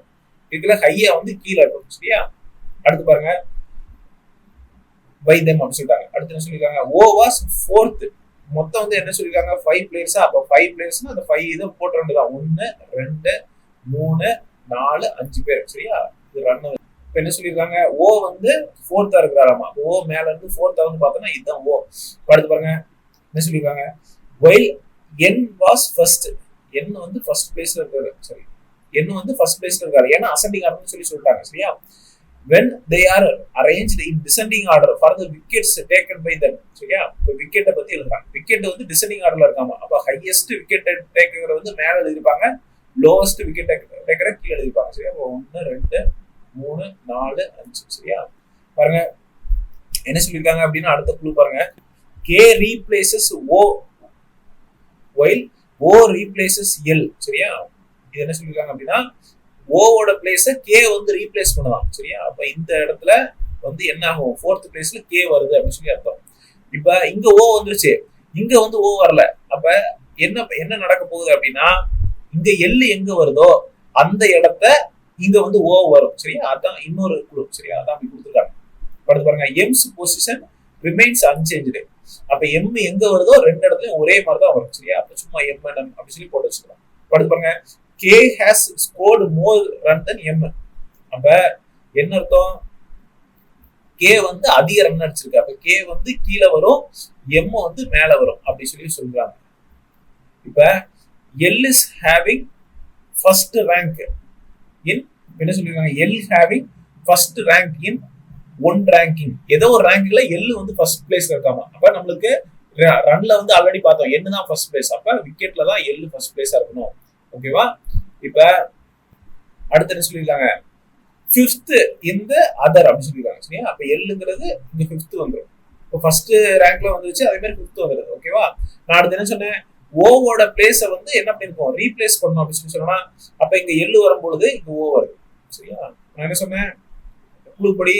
இதுல ஹையா வந்து கீழே இருக்கணும் சரியா. அடுத்து பாருங்க பை தெம் அப்படின்னு சொல்லிட்டாங்க. அடுத்து என்ன சொல்லிருக்காங்க, ஓ வாஸ் ஃபோர்த். மொத்தம் வந்து என்ன சொல்லிருக்காங்க 5 பிளேயர்ஸா, அப்ப 5 பிளேயர்ஸ்னா அந்த 5 இதை போட்ட வேண்டியதான். 1 2 3 4 5 பேர் சரியா. இது ரன். இப்ப என்ன சொல்லிருக்காங்க, ஓ வந்து ஃபோர்த்தா இருக்கிறாராமா. ஓ மேல இருந்து ஃபோர்த்தா வந்து பார்த்தோம்னா இதுதான் ஓ. அடுத்து பாருங்க என்ன சொல்லிருக்காங்க, வைல் என் வாஸ் ஃபர்ஸ்ட். என் வந்து ஃபர்ஸ்ட் பிளேஸ்ல இருக்காரு சரி. என் வந்து ஃபர்ஸ்ட் பிளேஸ்ல இருக்காரு, ஏன்னா அசெண்டிங் ஆர்டர்னு சொல்லி சொல்லிட்டாங்க சரியா. when they are arranged in descending order for the wickets taken by them சரியா. இப்போ விக்கெட்டை பத்தி எழுதுறாங்க, விக்கெட் வந்து டிசெண்டிங் ஆர்டர்ல இருக்காம, அப்ப ஹையஸ்ட் விக்கெட் டேக்கர் வந்து மேல எழுதிருப்பாங்க, லோவஸ்ட் விக்கெட் டேக்கரை கீழே எழுதிருப்பாங்க சரியா. 1 2 3 4 5 சரியா. பாருங்க என்ன சொல்லியிருக்காங்க அப்படின்னா, அடுத்த குழு பாருங்க, கே ரீப்ளேசஸ் ஓ வைல் ஓ ரீப்ளேசஸ் எல் சரியா. இது என்ன சொல்லியிருக்காங்க அப்படின்னா, ஓவோட பிளேஸ கே வந்து ரீப்ளேஸ் பண்ணலாம் சரியா. அப்ப இந்த இடத்துல வந்து என்ன ஆகும், ஃபோர்த் பிளேஸ்ல கே வருது அப்படின்னு சொல்லி அர்த்தம். இப்ப இங்க ஓ வந்துருச்சு, இங்க வந்து ஓ வரல. அப்ப என்ன என்ன நடக்க போகுது அப்படின்னா, இங்க எல் எங்க வருதோ அந்த இடத்த இங்க வந்து ஓ வரும் சரியா. அதான் இன்னொரு குழு சரியா, அதான் அப்படி கொடுத்துருக்காங்க. அடுத்து பாருங்க, எம்ஸ் பொசிஷன் ரிமைன்ஸ் அன்சேஞ்சு. அப்ப எம் எங்க வருதோ ரெண்டு இடத்துலயும் ஒரே மாதிரி தான் வரும் சரியா. அப்ப சும்மா எம் என் அப்படி சொல்லி போட்டு வச்சுக்கலாம். அடுத்து பாருங்க, K has scored more run than M. அப்ப என்ன அர்த்தம், K வந்து அதிக ரன் அடிச்சிருக்கு, அப்ப K வந்து கீழே வரும், M வந்து மேல வரும் அப்படி சொல்லி சொல்றாங்க. இப்ப L is having first rank in, என்ன சொல்லிருக்காங்க, L having first rank in one ranking. ஏதோ ஒரு ரேங்கிங்ல L வந்து ஃபர்ஸ்ட் பிளேஸ்ல இருக்காமா. அப்ப நம்மளுக்கு ரன்ல வந்து ஆல்ரெடி பார்த்தோம் N தான் ஃபர்ஸ்ட் பிளேஸ், அப்ப விக்கெட்ல தான் L ஃபர்ஸ்ட் பிளேஸா இருக்கணும் ஓகேவா. இப்ப அடுத்து என்ன சொல்லிருக்காங்க, ஃபிஃப்த் இந்த அதர் அப்படின்னு சொல்லிருக்காங்க சரியா. அப்ப எல்லுங்கிறது இங்க ஃபிஃப்த் வந்துடும். இப்போ ஃபர்ஸ்ட் ரேங்க்ல வந்துருச்சு, அதே மாதிரி ஃபிஃப்த் வந்துருது ஓகேவா. நான் அடுத்து என்ன சொன்னேன், ஓவோட பிளேஸ வந்து என்ன பண்ணிருக்கோம், ரீப்ளேஸ் பண்ணணும் அப்படின்னு சொல்லி சொன்னா, அப்ப இங்க எள்ளு வரும்பொழுது இங்க ஓ வருது சரியா. நான் என்ன சொன்னேன், குழுப்படி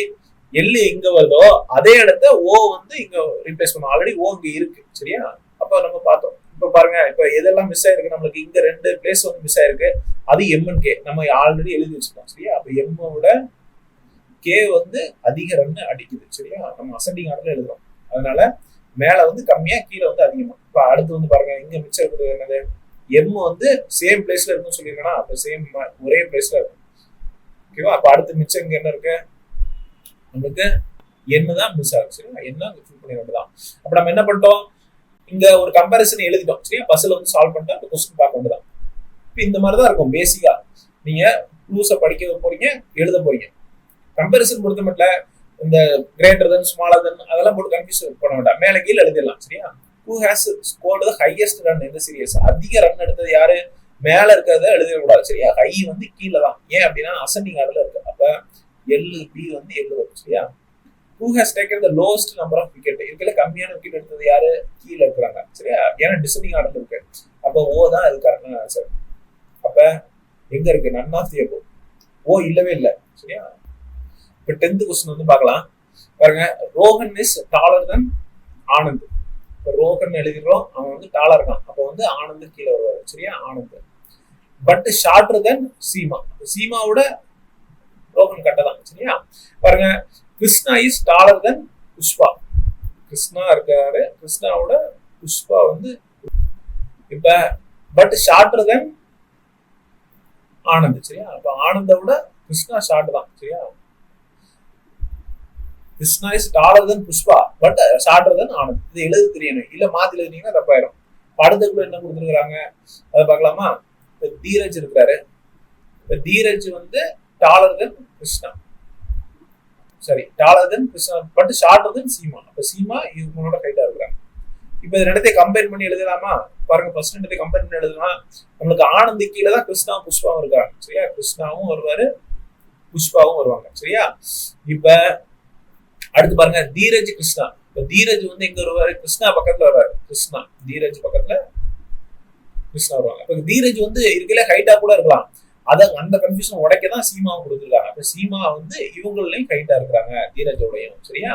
எள்ளு எங்க வருதோ அதே இடத்த ஓ வந்து இங்க ரீப்ளேஸ் பண்ணும், ஆல்ரெடி ஓ இங்க இருக்கு சரியா. அப்ப நம்ம பார்த்தோம். இப்ப பாருங்க, இப்ப எதெல்லாம் மிஸ் ஆயிருக்கு, நம்மளுக்கு இங்க 2 பிளேஸ் வந்து மிஸ் ஆயிருக்கு, அது எம்என் கே நம்ம ஆல்ரெடி எழுதி வச்சிருக்கோம் சரியா. அப்ப எம்மோட கே வந்து அதிக ரன் அடிக்குது சரியா, நம்ம அசெண்டிங் ஆர்டர்ல எழுதுறோம், அதனால மேல வந்து கம்மியா கீழே வந்து அதிகமா. இப்ப அடுத்து வந்து பாருங்க, இங்க மிச்சம் இருக்கிறது என்னது, எம் வந்து சேம் பிளேஸ்ல இருக்குன்னு சொல்லியிருக்கேன்னா, அப்ப சேம் ஒரே பிளேஸ்ல இருக்கும் ஓகேவா. அப்ப அடுத்து மிச்சம் இங்க என்ன இருக்கு, நம்மளுக்கு என்னதான் மிஸ் ஆகுது சரியா, என்ன ஃபில் பண்ணி வேண்டியதான். அப்ப நம்ம என்ன பண்ணிட்டோம், இங்க ஒரு கம்பேரிசன் எழுதிட்டோம் சரியா, பஸ்ல வந்து சால்வ் பண்ணிட்டு அந்த கொஸ்டின் பார்க்க வேண்டியதான். இந்த மாதிரிதான் இருக்கும் பேசிக்கா. நீங்க க்ளூஸை படிக்க போறீங்க, எழுத போறீங்க. கம்பேரிசன் பொறுத்த மட்டும் இந்த கிரேட்டர் தென் ஸ்மாலர் தென் அதெல்லாம் போட்டு கன்ஃபியூஸ் பண்ண வேண்டாம், மேல கீழே எழுதிடலாம் சரியா. Who has scored the highest run இந்த சீரியஸ், அதிக ரன் எடுத்தது யாரு, மேல இருக்கிறத எழுதிடக்கூடாது சரியா. ஹை வந்து கீழே தான், ஏன் அப்படின்னா அசெண்டிங் ஆர்டர்ல இருக்கு, அப்ப எல் பி வந்து எல் வரும் சரியா. Who has taken the lowest number of wicket, இதுல கம்மியான விக்கெட் எடுத்தது யாரு, கீழே இருக்கிறாங்க சரியா, ஏன்னா டிசெண்டிங் ஆர்டர் இருக்கு, அப்ப ஓ தான் அது கரெக்டான ஆன்சர். அப்ப எங்க இருக்கு, நன் ஆஃப் தி அபோவ், ஓ இல்லவே இல்லை சரியா. இப்ப 10th கொஸ்டின் வந்து பார்க்கலாம் பாருங்க, ரோஹன் இஸ் டாலர் தென் ஆனந்த். இப்ப ரோஹன் எழுதிடுறோம், அவன் வந்து டாலா இருக்கான், அப்ப வந்து ஆனந்த் கீழே வருவாரு சரியா, Anand. But shorter than Seema, சீமாவோட Rohan கட்டதான் சரியா. பாருங்க, Krishna is taller than Pushpa, Krishna இருக்காரு, கிருஷ்ணாவோட புஷ்பா வந்து. இப்ப பட் ஷார்ட்டர் தென் ஆனந்த் சரியா, அப்ப ஆனந்த விட கிருஷ்ணா ஷார்ட் தான் சரியா. Krishna is taller than Pushpa but shorter than Anand, இது எழுத தெரியணும், இல்ல மாத்தி எழுதினீங்கன்னா தப்பாயிரும். அடுத்தக்குள்ள என்ன கொடுத்துருக்காங்க அதை பார்க்கலாமா. இப்ப தீரஜ் இருக்கிறாரு, இப்ப தீரஜ் வந்து டாலர் தென் கிருஷ்ணா சரி, taller than Krishna but shorter than Seema, அப்ப சீமா இவங்களோட ஹைட்டா இருக்கிறாங்க. இப்ப இது ரெண்டத்தையும் கம்பேர் பண்ணி எழுதலாமா, பாருங்க ஃபர்ஸ்ட் ரெண்டத்தையும் கம்பேர் பண்ணி எழுதலாம். நம்மளுக்கு ஆனந்த் கீழே தான் கிருஷ்ணாவும் புஷ்பாவும் இருக்காங்க சரியா, கிருஷ்ணாவும் வருவாரு புஷ்பாவும் வருவாங்க சரியா. இப்ப அடுத்து பாருங்க, தீரஜ் கிருஷ்ணா, இப்ப தீரஜ் வந்து எங்க வருவாரு, கிருஷ்ணா பக்கத்துல வருவாரு, கிருஷ்ணா தீரஜ் பக்கத்துல கிருஷ்ணா வருவாங்க. இப்ப தீரஜ் வந்து இருக்கல ஹைட்டா கூட இருக்கலாம், அத அந்த கன்ஃபியூஷன் உடைக்கதான் சீமாவும் கொடுத்துருக்காங்க. அப்ப சீமா வந்து இவங்களையும் ஹைட்டா இருக்கிறாங்க, தீரஜோடையும். சரியா?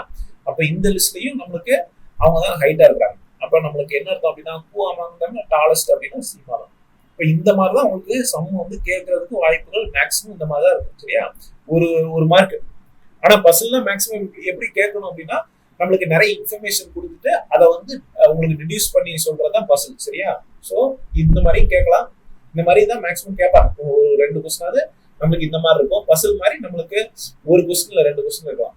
அப்ப இந்த லிஸ்ட்லயும் நம்மளுக்கு அவங்க தான் ஹைட்டா இருக்கிறாங்க. அப்ப நம்மளுக்கு என்ன அர்த்தம் அப்படின்னா, ஹூ அமங் தெம் டாலஸ்ட் அப்படின்னா சீமா தான். இப்ப இந்த மாதிரிதான் உங்களுக்கு சம் வந்து கேட்கறதுக்கு வாய்ப்புகள் மேக்சிமம் இந்த மாதிரிதான் இருக்கும். சரியா? ஒரு ஒரு மார்க். ஆனா பசில்ல மேக்சிமம் எப்படி கேட்கணும் அப்படின்னா, நம்மளுக்கு நிறைய இன்ஃபர்மேஷன் கொடுத்துட்டு அதை வந்து உங்களுக்கு டிடியூஸ் பண்ணி சொல்றதுதான் பசில். சரியா? சோ இந்த மாதிரி கேட்கலாம். இந்த மாதிரி தான் மேக்சிமம் கேட்பாங்க. ஒரு 2 கொஸ்டினாவது நம்மளுக்கு இந்த மாதிரி இருக்கும். பசில் மாதிரி நம்மளுக்கு ஒரு கொஸ்டின்ல 2 கொஸ்டின் இருக்கலாம்.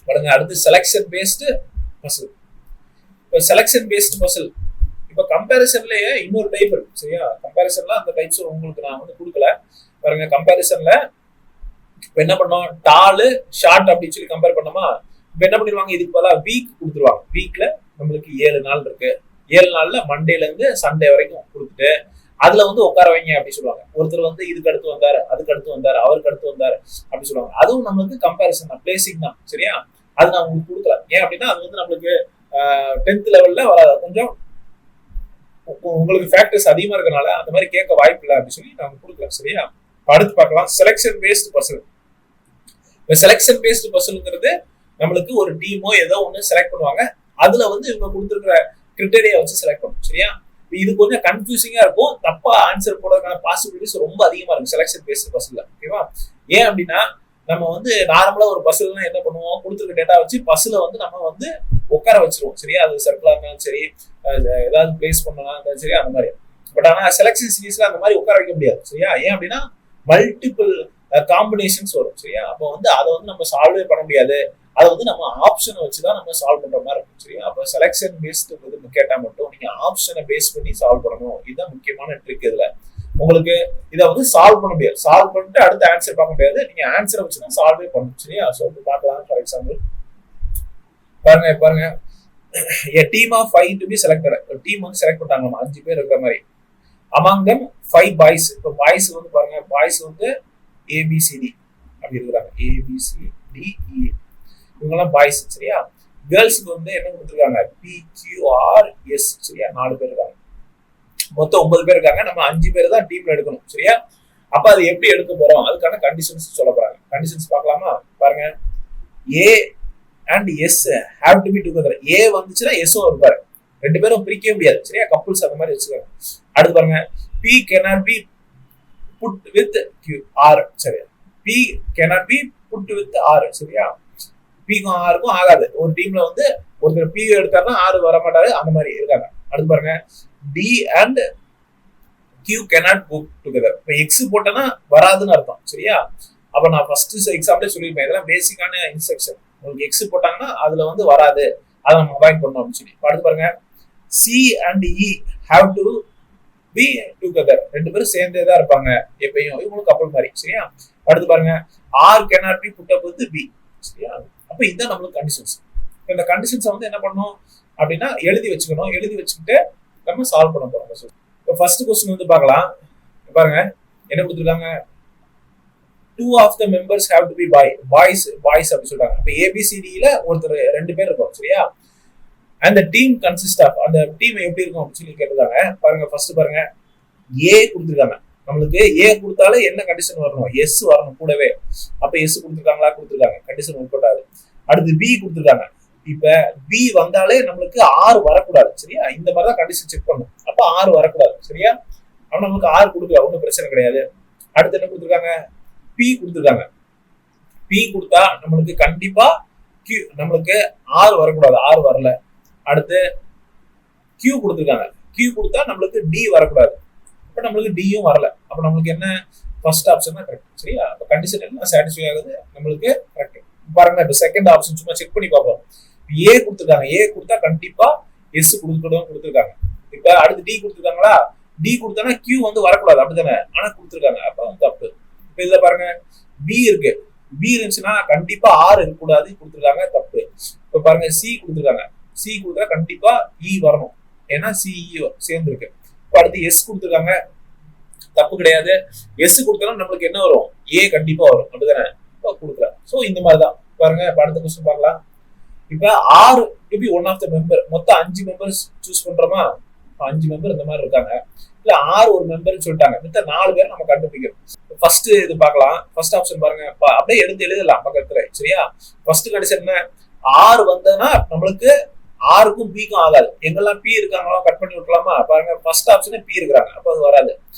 பாருங்க, அடுத்து செலக்ஷன் பேஸ்டு பசில். இப்போ செலக்ஷன் பேஸ்டு பசில், இப்போ கம்பேரிசன்லயே இன்னொரு டைப் இருக்கு. சரியா? கம்பேரிசன்ல அந்த டைப்ஸ் உங்களுக்கு நான் வந்து கொடுக்கல. பாருங்க, கம்பேரிசன்ல இப்ப என்ன பண்ணோம், டாலு ஷார்ட் அப்படின்னு சொல்லி கம்பேர் பண்ணோமா, இப்ப என்ன பண்ணிடுவாங்க, இதுக்கு பதிலா வீக் கொடுத்துருவாங்க. வீக்ல நம்மளுக்கு 7 நாள் இருக்கு. 7 நாள்ல மண்டேல இருந்து சண்டே வரைக்கும் கொடுத்துட்டு அதுல வந்து உட்கார வைங்க அப்படி சொல்லுவாங்க. ஒருத்தர் வந்து இதுக்கு அடுத்து வந்தாரு, அதுக்கு அடுத்து வந்தாரு, அவருக்கு அடுத்து வந்தாரு அப்படி சொல்லுவாங்க. அதுவும் நம்மளுக்கு கம்பேரிசன் தான், பிளேசிங் தான். சரியா? அது நான் உங்களுக்கு கொடுக்கல. ஏன் அப்படின்னா அது வந்து நம்மளுக்கு 10th லெவல்ல கொஞ்சம் உங்களுக்கு ஃபேக்டர்ஸ் அதிகமா இருக்கனால அந்த மாதிரி கேட்க வாய்ப்பு இல்லை அப்படி சொல்லி நான் கொடுக்கல. சரியா? அடுத்து பார்க்கலாம், selection based puzzle. Selection based பசில்ங்கிறது நம்மளுக்கு ஒரு டீமோ ஏதோ ஒன்று செலக்ட் பண்ணுவாங்க. அதுல வந்து இவங்க கொடுத்துருக்கிற கிரிட்டேரியா வச்சு செலக்ட் பண்ணும். சரியா? இது கொஞ்சம் கன்ஃபியூசிங்கா இருக்கும். தப்பா ஆன்சர் போடுறதுக்கான பாசிபிலிட்டிஸ் ரொம்ப அதிகமா இருக்கும் செலக்ஷன் பேஸ்டு பசில்ல. ஓகேவா? ஏன் அப்படின்னா நம்ம வந்து நார்மலா ஒரு பசில்னா என்ன பண்ணுவோம், கொடுத்துருக்க டேட்டா வச்சு பசில வந்து நம்ம வந்து உட்கார வச்சிருவோம். சரியா? அது சர்க்கிளா இருந்தாலும் சரி, ஏதாவது பிளேஸ் பண்ணலாம் இருந்தாலும் சரி, அந்த மாதிரி. பட் ஆனா செலக்ஷன் சீரீஸ்ல அந்த மாதிரி உட்கார வைக்க முடியாது. சரியா? ஏன் அப்படின்னா மல்டிபிள் காம்பினேஷன்ஸ் வரும். சரியா? அப்போ வந்து அதை வந்து நம்ம சால்வே பண்ண முடியாது. அதை வந்து நம்ம ஆப்ஷனை வச்சுதான் நம்ம சால்வ் பண்ற மாதிரி இருக்கும். சரியா? அப்போ செலக்ஷன் பேஸ்டு கேட்டா மட்டும் நீங்க ஆப்ஷனை பேஸ் பண்ணி சால்வ் பண்ணணும். இதுதான் முக்கியமான ட்ரிக். இதுல உங்களுக்கு இதை வந்து சால்வ் பண்ண முடியாது. சால்வ் பண்ணிட்டு அடுத்த ஆன்சர் பார்க்க முடியாது. நீங்க ஆன்சரை வச்சுதான் சால்வே பண்ணணும். சரியா? சொல்லிட்டு பார்க்கலாம். ஃபார் எக்ஸாம்பிள் பாருங்க, a team of 5 to be selected. ஒரு டீம் வந்து செலக்ட் பண்ணாங்களாம், 5 பேர் இருக்கிற மாதிரி. among them 5 boys. இப்போ பாய்ஸ் வந்து பாருங்க, பாய்ஸ் வந்து ABCD அப்படி இருக்கிறாங்க. ABCDE இவங்கெல்லாம் பாய்ஸ். சரியா? கேர்ள்ஸுக்கு வந்து என்ன கொடுத்துருக்காங்க, PQRS. சரியா? 4 பேர் இருக்காங்க. மொத்தம் 9 பேர் இருக்காங்க. நம்ம 5 பேர் தான் டீம்ல எடுக்கணும். சரியா? அப்ப அது எப்படி எடுக்க போறோம், அதுக்கான கண்டிஷன்ஸ் சொல்ல போறாங்க. கண்டிஷன்ஸ் பார்க்கலாமா? பாருங்க, A and S have to be together. A வந்துச்சுன்னா S இருப்பாரு. 2 பேரும் பிரிக்கவே முடியாது. சரியா? கப்புள்ஸ் அந்த மாதிரி வச்சுக்காங்க. அடுத்து பாருங்க, P cannot be put with Q R. சரியா? P cannot be put with R. சரியா? P-க்கும் R-க்கும் ஆகாது. ஒரு டீம்ல வந்து ஒருத்தர் P எடுத்தாருன்னா R வர மாட்டாரு. அந்த மாதிரி இருக்காங்க. அடுத்து பாருங்க, D and Q cannot go together. இப்போ X போட்டனா வராதுன்னு அர்த்தம். சரியா? அப்ப நான் ஃபர்ஸ்ட் எக்ஸாம்பிளே சொல்லியிருப்பேன். இதெல்லாம் பேசிக்கான இன்ஸ்ட்ரக்ஷன். உங்களுக்கு X போட்டாங்கன்னா அதுல வந்து வராது, அதை நம்ம அவாய்ட் பண்ணணும் அப்படின்னு சொல்லி. அடுத்து பாருங்க, C and E have to be together. 2 பேரும் சேர்ந்தே தான் இருப்பாங்க எப்பயும். இவங்களுக்கு கப்பல் மாதிரி. சரியா? அடுத்து பாருங்க, R cannot be put up with B. சரியா? அப்ப இதுதான் நம்மளுக்கு கண்டிஷன்ஸ். இந்த கண்டிஷன்ஸை வந்து என்ன பண்ணணும் அப்படின்னா எழுதி வச்சுக்கணும். எழுதி வச்சுக்கிட்டு நம்ம சால்வ் பண்ண போறோம். இப்போ ஃபர்ஸ்ட் क्वेश्चन வந்து பார்க்கலாம். பாருங்க, என்ன கொடுத்துருக்காங்க, 2 of the members have to be boys அப்படி சொல்றாங்க. இப்போ ABCDல ஒருத்தர் 2 பேர் இருக்கும். சரியா? and the team consists of, அந்த டீம் எப்படி இருக்கும் அப்படின்னு சொல்லி கேட்டிருக்காங்க. பாருங்க, ஃபர்ஸ்ட் பாருங்க, A கொடுத்துருக்காங்க. நம்மளுக்கு A கொடுத்தாலே என்ன கண்டிஷன் வரணும், S வரணும் கூடவே. அப்ப S கொடுத்துருக்காங்களா? கொடுத்துருக்காங்க. கண்டிஷன் உட்பட்டாது. அடுத்து B கொடுத்துருக்காங்க. இப்ப B வந்தாலே நம்மளுக்கு R வரக்கூடாது. சரியா? இந்த மாதிரிதான் கண்டிஷன் செக் பண்ணணும். அப்ப R வரக்கூடாது. சரியா? ஆனா நமக்கு R கொடுக்கல, ஒன்றும் பிரச்சனை கிடையாது. அடுத்து என்ன கொடுத்துருக்காங்க, P கொடுத்துருக்காங்க. P கொடுத்தா நம்மளுக்கு கண்டிப்பா Q, நம்மளுக்கு R வரக்கூடாது. R வரல. அடுத்து Q கொடுத்துருக்காங்க. Q கொடுத்தா நம்மளுக்கு D வரக்கூடாது. அப்ப நம்மளுக்கு Dயும் வரல. அப்ப நம்மளுக்கு என்ன, ஃபர்ஸ்ட் ஆப்ஷன் தான் கரெக்ட். சரியா? அப்ப கண்டிஷன் எல்லாம் சாட்டிஸ்ஃபை ஆகுது, நம்மளுக்கு கரெக்ட். பாருங்க, இப்ப செகண்ட் ஆப்ஷன் சும்மா செக் பண்ணி பார்ப்போம். A கொடுத்துருக்காங்க. A கொடுத்தா கண்டிப்பா S கொடுத்துருக்காங்க. இப்ப அடுத்து D கொடுத்துருக்காங்களா? D கொடுத்தானா Q வந்து வரக்கூடாது, அப்படித்தானே? ஆனா கொடுத்துருக்காங்க. அப்ப வந்து தப்பு. இப்ப இதுல பாருங்க, B இருக்கு. B இருந்துச்சுன்னா கண்டிப்பா R இருக்கக்கூடாது, கொடுத்துருக்காங்க, தப்பு. இப்ப பாருங்க, C கொடுத்துருக்காங்க. C கொடுத்தா கண்டிப்பா E வரணும், ஏன்னா CE சேர்ந்து இருக்கு. இப்ப அடுத்து S கொடுத்துருக்காங்க, தப்பு கிடையாது. S கொடுத்தா நம்மளுக்கு என்ன வரும், A கண்டிப்பா வரும், அப்படிதானே? கொடுக்குறேன். சோ இந்த மாதிரிதான். பாருங்க, அடுத்த கொஸ்டின் பார்க்கலாம். இப்ப R to be one of the member. மொத்தம் 5 மெம்பர்ஸ் சூஸ் பண்றோமா? 5 மெம்பர் இந்த மாதிரி இருக்காங்க. இல்ல ஆறு ஒரு மெம்பர்னு சொல்லிட்டாங்க, மித்த 4 பேர் நம்ம கண்டுபிடிக்கணும். ஃபர்ஸ்ட் இது பார்க்கலாம். ஃபர்ஸ்ட் ஆப்ஷன் பாருங்க, அப்படியே எடுத்து எழுதலாம் பக்கத்துல. சரியா? ஃபர்ஸ்ட் கண்டிஷன் என்ன, ஆறு வந்ததுன்னா நம்மளுக்கு ஆருக்கும் பிக்கும் ஆகாது. எங்கெல்லாம் பி இருக்காங்களோ கட் பண்ணி விட்டுலாமா? பாருங்க, ஃபர்ஸ்ட் ஆப்ஷனே பி இருக்கிறாங்க, அப்ப அது வராது.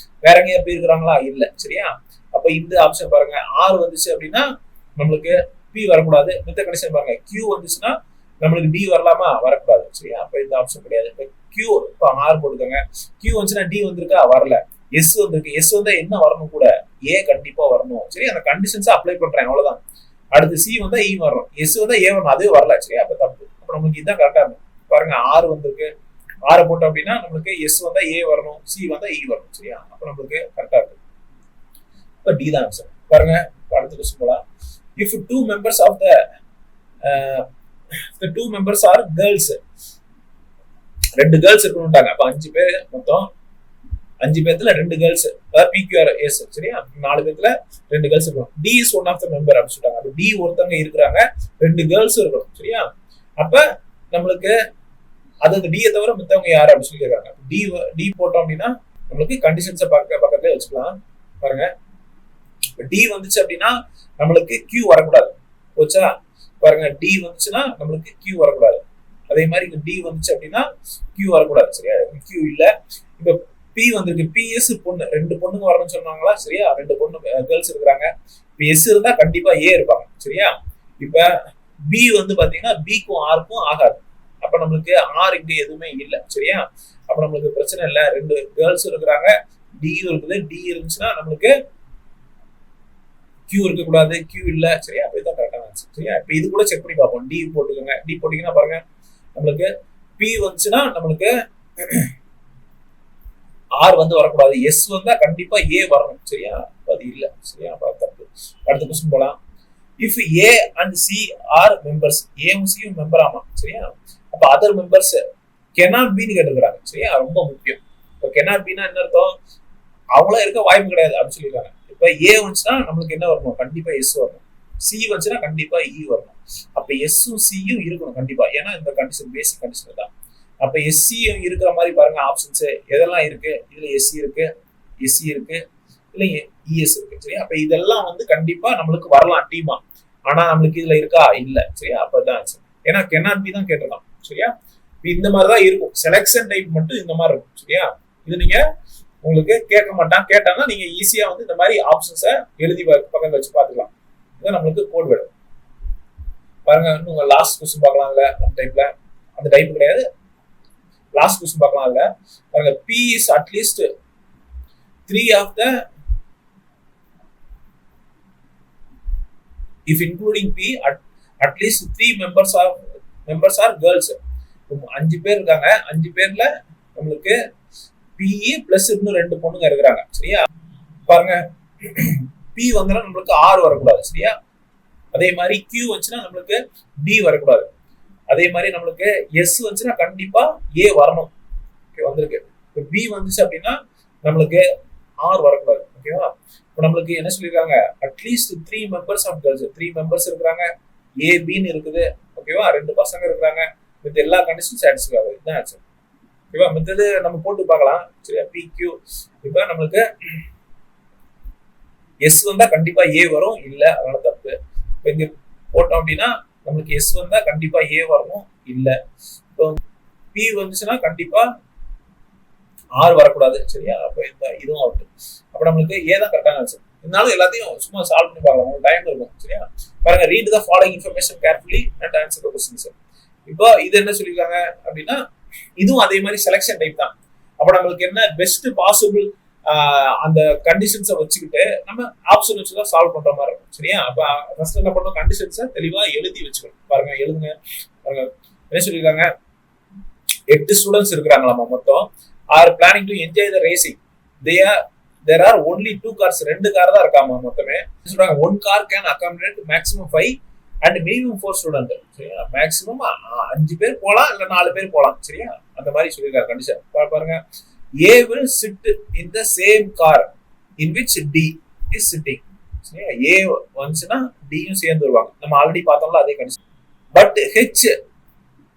வேற எங்கேயா பி இருக்கிறாங்களா? இல்ல. சரியா? அப்ப இந்த ஆப்ஷன் பாருங்க, ஆறு வந்துச்சு அப்படின்னா நம்மளுக்கு பி வரக்கூடாது. மித்த கண்டிஷன் பாருங்க, கியூ வந்துச்சுன்னா நம்மளுக்கு டி வரலாமா? வரக்கூடாது. சரியா? அப்ப இந்த ஆப்ஷன் கிடையாது. இப்ப கியூ, இப்ப ஆறு போட்டுக்கோங்க. கியூ வந்துச்சுன்னா டி வந்திருக்கா? வரல. எஸ் வந்திருக்கு. எஸ் வந்தா என்ன வரணும் கூட? ஏ கண்டிப்பா வரணும். சரி, அந்த கண்டிஷன்ஸ் அப்ளை பண்றேன், அவ்வளவுதான். அடுத்து சி வந்தா இ வரணும், எஸ் வந்தா ஏ வரணும், அதுவே வரல. சரி, அப்ப தப்பு. அப்ப நமக்கு இதுதான் கரெக்டா இருக்கும். பாருங்க, ஆறு வந்திருக்கு. ஆறு போட்டோம் அப்படின்னா நம்மளுக்கு எஸ் வந்தா ஏ வரணும், சி வந்தா இ வரணும். சரியா? அப்ப நம்மளுக்கு கரெக்டா இருக்கு. இப்ப டி தான் ஆன்சர். பாருங்க, அடுத்த கொஸ்டின் போலாம். If two members of the two members are girls, ரெண்டு கேர்ள்ஸ் இருக்கணும்ட்டாங்க. அப்ப 5 பேர் மொத்தம். 5 பேர்த்துல 2 கேர்ள்ஸ், அதாவது பிக்யூஆர் எஸ். சரியா? 4 பேர்த்துல 2 கேர்ள்ஸ் இருக்கணும். D is one of the member அப்படின்னு சொல்லிட்டாங்க. அப்ப டி ஒருத்தவங்க இருக்கிறாங்க, 2 கேர்ள்ஸ் இருக்கணும். சரியா? அப்ப நம்மளுக்கு அதாவது டியை தவிர மித்தவங்க யாரு அப்படின்னு சொல்லி கேட்கறாங்க. டி போட்டோம் அப்படின்னா நம்மளுக்கு கண்டிஷன்ஸை பக்கத்துல வச்சுக்கலாம். பாருங்க, டி வந்துச்சு அப்படின்னா நம்மளுக்கு கியூ வரக்கூடாது. போச்சா? பாருங்க, டி வந்துச்சுன்னா நம்மளுக்கு கியூ வரக்கூடாது. அதே மாதிரி இங்க டி வந்துச்சு அப்படின்னா கியூ வரக்கூடாது. சரியா? கியூ இல்ல. இப்ப பி வந்திருக்கு. பிஎஸ் பொண்ணு, 2 பொண்ணுங்க வரணும்னு சொன்னாங்களா? சரியா? 2 பொண்ணு கேர்ள்ஸ் இருக்கிறாங்க. இப்ப எஸ் இருந்தா கண்டிப்பா ஏ இருப்பாங்க. சரியா? இப்ப பி வந்து பாத்தீங்கன்னா பிக்கும் ஆருக்கும் ஆகாது. அப்ப நம்மளுக்கு ஆர் இங்க எதுவுமே இல்லை. சரியா? அப்ப நம்மளுக்கு பிரச்சனை இல்லை. 2 கேர்ள்ஸ் இருக்கிறாங்க, டியும் இருக்குது. டி இருந்துச்சுன்னா நம்மளுக்கு கியூ இருக்கக்கூடாது, கியூ இல்ல. சரியா? அப்ப இதுதான் கரெக்டான ஆன்சர். சரியா? இப்ப இது கூட செக் பண்ணி பார்ப்போம். டி போட்டுக்கோங்க. டி போட்டீங்கன்னா பாருங்க, நம்மளுக்கு பி வந்துச்சுன்னா நம்மளுக்கு ஆர் வந்து வரக்கூடாது. எஸ் வந்தா கண்டிப்பா ஏ வரணும். சரியா? அது இல்ல. சரியா? தப்பு. அடுத்த கொஸ்டின் போலாம். If A and C are members, ஏவும் சியும் மெம்பர் ஆமா. சரியா? அப்ப அதர் மெம்பர்ஸ் கெனாட் பின்னு கேட்டுக்கிறாங்க. சரியா? ரொம்ப முக்கியம். இப்ப கெனாட் பின்னா என்ன அர்த்தம்? அவங்களா இருக்க வாய்ப்பு கிடையாது அப்படின்னு சொல்லியிருக்காங்க. இப்ப ஏ வந்துச்சுன்னா நம்மளுக்கு என்ன வரணும்? கண்டிப்பா எஸ் வரணும். சி வந்துச்சுன்னா கண்டிப்பா இ வரணும். அப்ப எஸ்ஸும் சியும் இருக்கணும் கண்டிப்பா. ஏன்னா இந்த கண்டிஷன் பேசிக் கண்டிஷன் தான். அப்ப எஸ்சியும் இருக்கிற மாதிரி பாருங்க ஆப்ஷன்ஸ் எதெல்லாம் இருக்கு. இதுல எஸ்சி இருக்கு, எஸ்சி இருக்கு, இல்ல இஎஸ் இருக்கு. சரியா? அப்ப இதெல்லாம் வந்து கண்டிப்பா நம்மளுக்கு வரலாம் டீமா. ஆனா நம்மளுக்கு இதுல இருக்கா? இல்ல. சரியா? அப்பதான் ஆன்சர். ஏன்னா கெனாட் பி தான் கேட்டிருக்கான். சரியா? இந்த மாதிரிதான் இருக்கும். செலக்ஷன் டைப் மட்டும் இந்த மாதிரி இருக்கும். சரியா? இது நீங்க உங்களுக்கு கேட்க மாட்டான். கேட்டாங்கன்னா நீங்க ஈஸியா வந்து இந்த மாதிரி ஆப்ஷன்ஸை எழுதி பக்கத்துல வச்சு பாத்துக்கலாம். இதான் நம்மளுக்கு கோட் வேணும். பாருங்க, இன்னும் லாஸ்ட் கொஸ்டின் பார்க்கலாம்ல. அந்த டைப் கிடையாது. லாஸ்ட் கொஸ்டின் பார்க்கலாம். அதுல பாருங்க, B is at least 3 of the, if including P, at least 3 members are girls. 5 பேர் இருக்காங்க. 5 பேர்ல நம்மளுக்கு பிஇ பிளஸ் இன்னும் 2 பொண்ணுங்க இருக்கிறாங்க. சரியா? பாருங்க, பி வந்தா நம்மளுக்கு ஆர் வரக்கூடாது. சரியா? அதே மாதிரி கியூ வந்துச்சுன்னா நம்மளுக்கு டி வரக்கூடாது. அதே மாதிரி நம்மளுக்கு எஸ் வந்துச்சுன்னா கண்டிப்பா ஏ வரணும். ஓகே, வந்திருக்கு. இப்போ பி வந்துச்சு அப்படின்னா நம்மளுக்கு ஆர் வரக்கூடாது. ஓகேவா? இப்போ நம்மளுக்கு என்ன சொல்லியிருக்காங்க? At least 3 members of girls. 3 members இருக்கிறாங்க, ஏபின்னு இருக்குது. ஓகேவா? 2 பசங்க இருக்கிறாங்க. வித் எல்லா கண்டிஷனும் சாட்டிஸ்ஃபை ஆகுது. இதுதான் ஆன்சர். ஓகேவா? மித்தது நம்ம போட்டு பார்க்கலாம். சரியா? P Q. இப்போ நம்மளுக்கு எஸ் வந்தா கண்டிப்பா ஏ வரும். இல்ல, அதனால தப்பு. இப்போ இங்க போட்டோம் அப்படின்னா நம்மளுக்கு எஸ் வந்தா கண்டிப்பா ஏ வரணும். இல்ல. இப்போ பி வந்துச்சுன்னா கண்டிப்பா ஆர் வரக்கூடாது. சரியா? அப்ப இதுவும் அவுட். அப்ப நம்மளுக்கு ஏ தான் கரெக்டான ஆன்சர். இருந்தாலும் எல்லாத்தையும் சும்மா சால்வ் பண்ணி பார்க்கலாம். உங்களுக்கு டைம் இருக்கும். சரியா? பாருங்க, read the following information carefully and answer the questions. இப்போ இது என்ன சொல்லிருக்காங்க அப்படின்னா இதுவும் அதே மாதிரி செலக்ஷன் டைப் தான். அப்ப நம்மளுக்கு என்ன பெஸ்ட் பாசிபிள் அந்த கண்டிஷன்ஸை வச்சுக்கிட்டு நம்ம ஆப்ஷன் வச்சுதான் சால்வ் பண்ற மாதிரி இருக்கும். சரியா? அப்ப ஃபர்ஸ்ட் என்ன பண்ணணும்? கண்டிஷன்ஸை தெளிவா எழுதி வச்சுக்கணும். பாருங்க, எழுதுங்க. பாருங்க, என்ன சொல்லிருக்காங்க? 8 ஸ்டூடெண்ட்ஸ் இருக்கிறாங்களாமா மொத்தம். Are planning to enjoy the racing. There are only 2 cars. 2 car தான் இருக்காமா மொத்தமே. சொல்றாங்க 1 car can accommodate maximum 5 and minimum 4 students. சரியா? மேக்ஸிமம் 5 பேர் போலாம், இல்ல 4 பேர் போலாம். சரியா? அந்த மாதிரி சொல்லிருக்காங்க கண்டிஷன். பாருங்க, A will sit in the same car in which D is sitting. சரியா? A வந்துச்சுன்னா Dயும் சேர்ந்து வருவாங்க. நம்ம ஆல்ரெடி பார்த்தோம்ல அதே condition. But H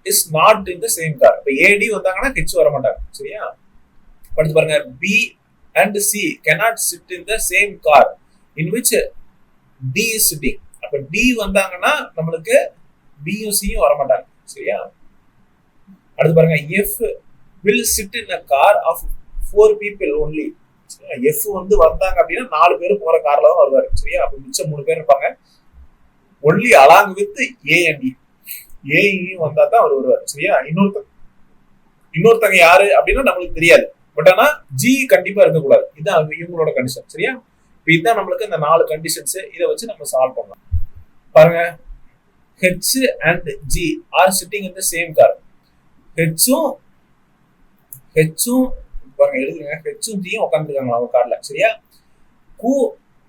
is not in the same car. இப்ப AD வந்தாங்கன்னா H வர மாட்டாங்க. சரியா? படிச்சு பாருங்க, B and C cannot sit in the same car in which D is sitting. அப்ப டி வந்தாங்கன்னா நம்மளுக்கு பியும் சியும் வர மாட்டாங்க. சரியா? அடுத்து பாருங்க, F will sit in a car of 4 people only. F வந்து வந்தாங்க அப்படின்னா 4 பேர் போற கார்ல தான் வருவாரு. சரியா? அப்ப மிச்சம் 3 பேர் இருப்பாங்க. Only along with A and D. ஏயும் வந்தா தான் அவர் வருவார். சரியா? இன்னொருத்தங்க யாரு அப்படின்னா நம்மளுக்கு தெரியாது. பட் ஆனா ஜி கண்டிப்பா இருக்கக்கூடாது. இதுதான் இவங்களோட கண்டிஷன். சரியா? இதுதான் நம்மளுக்கு இந்த 4 கண்டிஷன்ஸ். இதை வச்சு நம்ம சால்வ் பண்ணலாம். பாருங்க, H and G are sitting in the same car. ஹெச்சும் பாருங்க எழுதுங்க, ஹெச்சும் ஜியும் உட்காந்துருக்காங்க அவங்க கார்ல. சரியா? Who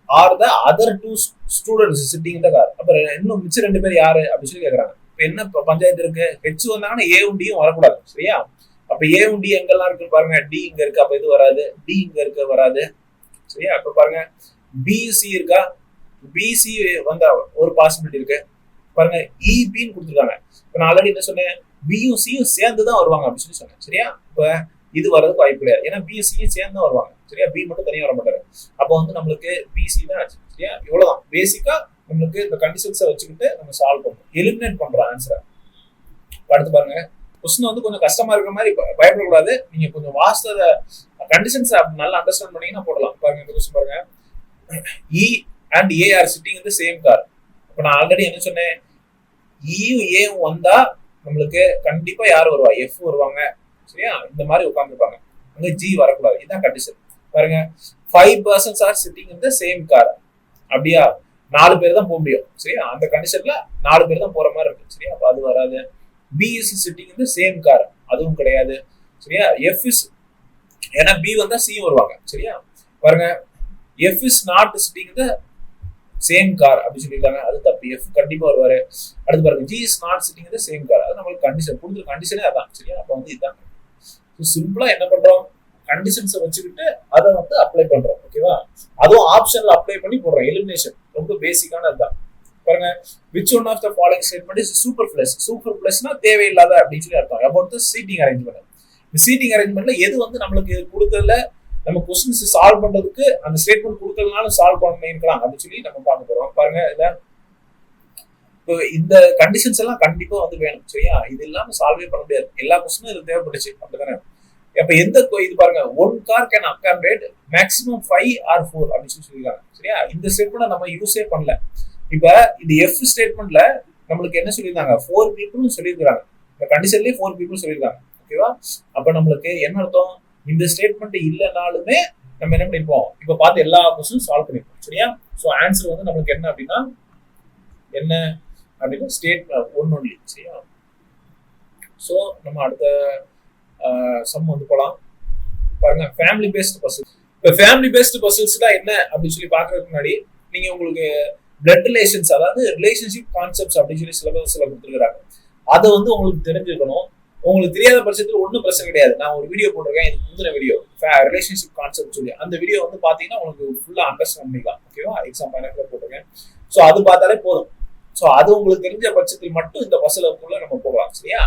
are the other 2 students sitting the car. அப்புறம் இன்னும் மிச்சம் 2 பேர் யாரு அப்படின்னு சொல்லி கேட்கறாங்க. இப்ப என்ன பஞ்சாயத்து இருக்கு? ஹெச் வந்தாங்கன்னா ஏவும் டியும் வரக்கூடாது. சரியா? அப்ப ஏவும் டி எங்கெல்லாம் இருக்குன்னு பாருங்க. டி இங்க இருக்கு, அப்ப இது வராது. டி இங்க இருக்க வராது. சரியா? இப்ப பாருங்க, பிசி இருக்கா? பிசி வந்தா ஒரு பாசிபிலிட்டி இருக்கு. பாருங்க, இபின்னு கொடுத்துருக்காங்க. இப்ப நான் ஆல்ரெடி என்ன சொன்னேன், பியும் சியும் சேர்ந்துதான் வருவாங்க அப்படின்னு சொல்லி சொன்னேன். சரியா? இப்ப இது வர்றதுக்கு வாய்ப்பு கிடையாது. ஏன்னா பிசியும் சேர்ந்து தான் வருவாங்க. சரியா? பி மட்டும் தனியா வர மாட்டாரு. அப்போ வந்து நம்மளுக்கு பிசி தான் ஆச்சு. சரியா? இவ்வளவுதான் பேசிக்கா நம்மளுக்கு இந்த கண்டிஷன்ஸை வச்சுக்கிட்டு நம்ம சால்வ் பண்ணணும், எலிமினேட் பண்றோம் ஆன்சரை. அடுத்து பாருங்க, கொஸ்டின் வந்து கொஞ்சம் கஷ்டமா இருக்கிற மாதிரி பயப்படக்கூடாது. நீங்க கொஞ்சம் வாஸ்த கண்டிஷன்ஸ் நல்லா அண்டர்ஸ்டாண்ட் பண்ணீங்கன்னா போடலாம். பாருங்க, இந்த கொஸ்டின் பாருங்க, இ and A R sitting in the same car. இப்ப நான் ஆல்ரெடி என்ன சொன்னேன், இயும் ஏவும் வந்தா நம்மளுக்கு கண்டிப்பா யார் வருவா? எஃப் வருவாங்க. சரியா? இந்த மாதிரி உட்காந்துருப்பாங்க. அங்க ஜி வரக்கூடாது. இதுதான் கண்டிஷன். பாருங்க, 5 persons R sitting in the same car. அப்படியா? 4 பேர் தான் போக முடியும். சரியா? அந்த கண்டிஷன்ல 4 பேர் தான் போற மாதிரி இருக்கு. சரியா? அப்ப அது வராது. B is sitting in the same car, அதுவும் கிடையாது. சரியா? எஃப் இஸ், ஏன்னா பி வந்தா சி வருவாங்க. சரியா? பாருங்க, F is not sitting in the same car அப்படி சொல்லியிருக்காங்க. அது தப்பு. எஃப் கண்டிப்பா வருவாரு. அடுத்து பாருங்க, G is not sitting in the same car. அது நம்மளுக்கு கண்டிஷன் கொடுத்துரு, கண்டிஷனே அதான். சரியா? அப்ப வந்து இதுதான் சிம்பிளா என்ன பண்றோம், கண்டிஷன்ஸை வச்சுக்கிட்டு அதை வந்து அப்ளை பண்றோம். ஓகேவா? அதுவும் ஆப்ஷன்ல அப்ளை பண்ணி போடுறோம். எலிமினேஷன் ரொம்ப பேசிக்கான அதுதான். பாருங்க, which one of the following statement is superfluous? superfluousனா தேவையில்லாத அப்படின்னு சொல்லி அர்த்தம். about the seating arrangement. இந்த சீட்டிங் அரேஞ்ச்மெண்ட்ல எது வந்து நம்மளுக்கு கொடுத்ததுல நம்ம கொஸ்டின்ஸ் சால்வ் பண்றதுக்கு அந்த ஸ்டேட்மெண்ட் கொடுத்ததுனால சால்வ் பண்ணிருக்கலாம் அப்படின்னு சொல்லி நம்ம பார்க்க போறோம். பாருங்க, இந்த கண்டிஷன்ஸ் எல்லாம் கண்டிப்பா வந்து வேணும். சரியா? இது இல்லாம சால்வே பண்ண முடியாது. எல்லா கொஸ்டினும் இது தேவைப்பட்டுச்சு. அப்படிதானே? அப்ப எந்த இது பாருங்க, 1 car can accommodate maximum 5 or 4 அப்படின்னு சொல்லியிருக்காங்க. சரியா? இந்த ஸ்டேட்மெண்ட் நம்ம யூஸே பண்ணல. இப்ப இது எஃப் ஸ்டேட்மெண்ட்ல நம்மளுக்கு என்ன சொல்லியிருந்தாங்க, 4 people சொல்லியிருக்காங்க. இந்த கண்டிஷன்லயே 4 people சொல்லியிருக்காங்க. ஓகேவா? அப்ப நம்மளுக்கு என்ன அர்த்தம், இந்த ஸ்டேட்மெண்ட் இல்லைனாலுமே நம்ம என்ன பண்ணிருப்போம், இப்ப பார்த்து எல்லா கொஸ்டினும் சால்வ் பண்ணிருப்போம். சரியா? சோ ஆன்சர் வந்து நம்மளுக்கு என்ன அப்படின்னா ஸ்டேட்மெண்ட் 1 only. சரியா? சோ நம்ம அடுத்த சம் வந்து போலாம். பாருங்க, ஃபேமிலி பேஸ்ட் பசில்ஸ். இப்ப ஃபேமிலி பேஸ்ட் பசில்ஸ் தான் என்ன அப்படின்னு சொல்லி பாக்குறதுக்கு முன்னாடி நீங்க உங்களுக்கு பிளட் ரிலேஷன்ஸ், அதாவது ரிலேஷன்ஷிப் கான்செப்ட்ஸ் அப்படின்னு சொல்லி சிலபஸ்ல கொடுத்துருக்காங்க. அதை வந்து உங்களுக்கு தெரிஞ்சுக்கணும். உங்களுக்கு தெரியாத பட்சத்தில் ஒன்றும் பிரச்சனை கிடையாது. நான் ஒரு வீடியோ போட்டிருக்கேன், இதுக்கு முந்தின வீடியோ ரிலேஷன்ஷிப் கான்செப்ட் சொல்லி. அந்த வீடியோ வந்து பாத்தீங்கன்னா உங்களுக்கு ஃபுல்லா அண்டர்ஸ்டாண்ட் பண்ணிக்கலாம். ஓகேவா? எக்ஸாம் பேனர்ல போட்டிருக்கேன். ஸோ அது பார்த்தாலே போதும். ஸோ அது உங்களுக்கு தெரிஞ்ச பட்சத்தில் மட்டும் இந்த பஸ்ஸுக்குள்ள நம்ம போகலாம். சரியா?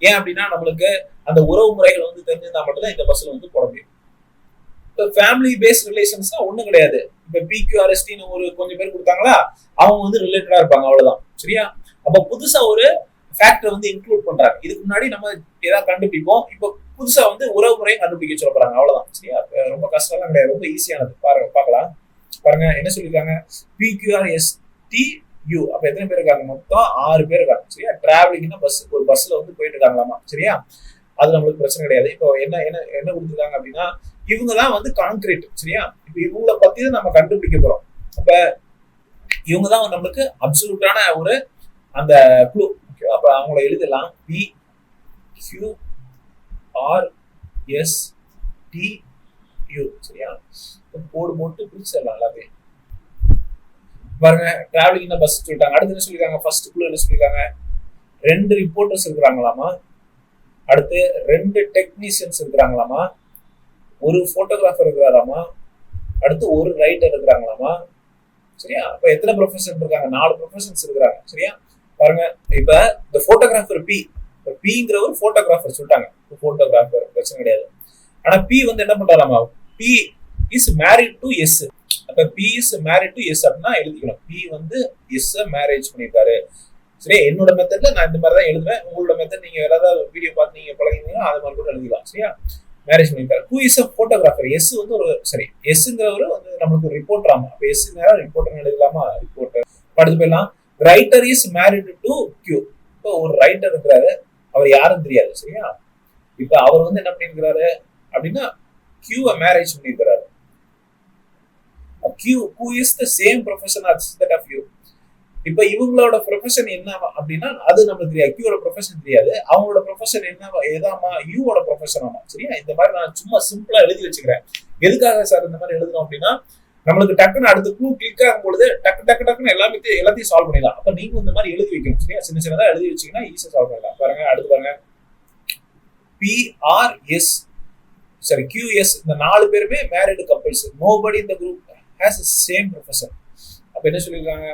ஏன் அப்படின்னா நம்மளுக்கு அந்த உறவு முறைகள் வந்து தெரிஞ்சிருந்தா மட்டும்தான் இந்த பஸ்ல வந்து போட முடியும். இப்போ ஃபேமிலி பேஸ்ட் ரிலேஷன்ஸ்னா ஒன்றும் கிடையாது. இப்போ பிக்யூஆர்எஸ்டின்னு ஒரு கொஞ்சம் பேர் கொடுத்தாங்களா, அவங்க வந்து ரிலேட்டடா இருப்பாங்க, அவ்வளவுதான். சரியா? அப்போ புதுசா ஒரு ஃபேக்டர் வந்து இன்க்ளூட் பண்றாங்க. இதுக்கு முன்னாடி நம்ம ஏதாவது கண்டுபிடிப்போம், இப்போ புதுசா வந்து உறவு முறையை கண்டுபிடிக்க சொல்ல போறாங்க, அவ்வளவுதான். சரியா? ரொம்ப கஷ்டம்லாம் கிடையாது, ரொம்ப ஈஸியானது. பாருங்க, பார்க்கலாம். பாருங்க என்ன சொல்லியிருக்காங்க, பிக்யூஆர்எஸ்டி யூ. அப்ப எத்தனை பேர் இருக்காங்க? மொத்தம் 6 பேர் இருக்காங்க. சரியா? டிராவலிங்னா பஸ், ஒரு பஸ்ல வந்து போயிட்டு இருக்காங்களாமா. சரியா? அது நம்மளுக்கு பிரச்சனை கிடையாது. இப்போ என்ன என்ன என்ன கொடுத்துருக்காங்க அப்படின்னா, இவங்கதான் வந்து கான்கிரீட். சரியா? இப்ப இவங்களை பத்தி தான் நம்ம கண்டுபிடிக்க போறோம். அப்ப இவங்கதான் நம்மளுக்கு அப்சல்யூட்டான ஒரு அந்த க்ளூ. ஓகேவா? அப்ப அவங்கள எழுதலாம், P Q R S T U. சரியா? கோடு போட்டு பிரிச்சிடலாம் எல்லாத்தையும். பாருங்க, டிராவலிங் பஸ் சொல்லிட்டாங்க. அடுத்து என்ன சொல்லிருக்காங்க, ஃபர்ஸ்ட் குள்ள என்ன சொல்லிருக்காங்க, 2 ரிப்போர்ட்டர்ஸ் இருக்கிறாங்களாமா. அடுத்து 2 டெக்னீஷியன்ஸ் இருக்கிறாங்களாமா. ஒரு போட்டோகிராஃபர் இருக்கிறாராமா. அடுத்து ஒரு ரைட்டர் இருக்கிறாங்களாமா. சரியா? அப்ப எத்தனை ப்ரொஃபஷன் இருக்காங்க? 4 ப்ரொஃபஷன்ஸ் இருக்கிறாங்க. சரியா? பாருங்க, இப்ப இந்த போட்டோகிராஃபர் பி, பிங்கிற ஒரு போட்டோகிராஃபர் சொல்லிட்டாங்க. போட்டோகிராஃபர் பிரச்சனை கிடையாது. ஆனா பி வந்து என்ன பண்றாராமா, B is married to S. அப்ப B is married to S அப்படின்னா எழுதிக்கணும், பி வந்து எஸ் மேரேஜ் பண்ணிருக்காரு. சரி, என்னோட மெத்தட்ல நான் இந்த மாதிரி தான் எழுதுவேன். உங்களோட மெத்தட் நீங்க ஏதாவது வீடியோ பார்த்து நீங்க பழகினீங்கன்னா அது மாதிரி கூட எழுதிக்கலாம். சரியா, மேரேஜ் பண்ணிருக்காரு. Who is a photographer, S வந்து ஒரு சரி எஸ்ங்கிறவரு வந்து நம்மளுக்கு ஒரு ரிப்போர்ட்டர். ஆமா, அப்ப எஸ் ரிப்போர்ட்டர் எழுதலாமா, ரிப்போர்ட்டர். அடுத்து போயிடலாம். Writer is married to Q. இப்போ ஒரு ரைட்டர் இருக்கிறாரு, அவர் யாரும் தெரியாது. சரியா, இப்ப அவர் வந்து என்ன பண்ணிருக்கிறாரு அப்படின்னா கியூவை மேரேஜ் பண்ணிருக்கிறாரு. Q who is the same profession as that of you. இப்ப இவங்களோட ப்ரொஃபஷன் என்ன அப்படின்னா அது நமக்கு தெரியாது. கியூவோட ப்ரொஃபஷன் தெரியாது. அவங்களோட ப்ரொஃபஷன் என்ன ஏதாமா, யூவோட ப்ரொஃபஷன் ஆமா. சரியா, இந்த மாதிரி நான் சும்மா சிம்பிளா எழுதி வச்சுக்கிறேன். எதுக்காக சார் இந்த மாதிரி எழுதுறோம் அப்படின்னா நம்மளுக்கு டக்குன்னு அடுத்த க்ளூ கிளிக் ஆகும் பொழுது டக்குன்னு எல்லாத்தையும் சால்வ் பண்ணிடலாம். அப்ப நீங்க இந்த மாதிரி எழுதி வைக்கணும். சரியா, சின்ன சின்னதா எழுதி வச்சீங்கன்னா ஈஸியா சால்வ் பண்ணலாம். பாருங்க, அடுத்து பாருங்க, PRS சரி QS இந்த 4 பேருமே மேரிடு கப்பிள்ஸ். நோபடி இந்த குரூப் ஹேஸ் சேம் ப்ரொஃபஷன். அப்ப என்ன சொல்லிருக்காங்க,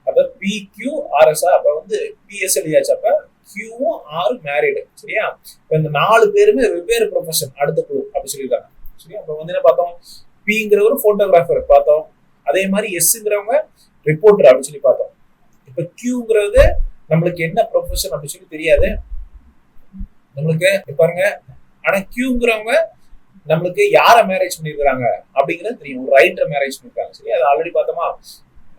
அப்ப PQRS அப்ப வந்து PS எழுதியாச்சு. அப்ப Qவும் R மேரிடு. சரியா, இப்ப இந்த 4 பேருமே வெவ்வேறு ப்ரொஃபஷன் அடுத்த குழு அப்படி சொல்லியிருக்காங்க. சரியா, அப்ப வந்து என்ன பார்த்தோம், Pங்கிறவர் போட்டோகிராஃபர் பார்த்தோம். அதே மாதிரி Sங்கிறவங்க ரிப்போர்ட்டர் அப்படின்னு சொல்லி பார்த்தோம். இப்ப Qங்கிறது நம்மளுக்கு என்ன ப்ரொஃபஷன் அப்படின்னு சொல்லி தெரியாது நம்மளுக்கு பாருங்க. ஆனா Qங்கிறவங்க நம்மளுக்கு யார மேரேஜ் பண்ணிருக்காங்க அப்படிங்கிறது தெரியும், ஒரு ரைட்டர் மேரேஜ் பண்ணிருக்காங்க. சரி, அது ஆல்ரெடி பார்த்தோமா.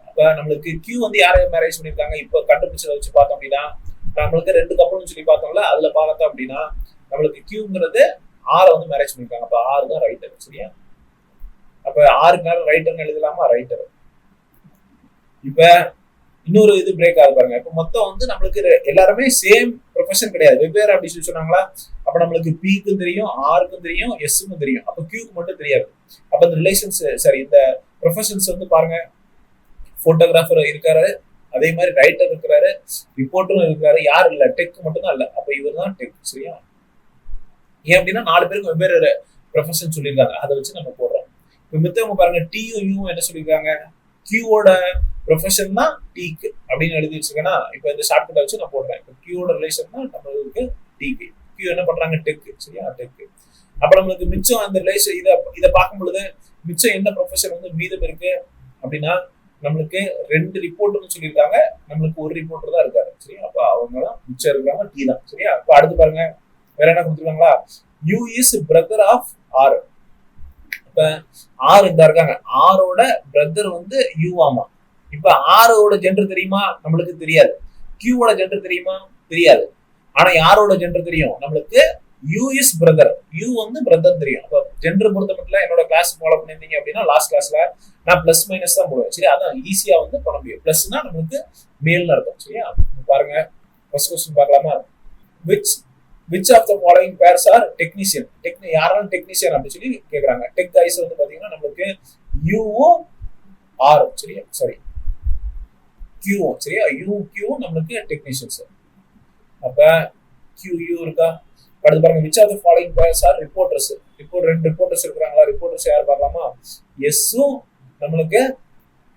அப்ப நம்மளுக்கு Q வந்து யார மேரேஜ் பண்ணிருக்காங்க இப்ப கண்டுபிடிச்சதை வச்சு பார்த்தோம் அப்படின்னா நம்மளுக்கு 2 கப்பல்னு சொல்லி பார்த்தோம்ல, அதுல பார்த்தோம் அப்படின்னா நம்மளுக்கு Qங்கிறது R வந்து மேரேஜ் பண்ணிருக்காங்க. அப்ப R தான் ரைட்டர். சரியா, அப்ப ஆருக்கு நேரம் ரைட்டர்னு எழுதலாமா, ரைட்டர். இப்ப இன்னொரு இது பிரேக் ஆகுது பாருங்க. இப்ப மொத்தம் வந்து நம்மளுக்கு எல்லாருமே சேம் ப்ரொஃபஷன் கிடையாது, வெவ்வேறு அப்படி சொல்லி சொன்னாங்களா. அப்ப நம்மளுக்கு Pக்கும் தெரியும், ஆருக்கும் தெரியும், எஸ்க்கும் தெரியும். அப்ப Qக்கு மட்டும் தெரியாது. அப்ப இந்த ரிலேஷன்ஸ் சரி இந்த ப்ரொஃபஷன்ஸ் வந்து பாருங்க, போட்டோகிராஃபர் இருக்காரு, அதே மாதிரி ரைட்டர் இருக்கிறாரு, ரிப்போர்ட்டரும் இருக்கிறாரு. யார் இல்ல, டெக் மட்டும் தான் இல்ல. அப்ப இவர் தான் டெக். சரியா, ஏன் அப்படின்னா 4 பேருக்கு வெவ்வேறு ப்ரொஃபஷன் சொல்லியிருக்காங்க, அதை வச்சு நம்ம போடுறோம். இப்ப மித்தவங்க பாருங்க, டியும் என்ன சொல்லியிருக்காங்க, கியூவோட ப்ரொஃபஷன் தான் டீக்கு அப்படின்னு எழுதி வச்சிருக்கேன்னா இப்ப இந்த ஷார்ட்கட்டை வச்சு நான் போடுறேன். இப்போ கியூவோட ரிலேஷன் தான் நம்மளுக்கு டீக்கு. கியூ என்ன பண்றாங்க, டெக். சரியா, டெக். அப்ப நம்மளுக்கு மிச்சம் அந்த ரிலேஷன் இதை பார்க்கும் பொழுது மிச்சம் என்ன ப்ரொஃபஷன் வந்து மீதம் இருக்கு அப்படின்னா நம்மளுக்கு 2 ரிப்போர்ட்டர்னு சொல்லியிருக்காங்க, நம்மளுக்கு ஒரு ரிப்போர்ட்டர் தான் இருக்காரு. சரியா, அப்ப அவங்க தான் மிச்சம் இருக்காங்க, டி தான். சரியா, இப்ப அடுத்து பாருங்க, வேற என்ன கொடுத்துருக்காங்களா, U is brother of R. இப்ப ஆர் இந்த இருக்காங்க, ஆரோட பிரதர் வந்து யூ. ஆமா, இப்ப ஆரோட ஜெண்டர் தெரியுமா, நம்மளுக்கு தெரியாது. கியூவோட ஜெண்டர் தெரியுமா, தெரியாது. ஆனா யாரோட ஜெண்டர் தெரியும், நம்மளுக்கு யூ இஸ் பிரதர், யூ வந்து பிரதர் தெரியும். அப்ப ஜெண்டர் பொறுத்த மட்டும் என்னோட கிளாஸ் ஃபாலோ பண்ணிருந்தீங்க அப்படின்னா லாஸ்ட் கிளாஸ்ல நான் பிளஸ் மைனஸ் தான் போடுவேன். சரி, அதான் ஈஸியா வந்து பண்ண முடியும். பிளஸ்னா நம்மளுக்கு மேல்னு அர்த்தம். சரியா, பாருங்க ஃபர்ஸ்ட் क्वेश्चन பார்க்கலாமா, which of the following pairs are technician. யாராலும் டெக்னீஷியன் அப்படி சொல்லி கேக்குறாங்க. டெக் கைஸ் வந்து பாத்தீங்கன்னா நம்மளுக்கு யூவும் ஆர். சரியா, சாரி கியூவும். சரியா, யூ கியூவும் நம்மளுக்கு டெக்னீஷியன்ஸ். அப்ப கியூ யூ இருக்கா. அடுத்து பாருங்க, which of the following pairs are reporters. Report 2 reporters இருக்காங்களா, ரிப்போர்ட்டர்ஸ் யார் பார்க்கலாமா, எஸ்ஸும் நம்மளுக்கு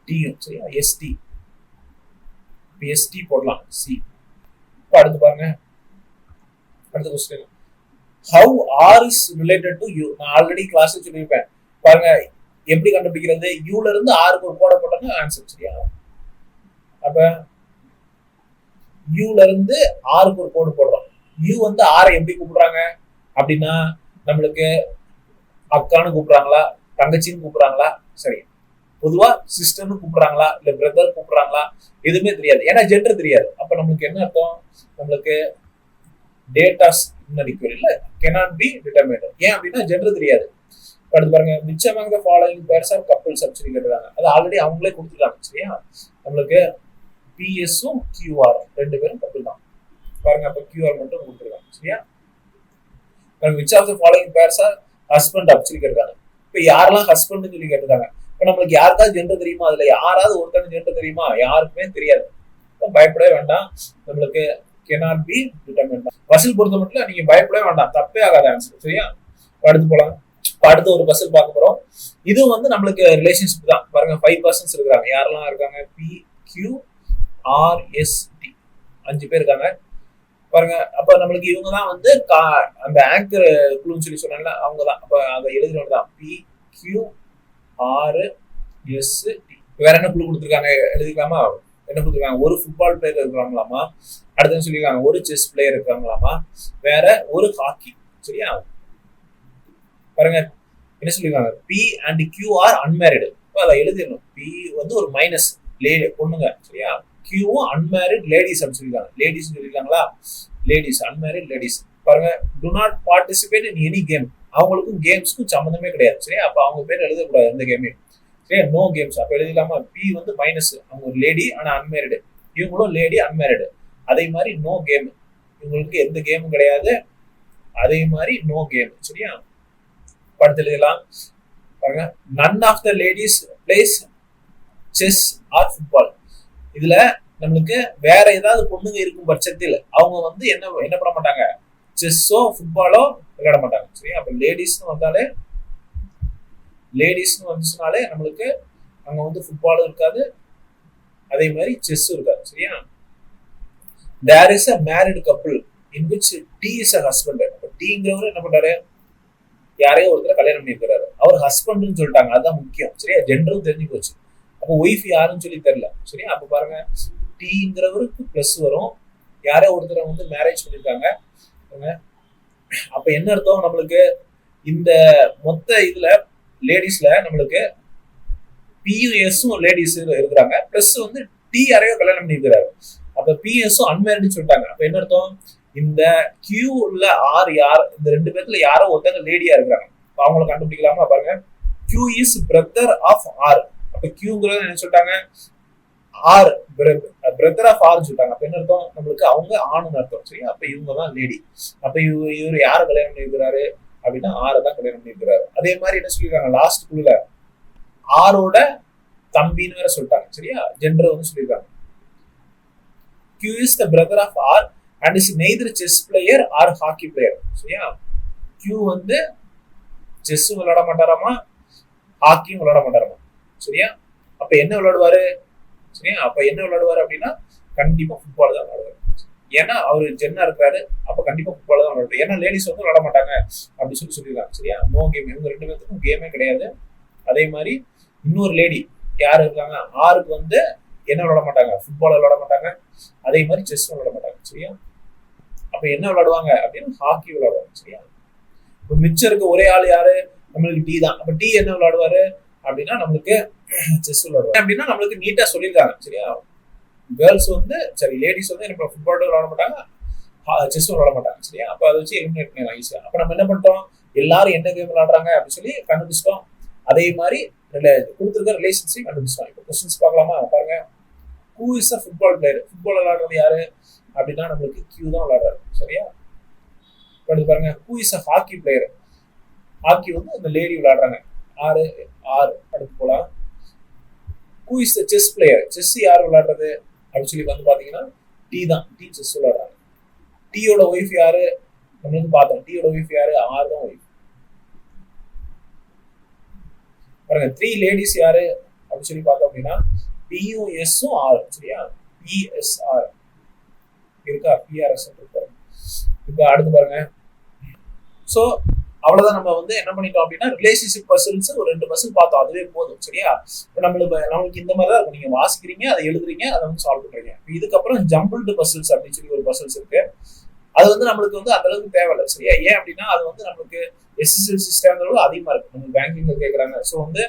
டியும். சரியா, எஸ்டி. எஸ்டி போடலாம், சி. இப்ப அடுத்து பாருங்க, அடுத்த question, how r is related to u. நான் ஆல்ரெடி கிளாஸ்ல சொல்லிருப்பேன் பாருங்க, எப்படி கண்டுபிடிக்கிறது, u ல இருந்து r க்கு ஒரு கோட போட்டா ஆன்சர். சரியா, அப்ப u ல இருந்து r க்கு ஒரு கோடு போடுறோம். u வந்து r எப்படி கூப்பிடுறாங்க அப்படின்னா நம்மளுக்கு அக்கான்னு கூப்பிடுறாங்களா, தங்கச்சின்னு கூப்பிடுறாங்களா, சரி பொதுவா சிஸ்டர்னு கூப்பிடுறாங்களா இல்ல பிரதர் கூப்பிடுறாங்களா, எதுவுமே தெரியாது. ஏன்னா ஜெண்டர் தெரியாது. அப்ப நம்மளுக்கு என்ன அர்த்தம், நம்மளுக்கு டேட்டாஸ் இல்ல cannot be determined. ஏன் அப்படின்னா ஜெண்டர் தெரியாது. அடுத்து பாருங்க, which among the following pairs are couples அப்படி கேக்குறாங்க. அது ஆல்ரெடி அவங்களே கொடுத்துட்டாங்க. சரியா, நம்மளுக்கு பிஎஸும் கியூஆர் 2 பேரும் கப்பல் தான். பாருங்க, அப்ப கியூஆர் மட்டும் கொடுத்துருக்காங்க. சரியா, which of the following pairs are husband அப்படி கேக்குறாங்க. இப்ப யாரெல்லாம் ஹஸ்பண்ட் சொல்லி கேட்டுருக்காங்க. இப்ப நம்மளுக்கு யாருக்காவது ஜெண்டர் தெரியுமா, அதுல யாராவது ஒருத்தர் ஜெண்டர் தெரியுமா, யாருக்குமே தெரியாது. பயப்படவே வேண்டாம், நம்மளுக்கு cannot be determined. பசில் பொறுத்த மட்டும் நீங்க பயப்படவே வேண்டாம், தப்பே ஆகாத ஆன்சர். சரியா, அடுத்து போலாம். அடுத்து ஒரு பசில் பார்க்க போறோம். இது வந்து நம்மளுக்கு ரிலேஷன்ஷிப் தான். பாருங்க 5 பர்சன்ஸ் இருக்காங்க. யாரெல்லாம் இருக்காங்க, P Q R S T 5 பேர் இருக்காங்க. பாருங்க. அப்ப நம்மளுக்கு இவங்க தான் வந்து அந்த ஆங்கர் குழுன்னு சொல்லி சொன்னால அவங்க தான். அப்ப அதை எழுதுறவங்க தான் PQRS. வேற என்ன குழு கொடுத்துருக்காங்க எழுதிக்கலாமா? என்ன கொடுத்துருக்காங்க? ஒரு ஃபுட்பால் பிளேயர் இருக்கிறாங்களாமா, அடுத்து சொல்லியிருக்காங்க ஒரு செஸ் பிளேயர் இருக்காங்களாமா, வேற ஒரு ஹாக்கி. சரியா? பாருங்க என்ன சொல்லியிருக்காங்க, P and Q are unmarried. அதை எழுதிடணும். P வந்து ஒரு மைனஸ் லேடி பொண்ணுங்க. சரியா? Qவும் அன்மேரிட் லேடிஸ் அப்படின்னு சொல்லியிருக்காங்க. லேடிஸ் சொல்லியிருக்காங்களா? Ladies, unmarried ladies. பாருங்க, do not participate in any game. அவங்களுக்கும் கேம்ஸ்க்கும் சம்மந்தமே கிடையாது. சரியா? அப்ப அவங்க பேர் எழுதக்கூடாது எந்த கேமையும். சரியா? No games. அப்ப எழுதிடலாமா? P வந்து மைனஸ், அவங்க ஒரு லேடி ஆனா அன்மேரிடு, இவங்களும் லேடி அன்மேரிடு. அதே மாதிரி நோ கேம், இவங்களுக்கு எந்த கேமும் கிடையாது. அதே மாதிரி நோ கேம். சரியா? படத்தில் எழுதலாம். பாருங்க, none of the ladies plays chess or football. இதுல நம்மளுக்கு வேற ஏதாவது பொண்ணுங்க இருக்கும் பட்சத்தில் அவங்க வந்து என்ன பண்ண மாட்டாங்க, செஸ்ஸோ ஃபுட்பாலோ விளையாட மாட்டாங்க. சரியா? அப்ப லேடிஸ்னு வந்தாலே, லேடிஸ்னு வந்துச்சுனாலே நம்மளுக்கு அங்க வந்து ஃபுட்பாலும் இருக்காது, அதே மாதிரி செஸ்ஸும் இருக்காது. சரியா? there is a married couple in which T is a husband. அப்ப Tங்கிறவர் என்ன பண்றாரு, யாரையோ ஒருத்தர் கல்யாணம் பண்ணிருக்கிறாரு, அவர் ஹஸ்பண்ட்னு சொல்லிட்டாங்க. அதுதான் முக்கியம். சரியா? ஜெண்டரும் தெரிஞ்சு போச்சு. அப்போ ஒய்ஃப் யாருன்னு சொல்லி தெரியல. சரியா? அப்ப பாருங்க, Tங்கிறவருக்கு பிளஸ் வரும், யாரோ ஒருத்தரை வந்து மேரேஜ் பண்ணிருக்காங்க. அப்ப என்ன அர்த்தம், நம்மளுக்கு இந்த மொத்த இதுல லேடிஸ்ல நம்மளுக்கு பியூஎஸும் லேடிஸ் இருக்கிறாங்க, பிளஸ் வந்து T யாரையோ கல்யாணம் பண்ணிருக்கிறாரு. அப்ப பிஎஸும் அன்மேரிட்னு சொல்லிட்டாங்க. அப்ப என்ன அர்த்தம், இந்த கியூல ஆர் யார், இந்த ரெண்டு பேர்த்துல யாரோ ஒருத்தங்க லேடியா இருக்கிறாங்க. அவங்களை கண்டுபிடிக்கலாமா? பாருங்க, Q is brother of R. அப்ப கியூங்கிறது என்ன சொல்லிட்டாங்க, ஆர் பிரதர் ஆஃப் ஆர் சொல்லிட்டாங்க. அப்ப என்ன அர்த்தம், நம்மளுக்கு அவங்க ஆணுன்னு அர்த்தம். சரியா? அப்ப இவங்க தான் லேடி. அப்ப இவர் யாரை கல்யாணம் பண்ணிருக்கிறாரு அப்படின்னா ஆரை தான் கல்யாணம் பண்ணிருக்கிறாரு. அதே மாதிரி என்ன சொல்லியிருக்காங்க லாஸ்ட் குழுல, ஆரோட தம்பின்னு வேற சொல்லிட்டாங்க. சரியா? ஜெண்டர் வந்து சொல்லியிருக்காங்க. Q is the brother of R and is neither chess player or hockey player. சரியா? Q வந்து செஸ்ஸும் விளையாட மாட்டாராமா, ஹாக்கியும் விளையாட மாட்டாராமா. சரியா? அப்ப என்ன விளையாடுவாரு? சரியா? அப்ப என்ன விளையாடுவாரு அப்படின்னா கண்டிப்பா ஃபுட்பால் தான் விளையாடுவாரு. ஏன்னா அவரு ஜென்னா இருக்காரு, அப்ப கண்டிப்பா ஃபுட்பால் தான் விளையாடுவாரு. ஏன்னா லேடிஸ் வந்து விளையாட மாட்டாங்க அப்படின்னு சொல்லியிருக்காங்க. சரியா? நோ கேம், இவங்க ரெண்டு பேருக்கும் கேமே கிடையாது. அதே மாதிரி இன்னொரு லேடி யாரு இருக்காங்க, ஆருக்கு வந்து என்ன விளையாட மாட்டாங்க, ஃபுட்பால் விளையாட மாட்டாங்க, அதே மாதிரி செஸ் விளையாட மாட்டாங்க. சரியா? அப்ப என்ன விளையாடுவாங்க அப்படின்னு ஹாக்கி விளையாடுவாங்க. சரியா? இப்ப மிச்சம் இருக்க ஒரே ஆள் யாரு, நம்மளுக்கு T தான். அப்ப T என்ன விளையாடுவாரு அப்படின்னா நம்மளுக்கு செஸ் விளையாடுவாரு. அப்படின்னா நம்மளுக்கு நீட்டா சொல்லியிருக்காங்க. சரியா? கேர்ள்ஸ் வந்து சரி, லேடிஸ் வந்து எனக்கு ஃபுட்பால் விளையாட மாட்டாங்க, செஸ் விளையாட மாட்டாங்க. சரியா? அப்ப அதை வச்சு எலிமினேட் பண்ணலாம் ஈஸியா. அப்ப நம்ம என்ன பண்ணிட்டோம், எல்லாரும் என்ன கேம் விளையாடுறாங்க அப்படின்னு சொல்லி கண்டுபிடிச்சிட்டோம். அதே மாதிரி கொடுத்துருக்க ரிலேஷன்ஷிப் கண்டுபிடிச்சிட்டோம். இப்போ கொஸ்டின்ஸ் பார்க்கலாமா? பாருங்க, who is a football player. Football விளையாடுறது யாரு அப்படின்னா நம்மளுக்கு கியூ தான் விளையாடுறாரு. சரியா? அடுத்து பாருங்க, who is a hockey player. Hockey வந்து அந்த லேடி விளையாடுறாங்க, ஆறு ஆறு. அடுத்து போலாம், who is the chess player. Chess யார் விளையாடுறது அப்படின்னு சொல்லி வந்து பாத்தீங்கன்னா T தான். T செஸ் விளையாடுறாங்க. Tயோட ஒய்ஃப் யாரு நம்மளுக்கு பார்த்தோம். Tயோட ஒய்ஃப் யாரு, ஆர் தான் ஒய்ஃப். பாருங்க, 3 லேடிஸ் யாரு அப்படின்னு சொல்லி பார்த்தோம் அப்படின்னா பியூஎஸும் ஆர். சரியா? பிஎஸ்ஆர் இருக்கா, பிஆர்எஸ் இருக்காரு. இப்ப அடுத்து பாருங்க, சோ அவ்வளவுதான். நம்ம வந்து என்ன பண்ணிட்டோம் அப்படின்னா ரிலேஷன்ஷிப் பசில்ஸ் ஒரு 2 பசில் பார்த்தோம், அதுவே போதும். சரியா? இப்ப நம்மளுக்கு இந்த மாதிரி தான் நீங்க வாசிக்கிறீங்க, அதை எழுதுறீங்க, அதை வந்து சால்வ் பண்றீங்க. இதுக்கப்புறம் ஜம்பிள்டு பசில்ஸ் அப்படின்னு சொல்லி ஒரு பசில்ஸ் இருக்கு. அது வந்து நம்மளுக்கு வந்து அந்த அளவுக்கு தேவையில்லை. சரியா? ஏன் அப்படின்னா அது வந்து நம்மளுக்கு எஸ்எஸ்எல்சி ஸ்டாண்டர்டும் அதிகமா இருக்கு, நம்ம பேங்கிங்ல கேட்கறாங்க. ஸோ வந்து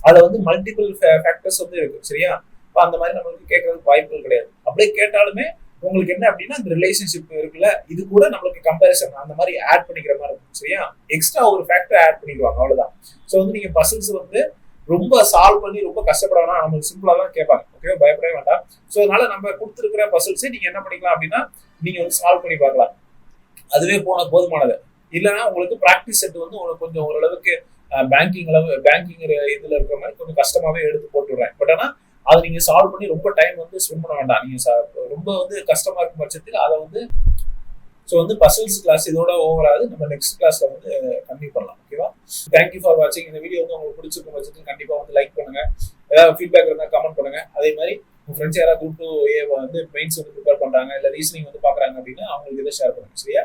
அதுல வந்து மல்டிபிள் ஃபேக்டர்ஸ் வந்து இருக்கு. சரியா? இப்போ அந்த மாதிரி நம்மளுக்கு கேட்கறதுக்கு வாய்ப்புகள் கிடையாது. அப்படியே கேட்டாலுமே உங்களுக்கு என்ன அப்படின்னா இந்த ரிலேஷன்ஷிப் இருக்குல்ல, இது கூட நம்மளுக்கு கம்பேரிசன் அந்த மாதிரி ஆட் பண்ணிக்கிற மாதிரி இருக்கும். சரியா? எக்ஸ்ட்ரா ஒரு ஃபேக்டர் ஆட் பண்ணிடுவாங்க, அவ்வளவுதான். ஸோ வந்து நீங்க பசில்ஸ் வந்து ரொம்ப சால்வ் பண்ணி ரொம்ப கஷ்டப்படணும், நம்மளுக்கு சிம்பிளா தான் கேட்பாங்க. ஓகே, பயப்படவே வேண்டாம். ஸோ அதனால நம்ம கொடுத்துருக்கிற பசில்ஸை நீங்க என்ன பண்ணிக்கலாம் அப்படின்னா நீங்க வந்து சால்வ் பண்ணி பார்க்கலாம், அதுவே போதுமானது. இல்லைன்னா உங்களுக்கு ப்ராக்டிஸ் செட் வந்து உங்களுக்கு கொஞ்சம் ஓரளவுக்கு பேங்கிங் இதுல இருக்கிற மாதிரி கொஞ்சம் கஷ்டமாவே எடுத்து போட்டுடுறேன். பட் ஆனா அதை நீங்க சால்வ் பண்ணி ரொம்ப டைம் வந்து ஸ்பெண்ட் பண்ண வேண்டாம். நீங்க ரொம்ப வந்து கஷ்டமா இருக்கும் பட்சத்தில் அதை வந்து ஸோ வந்து பசில்ஸ் கிளாஸ் இதோட ஓவர் ஆகுது. நம்ம நெக்ஸ்ட் கிளாஸ்ல வந்து கண்டினியூ பண்ணலாம். ஓகேவா? தேங்க்யூ ஃபார் வாட்சிங். இந்த வீடியோ வந்து உங்களுக்கு பிடிச்சிருக்கும் பட்சத்தில் கண்டிப்பா வந்து லைக் பண்ணுங்க, ஏதாவது ஃபீட்பேக் இருந்தால் கமெண்ட் பண்ணுங்க. அதே மாதிரி உங்க ஃப்ரெண்ட்ஸ் யாராவது குரூப் 2 ஏ வந்து மெயின்ஸ் வந்து ப்ரிப்பேர் பண்றாங்க இல்ல ரீசனிங் வந்து பாக்குறாங்க அப்படின்னா அவங்களுக்கு இதை ஷேர் பண்ணுங்க சரியா.